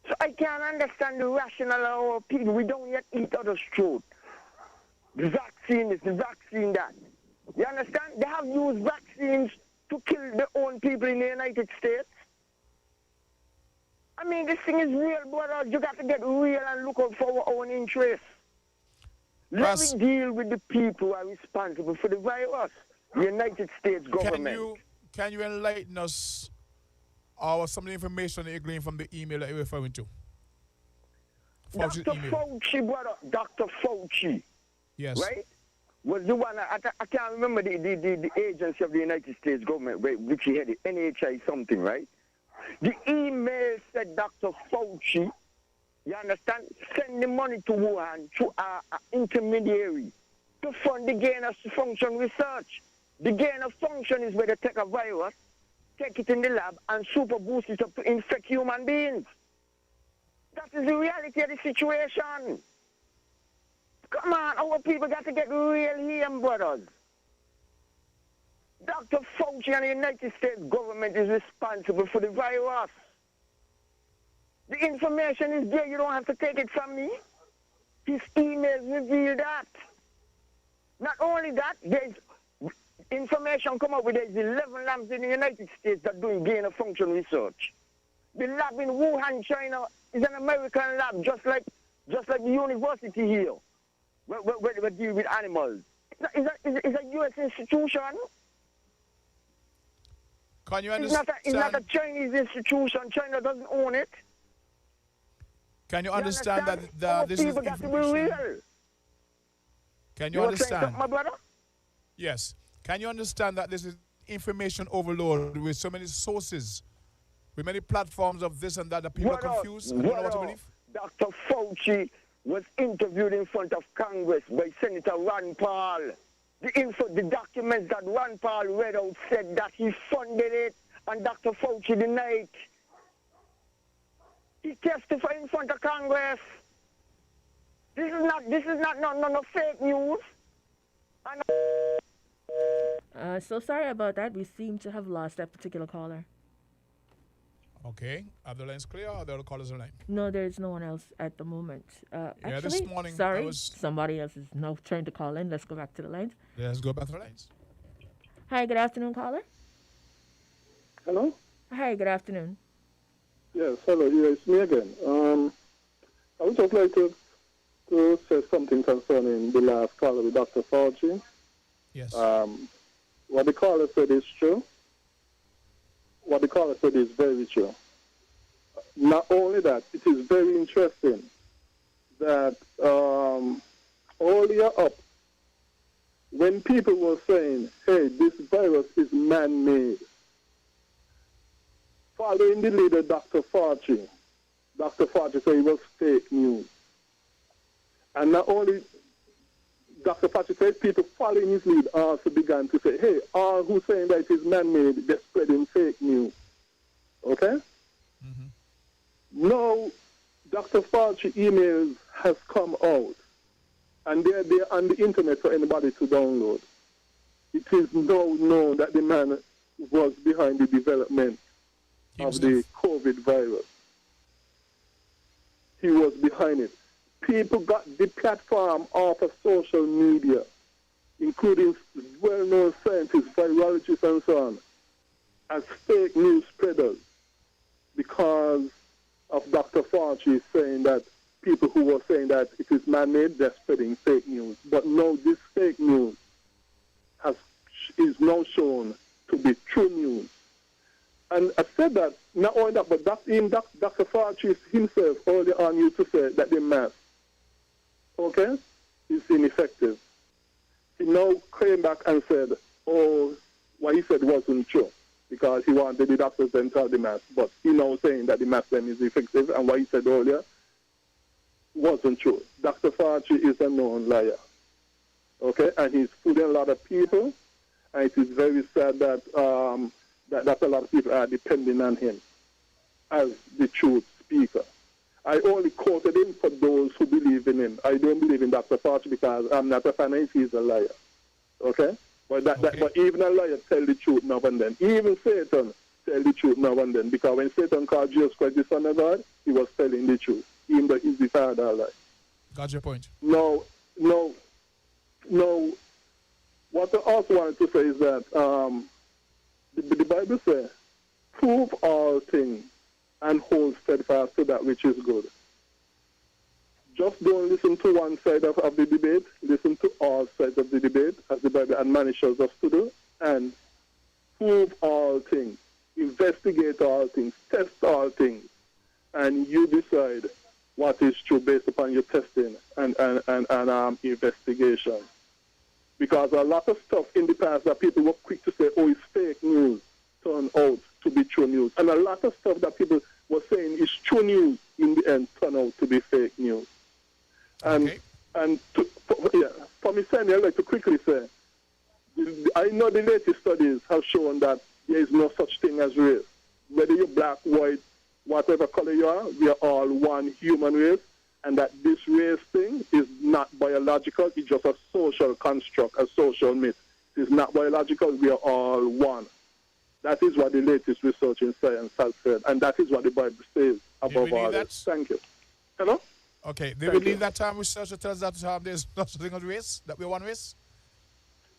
So I can't understand the rationale of our people. We don't yet eat other's throat. The vaccine is the vaccine that. You understand? They have used vaccines to kill their own people in the United States. I mean, this thing is real, brother. You got to get real and look out for our own interests. Let me deal with the people who are responsible for the virus, the United States government. Can you enlighten us or some of the information that you're getting from the email that you're referring to? Dr. Fauci, brother, Dr. Fauci. Yes. Right? Was the one, I can't remember the agency of the United States government, which he had, NHI something, right? The email said Dr. Fauci, you understand, send the money to Wuhan to an intermediary to fund the gain-of-function research. The gain-of-function is where they take a virus, take it in the lab, and super boost it up to infect human beings. That is the reality of the situation. Come on, our people got to get real here, brothers. Dr. Fauci and the United States government is responsible for the virus. The information is there. You don't have to take it from me. His emails reveal that. Not only that, there's information come up with there's 11 labs in the United States that are doing gain-of-function research. The lab in Wuhan, China is an American lab, just like the university here, where they deal with animals. It's a U.S. institution. Can you understand? It's not a Chinese institution. China doesn't own it. Can you understand that this is people got to be real. Can you understand? My brother? Yes. Can you understand that this is information overload with so many sources, with many platforms of this and that people are confused and don't know what to believe? Dr. Fauci was interviewed in front of Congress by Senator Ron Paul. The documents that Ron Paul read out said that he funded it, and Dr. Fauci denied. He testified in front of Congress. This is not no fake news. So sorry about that. We seem to have lost that particular caller. Okay. Are the lines clear or are the callers online? No, there is no one else at the moment. Actually, this morning sorry, somebody else is now trying to call in. Let's go back to the lines. Let's go back to the lines. Hi, good afternoon, caller. Hello? Hi, good afternoon. Yes, hello. Yeah, it's me again. I would just like to say something concerning the last caller with Dr. Fauci. Yes. What the caller said is true. What the caller said is very true. Not only that, it is very interesting that earlier up, when people were saying, hey, this virus is man-made, following the leader, Dr. Fauci said it was fake news. And not only Dr. Fauci said, people following his lead also began to say, hey, all who saying that it is man-made, they're spreading fake news. Okay? Mm-hmm. Now, Dr. Fauci emails has come out, and they're there on the internet for anybody to download. It is now known that the man was behind the development of the COVID virus. He was behind it. People got the platform off of social media, including well-known scientists, virologists, and so on. as fake news spreaders because of Dr. Fauci saying that people who were saying that it is man-made, they're spreading fake news. But no, this fake news is now shown to be true news. And I said that, not only that, but Dr. Fauci himself earlier on used to say that the mask, okay, is ineffective. He now came back and said, what he said wasn't true because he wanted the doctors then tell the mask. But he now saying that the mask then is effective, and what he said earlier wasn't true. Dr. Fauci is a known liar, okay, and he's fooling a lot of people, and it is very sad that that a lot of people are depending on him as the truth speaker. I only quoted him for those who believe in him. I don't believe in Dr. Fauci because I'm not a fan of him. He's a liar. Okay? But even a liar tell the truth now and then. Even Satan tell the truth now and then. Because when Satan called Jesus Christ the Son of God, he was telling the truth. Even though he's the father of life. Got your point. No. What I also wanted to say is that the Bible says, prove all things and hold steadfast to that which is good. Just don't listen to one side of the debate. Listen to all sides of the debate, as the Bible admonishes us to do, and prove all things, investigate all things, test all things, and you decide what is true based upon your testing and investigation. Because a lot of stuff in the past that people were quick to say, it's fake news, turned out to be true news. And a lot of stuff that people were saying is true news in the end turned out to be fake news. And for me, Sandy, I'd like to quickly say, I know the latest studies have shown that there is no such thing as race. Whether you're black, white, whatever color you are, we are all one human race. And that this race thing is not biological, it's just a social construct, a social myth. It is not biological, we are all one. That is what the latest research in science has said, and that is what the Bible says above all this. Thank you. Hello? Okay, they believe that research tells us that there's no such thing as race, that we're one race?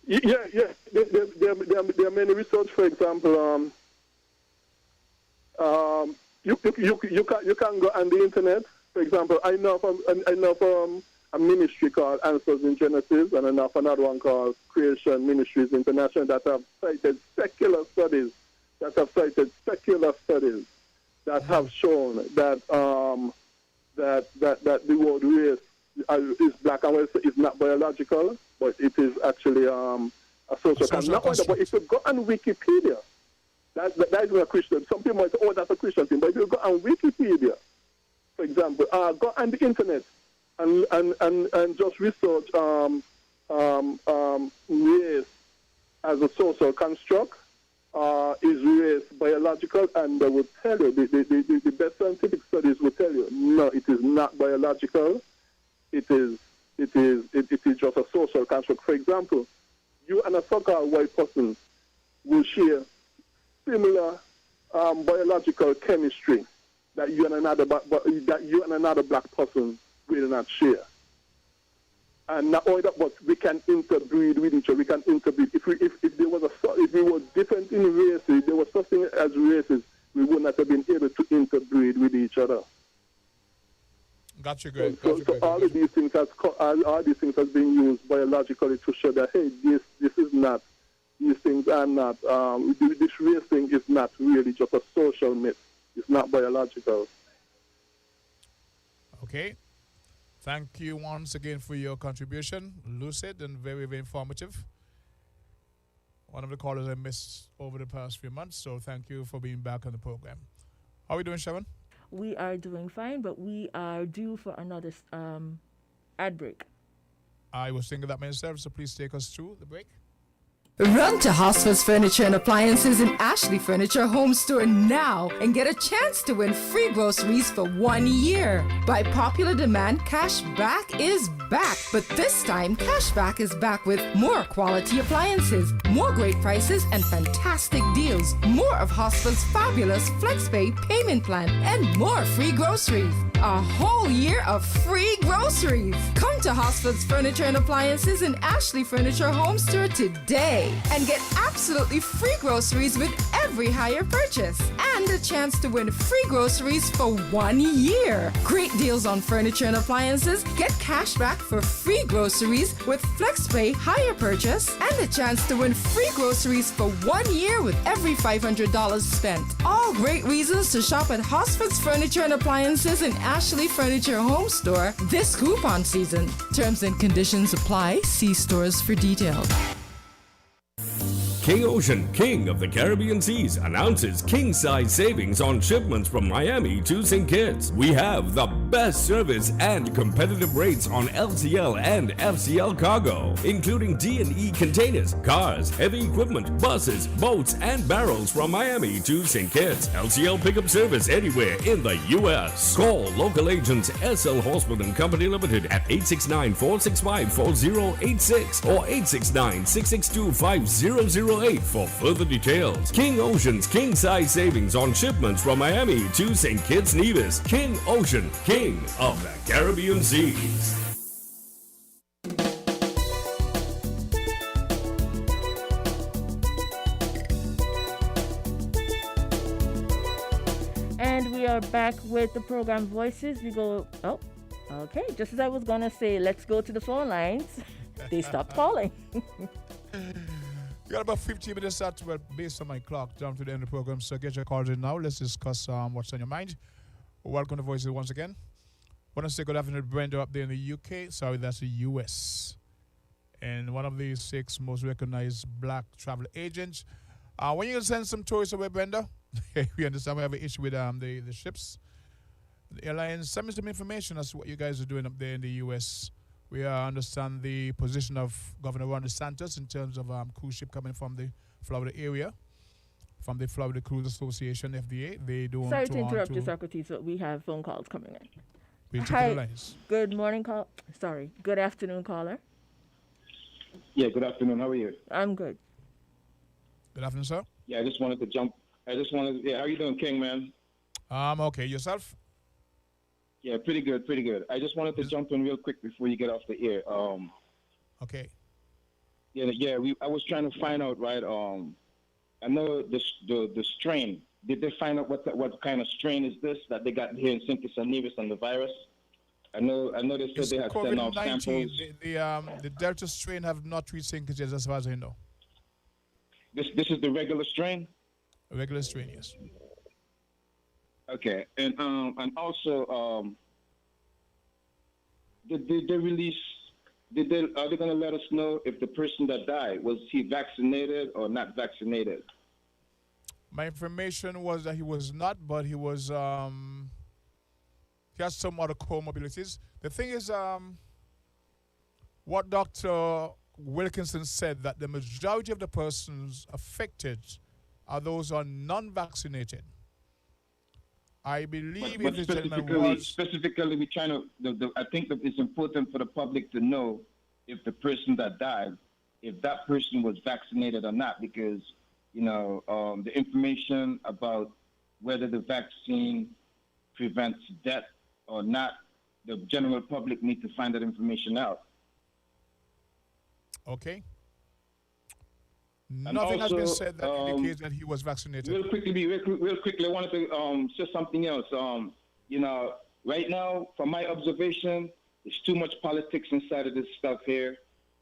Yeah. There are many research, for example, you can go on the internet. For example, I know from a ministry called Answers in Genesis, and I know of another one called Creation Ministries International that have cited secular studies that have shown that that the word race is black and white is not biological, but it is actually a social construct. But if you go on Wikipedia, that is not a Christian. Some people might say, that's a Christian thing. But if you go on Wikipedia, for example, go on the internet and just research race as a social construct. Is race biological? And they will tell you, the best scientific studies will tell you, no, it is not biological. It is just a social construct. For example, you and a so-called white person will share similar biological chemistry that you and another black person will not share. And not only that, but we can interbreed with each other. We can interbreed. If we were different in races, if there was something as races, we would not have been able to interbreed with each other. Gotcha, good. So all of these things all these things has been used biologically to show that this is not. These things are not. This race thing is not really just a social myth. It's not biological. Okay. Thank you once again for your contribution. Lucid and very, very informative. One of the callers I missed over the past few months, so thank you for being back on the program. How are we doing, Sharon? We are doing fine, but we are due for another ad break. I was thinking that myself, so please take us through the break. Run to Hosford's Furniture and Appliances in Ashley Furniture Home Store now and get a chance to win free groceries for 1 year. By popular demand, Cashback is back, but this time Cashback is back with more quality appliances, more great prices and fantastic deals, more of Hosford's fabulous FlexPay payment plan, and more free groceries. A whole year of free groceries. Come to Hosford's Furniture and Appliances in Ashley Furniture Home Store today. Pay and get absolutely free groceries with every higher purchase. And a chance to win free groceries for 1 year. Great deals on furniture and appliances. Get cash back for free groceries with FlexPay higher purchase and a chance to win free groceries for 1 year with every $500 spent. All great reasons to shop at Hosford's Furniture and Appliances in Ashley Furniture Home Store this coupon season. Terms and conditions apply. See stores for details. King Ocean, king of the Caribbean seas, announces king-size savings on shipments from Miami to St. Kitts. We have the best service and competitive rates on LCL and FCL cargo, including D&E containers, cars, heavy equipment, buses, boats, and barrels from Miami to St. Kitts. LCL pickup service anywhere in the U.S. Call local agents SL Horseman and Company Limited at 869-465-4086 or 869-662-5008 for further details. King Ocean's king-size savings on shipments from Miami to St. Kitts Nevis. King Ocean, king of the Caribbean seas. And we are back with the program Voices. We go, oh, okay. Just as I was going to say, let's go to the phone lines. They stopped calling. We got about 15 minutes out, well, based on my clock, down to the end of the program. So get your calls in now. Let's discuss what's on your mind. Welcome to Voices once again. I want to say good afternoon to Brenda up there in the UK. Sorry, that's the US. And one of the 6 most recognized black travel agents. When you send some tourists away, Brenda, we understand we have an issue with the ships. The airlines, send me some information as to what you guys are doing up there in the US. We understand the position of Governor Ron DeSantis in terms of cruise ship coming from the Florida area, from the Florida Cruise Association, FDA. They don't. Sorry to interrupt you, Socrates, but we have phone calls coming in. Hi. Good morning, Sorry. Good afternoon, caller. Yeah, good afternoon. How are you? I'm good. Good afternoon, sir. Yeah, I just wanted to jump. Yeah, how you doing, King, man? Okay. Yourself? Yeah, pretty good, pretty good. I just wanted to jump in real quick before you get off the air. Okay. Yeah. I was trying to find out, right? I know the strain. Did they find out what kind of strain is this that they got here in St. Kitts and Nevis on the virus? I know they said they had sent out samples. The Delta strain have not reached St. Kitts as far as I know. This is the regular strain. A regular strain, yes. Okay, and also, did they release? Are they going to let us know if the person that died was he vaccinated or not vaccinated? My information was that he was not, but he was. He has some other comorbidities. The thing is, what Dr. Wilkinson said that the majority of the persons affected are those who are non-vaccinated. I believe but specifically, we're trying to. I think that it's important for the public to know if the person that died, if that person was vaccinated or not, because the information about whether the vaccine prevents death or not, the general public need to find that information out. Okay. Nothing has been said that indicates that he was vaccinated. Real quickly, I wanted to say something else. Right now, from my observation, there's too much politics inside of this stuff here,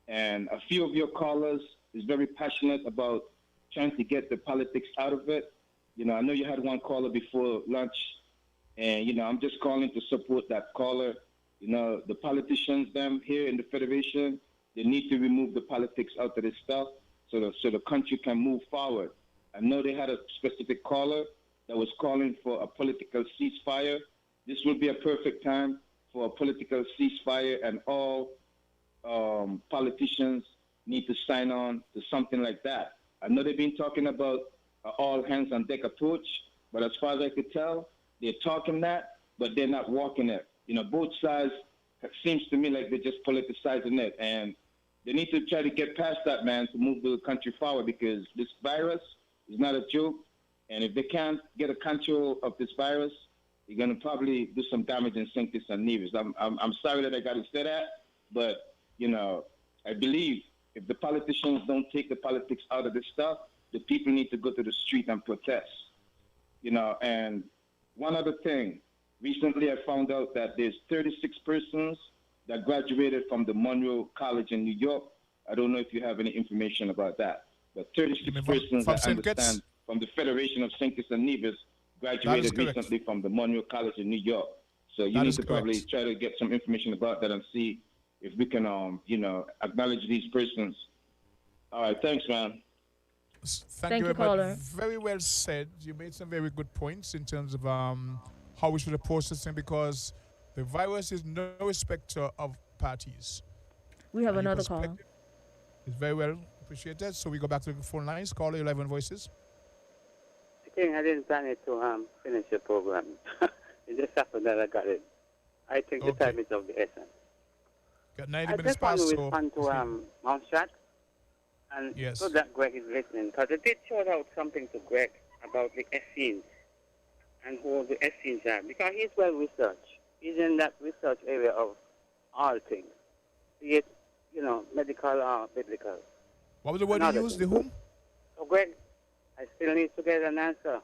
and a few of your callers is very passionate about trying to get the politics out of it. I know you had one caller before lunch, and I'm just calling to support that caller. The politicians, them here in the Federation, they need to remove the politics out of this stuff. So the country can move forward. I know they had a specific caller that was calling for a political ceasefire. This would be a perfect time for a political ceasefire, and all politicians need to sign on to something like that. I know they've been talking about all hands on deck approach, but as far as I could tell, they're talking that, but they're not walking it. Both sides, it seems to me like they're just politicizing it, and they need to try to get past that, man, to move the country forward, because this virus is not a joke. And if they can't get a control of this virus, you're going to probably do some damage in St. Kitts and Nevis. I'm sorry that I got to say that, but, I believe if the politicians don't take the politics out of this stuff, the people need to go to the street and protest. You know, and one other thing, recently I found out that there's 36 persons that graduated from the Monroe College in New York. I don't know if you have any information about that, but 36 persons from I St. understand Kitts? from the Federation of St. Kitts and Nevis graduated recently from the Monroe College in New York. So you need to probably try to get some information about that and see if we can, you know, acknowledge these persons. All right, thanks, man. Thank you very much. Very well said. You made some very good points in terms of how we should approach this thing, because the virus is no respecter of parties. We have another call. It's very well appreciated. So we go back to the phone lines. Caller 11 Voices. King, I didn't plan it to finish the program. It just happened that I got it. I think the time is of the essence. Got 90 I minutes just want past. to respond to Mount Shot. And so that Greg is listening, because I did shout out something to Greg about the Essenes and who the Essenes are, because he's well researched. He's in that research area of all things, be it, you know, medical or biblical. What was the word you used? The whom? So, Greg, I still need to get an answer.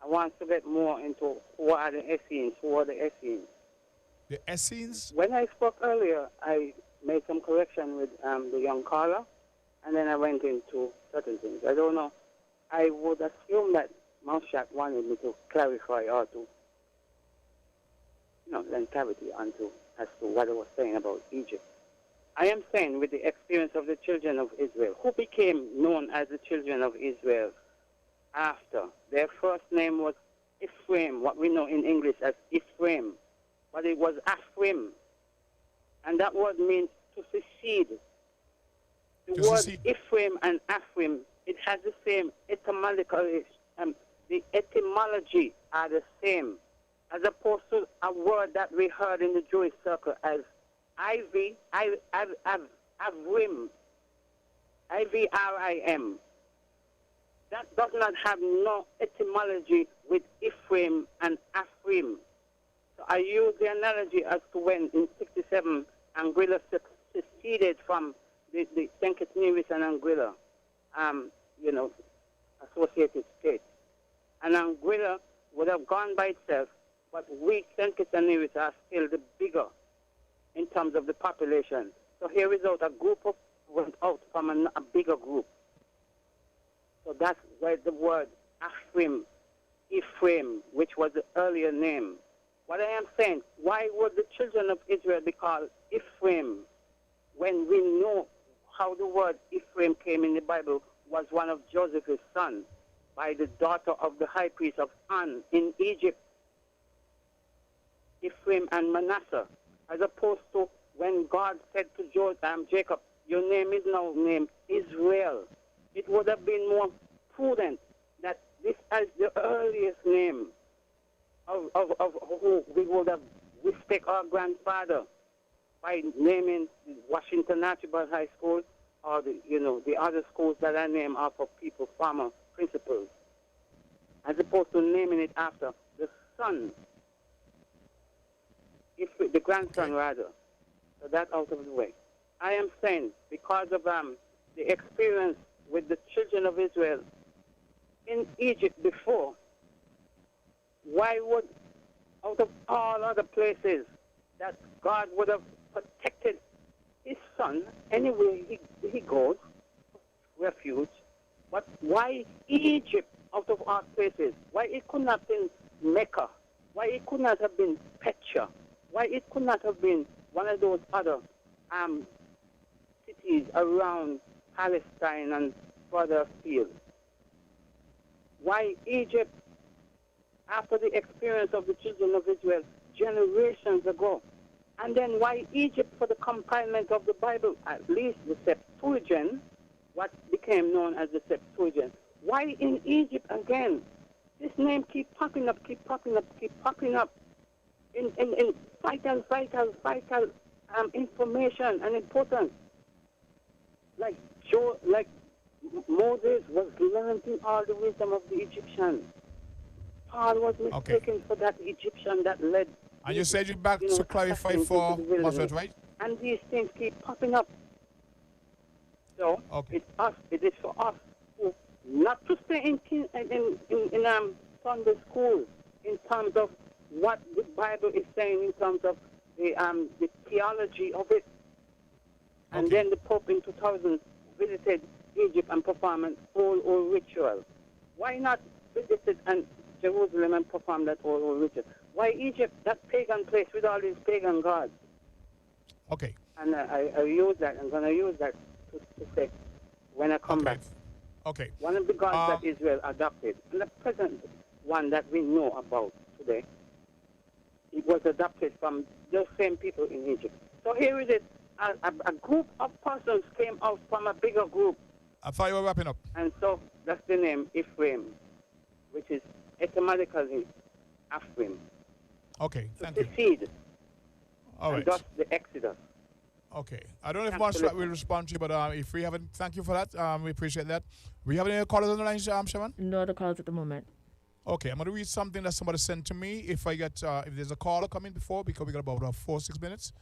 I want to get more into who are the Essenes, who are the Essenes. The Essenes? When I spoke earlier, I made some correction with the young caller, and then I went into certain things. I don't know. I would assume that Mountshot wanted me to clarify or to, you know, lend clarity onto as to what I was saying about Egypt. I am saying with the experience of the children of Israel, who became known as the children of Israel after. Their first name was Ephraim, what we know in English as Ephraim, but it was Ephraim. And that word means to secede. The word Ephraim and Ephraim, it has the same etymological, the etymology are the same, as opposed to a word that we heard in the Jewish circle as Avrim, Ivrim. That does not have no etymology with Ephraim and Ephraim. So I use the analogy as to when in 67 Anguilla seceded from the St. Kitts Nevis and Anguilla, you know, associated states. And Anguilla would have gone by itself, but we, St. Kitts and Nevis, are still the bigger in terms of the population. So here is out, a group went out from a bigger group. So that's where the word Ephraim, which was the earlier name. What I am saying, why would the children of Israel be called Ephraim when we know how the word Ephraim came in the Bible was one of Joseph's sons by the daughter of the high priest of An in Egypt, Ephraim and Manasseh, as opposed to when God said to Jacob, your name is now named Israel. It would have been more prudent that this is the earliest name of who we would have respect our grandfather by naming Washington Archibald High School or the other schools that are named after people, former principals, as opposed to naming it after the son, the grandson rather. So that out of the way. I am saying because of the experience with the children of Israel in Egypt before, why would, out of all other places that God would have protected his son anywhere he goes, refuge, but why Egypt out of all places? Why it could not have been Mecca? Why it could not have been Petra? Why it could not have been one of those other cities around Palestine and further afield? Why Egypt, after the experience of the children of Israel generations ago? And then why Egypt for the compilement of the Bible, at least the Septuagint, what became known as the Septuagint? Why in Egypt again? This name keep popping up in vital information and importance. Like Moses was learning all the wisdom of the Egyptians. Paul was mistaken for that Egyptian that led. And you said you're back to clarify for Mustard, right? And these things keep popping up. So it is for us who not to stay in Sunday school in terms of what the Bible is saying in terms of the theology of it. And then the Pope in 2000 visited Egypt and performed an old ritual. Why not visit Jerusalem and perform that old ritual? Why Egypt, that pagan place with all these pagan gods? Okay. And I use that. I'm going to use that to say when I come back. Okay. One of the gods that Israel adopted, and the present one that we know about today, it was adopted from those same people in Egypt. So here it is. A group of persons came out from a bigger group. I thought you were wrapping up. And so that's the name Ephraim, which is etymologically Ephraim. Okay, thank you. Seed. All right. And thus the Exodus. Okay. I don't know if Marshall will respond to you, but if we haven't, thank you for that. We appreciate that. We have any callers on the line, Shaman? No other calls at the moment. Okay, I'm going to read something that somebody sent to me. If I get, if there's a caller coming before, because we got about 4-6 minutes.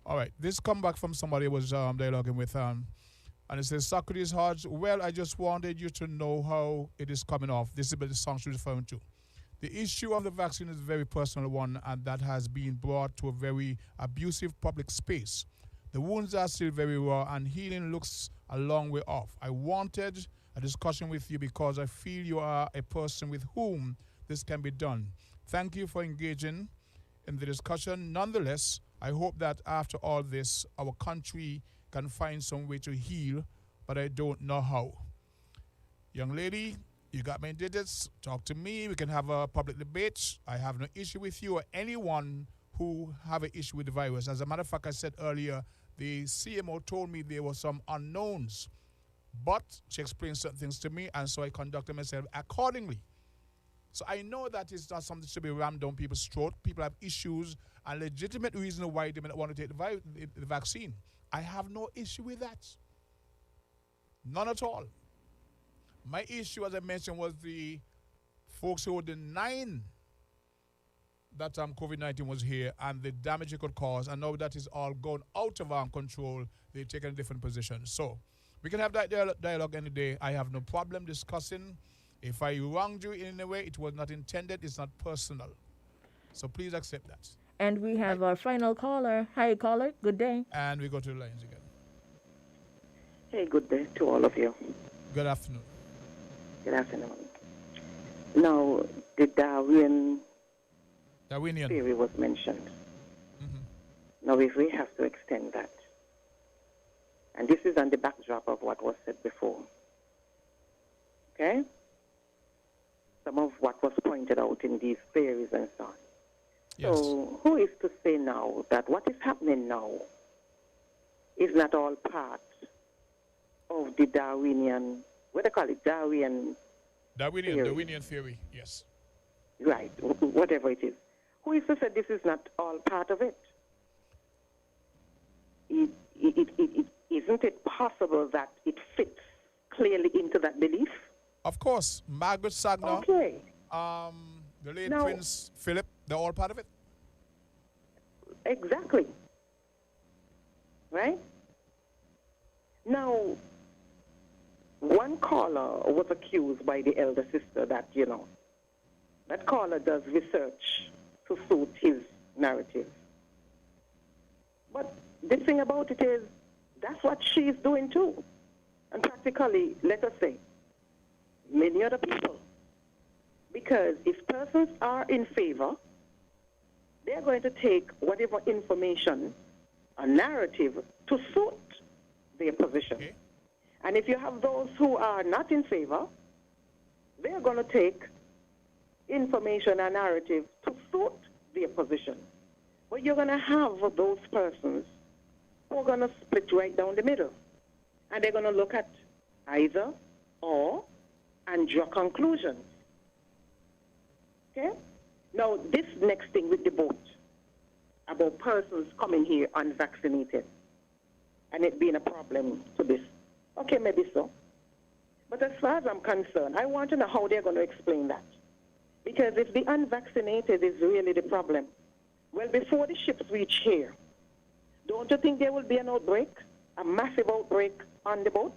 All right, this come back from somebody who was dialoguing with, and it says, Socrates Hodge, well, I just wanted you to know how it is coming off. This is what the song she's referring to. The issue of the vaccine is a very personal one, and that has been brought to a very abusive public space. The wounds are still very raw, and healing looks a long way off. I wanted a discussion with you because I feel you are a person with whom this can be done. Thank you for engaging in the discussion. Nonetheless, I hope that after all this, our country can find some way to heal, but I don't know how. Young lady, you got my digits. Talk to me. We can have a public debate. I have no issue with you or anyone who have an issue with the virus. As a matter of fact, I said earlier, the CMO told me there were some unknowns, but she explained certain things to me, and so I conducted myself accordingly. So I know that it's not something to be rammed down people's throat. People have issues and legitimate reason why they may not want to take the vaccine. I have no issue with that. None at all. My issue, as I mentioned, was the folks who were denying that COVID-19 was here and the damage it could cause. And now that is all gone out of our control, they've taken a different position. So we can have that dialogue any day. I have no problem discussing. If I wronged you in any way, it was not intended. It's not personal. So please accept that. And we have our final caller. Hi, caller. Good day. And we go to the lines again. Hey, good day to all of you. Good afternoon. Good afternoon. Now, the Darwinian theory was mentioned. Mm-hmm. Now, if we have to extend that, and this is on the backdrop of what was said before, okay? Some of what was pointed out in these theories and so on. Yes. So who is to say now that what is happening now is not all part of the Darwinian, what do they call it, Darwinian theory, yes. Right, whatever it is. Who is to say this is not all part of it? Isn't it possible that it fits clearly into that belief? Of course. Margaret Sagner, okay. The late Prince Philip, they're all part of it. Exactly. Right? Now, one caller was accused by the elder sister that, that caller does research to suit his narrative. But the thing about it is, that's what she's doing too. And practically, let us say, many other people. Because if persons are in favor, they're going to take whatever information or narrative to suit their position. Okay. And if you have those who are not in favor, they're going to take information and narrative to suit their position. But you're going to have those persons who are going to split right down the middle. And they're going to look at either or and draw conclusions. Okay? Now, this next thing with the vote about persons coming here unvaccinated and it being a problem to this. Okay, maybe so. But as far as I'm concerned, I want to know how they're going to explain that. Because if the unvaccinated is really the problem, well, before the ships reach here, don't you think there will be an outbreak a massive outbreak on the boat?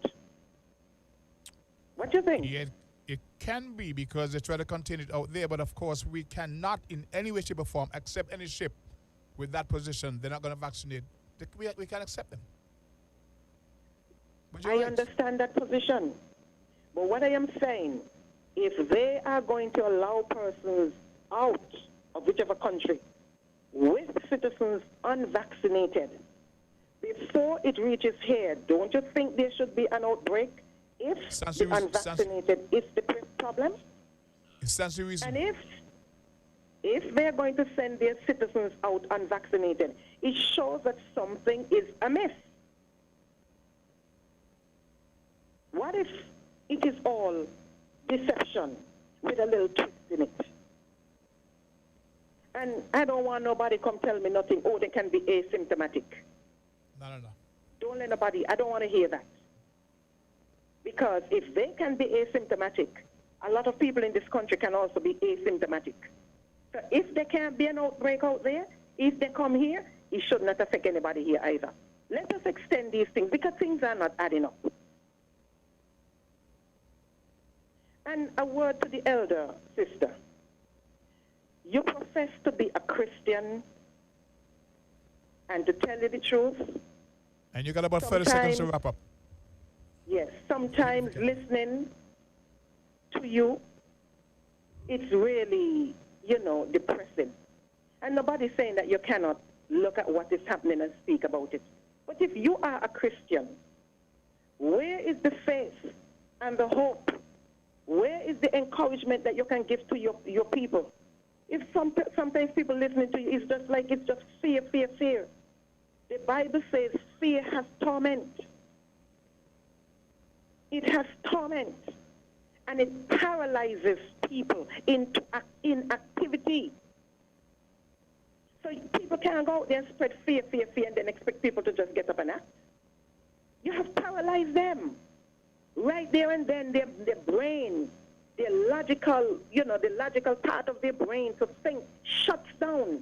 What do you think? Yeah, it can be because they try to contain it out there, but of course we cannot in any way, shape, or form accept any ship with that position. They're not going to vaccinate. We can't accept them. I understand that position. But what I am saying, if they are going to allow persons out of whichever country with citizens unvaccinated, before it reaches here, don't you think there should be an outbreak if the unvaccinated is the problem? And if they're going to send their citizens out unvaccinated, it shows that something is amiss. What if it is all deception with a little twist in it? And I don't want nobody come tell me nothing. Oh, they can be asymptomatic. No. Don't let nobody. I don't want to hear that. Because if they can be asymptomatic, a lot of people in this country can also be asymptomatic. So if there can't be an outbreak out there, if they come here, it should not affect anybody here either. Let us extend these things because things are not adding up. And a word to the elder sister. You profess to be a Christian, and to tell you the truth. And you got about 30 seconds to wrap up. Yes, sometimes listening to you, it's really, depressing. And nobody's saying that you cannot look at what is happening and speak about it. But if you are a Christian, where is the faith and the hope? Where is the encouragement that you can give to your people? If sometimes people listening to you, it's just fear, fear, fear. The Bible says fear has torment. It has torment. And it paralyzes people into inactivity. So people can't go out there and spread fear, fear, fear, and then expect people to just get up and act. You have paralyzed them. Right there and then, their brain, the logical part of their brain to think shuts down.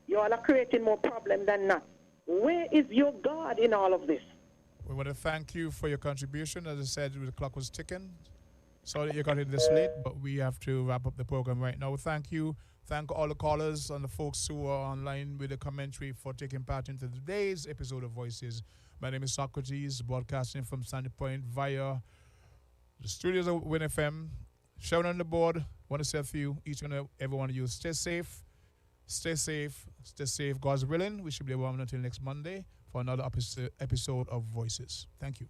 You all are creating more problem than not. Where is your God in all of this? We want to thank you for your contribution. As I said, the clock was ticking. Sorry that you got in this late, but we have to wrap up the program right now. Thank you. Thank all the callers and the folks who are online with the commentary for taking part in today's episode of Voices. My name is Socrates, broadcasting from Sandy Point via the studios of Win FM. Shout on the board. Want to say to you, each and every one of you, stay safe. Stay safe. Stay safe. God's willing. We should be around until next Monday for another episode of Voices. Thank you.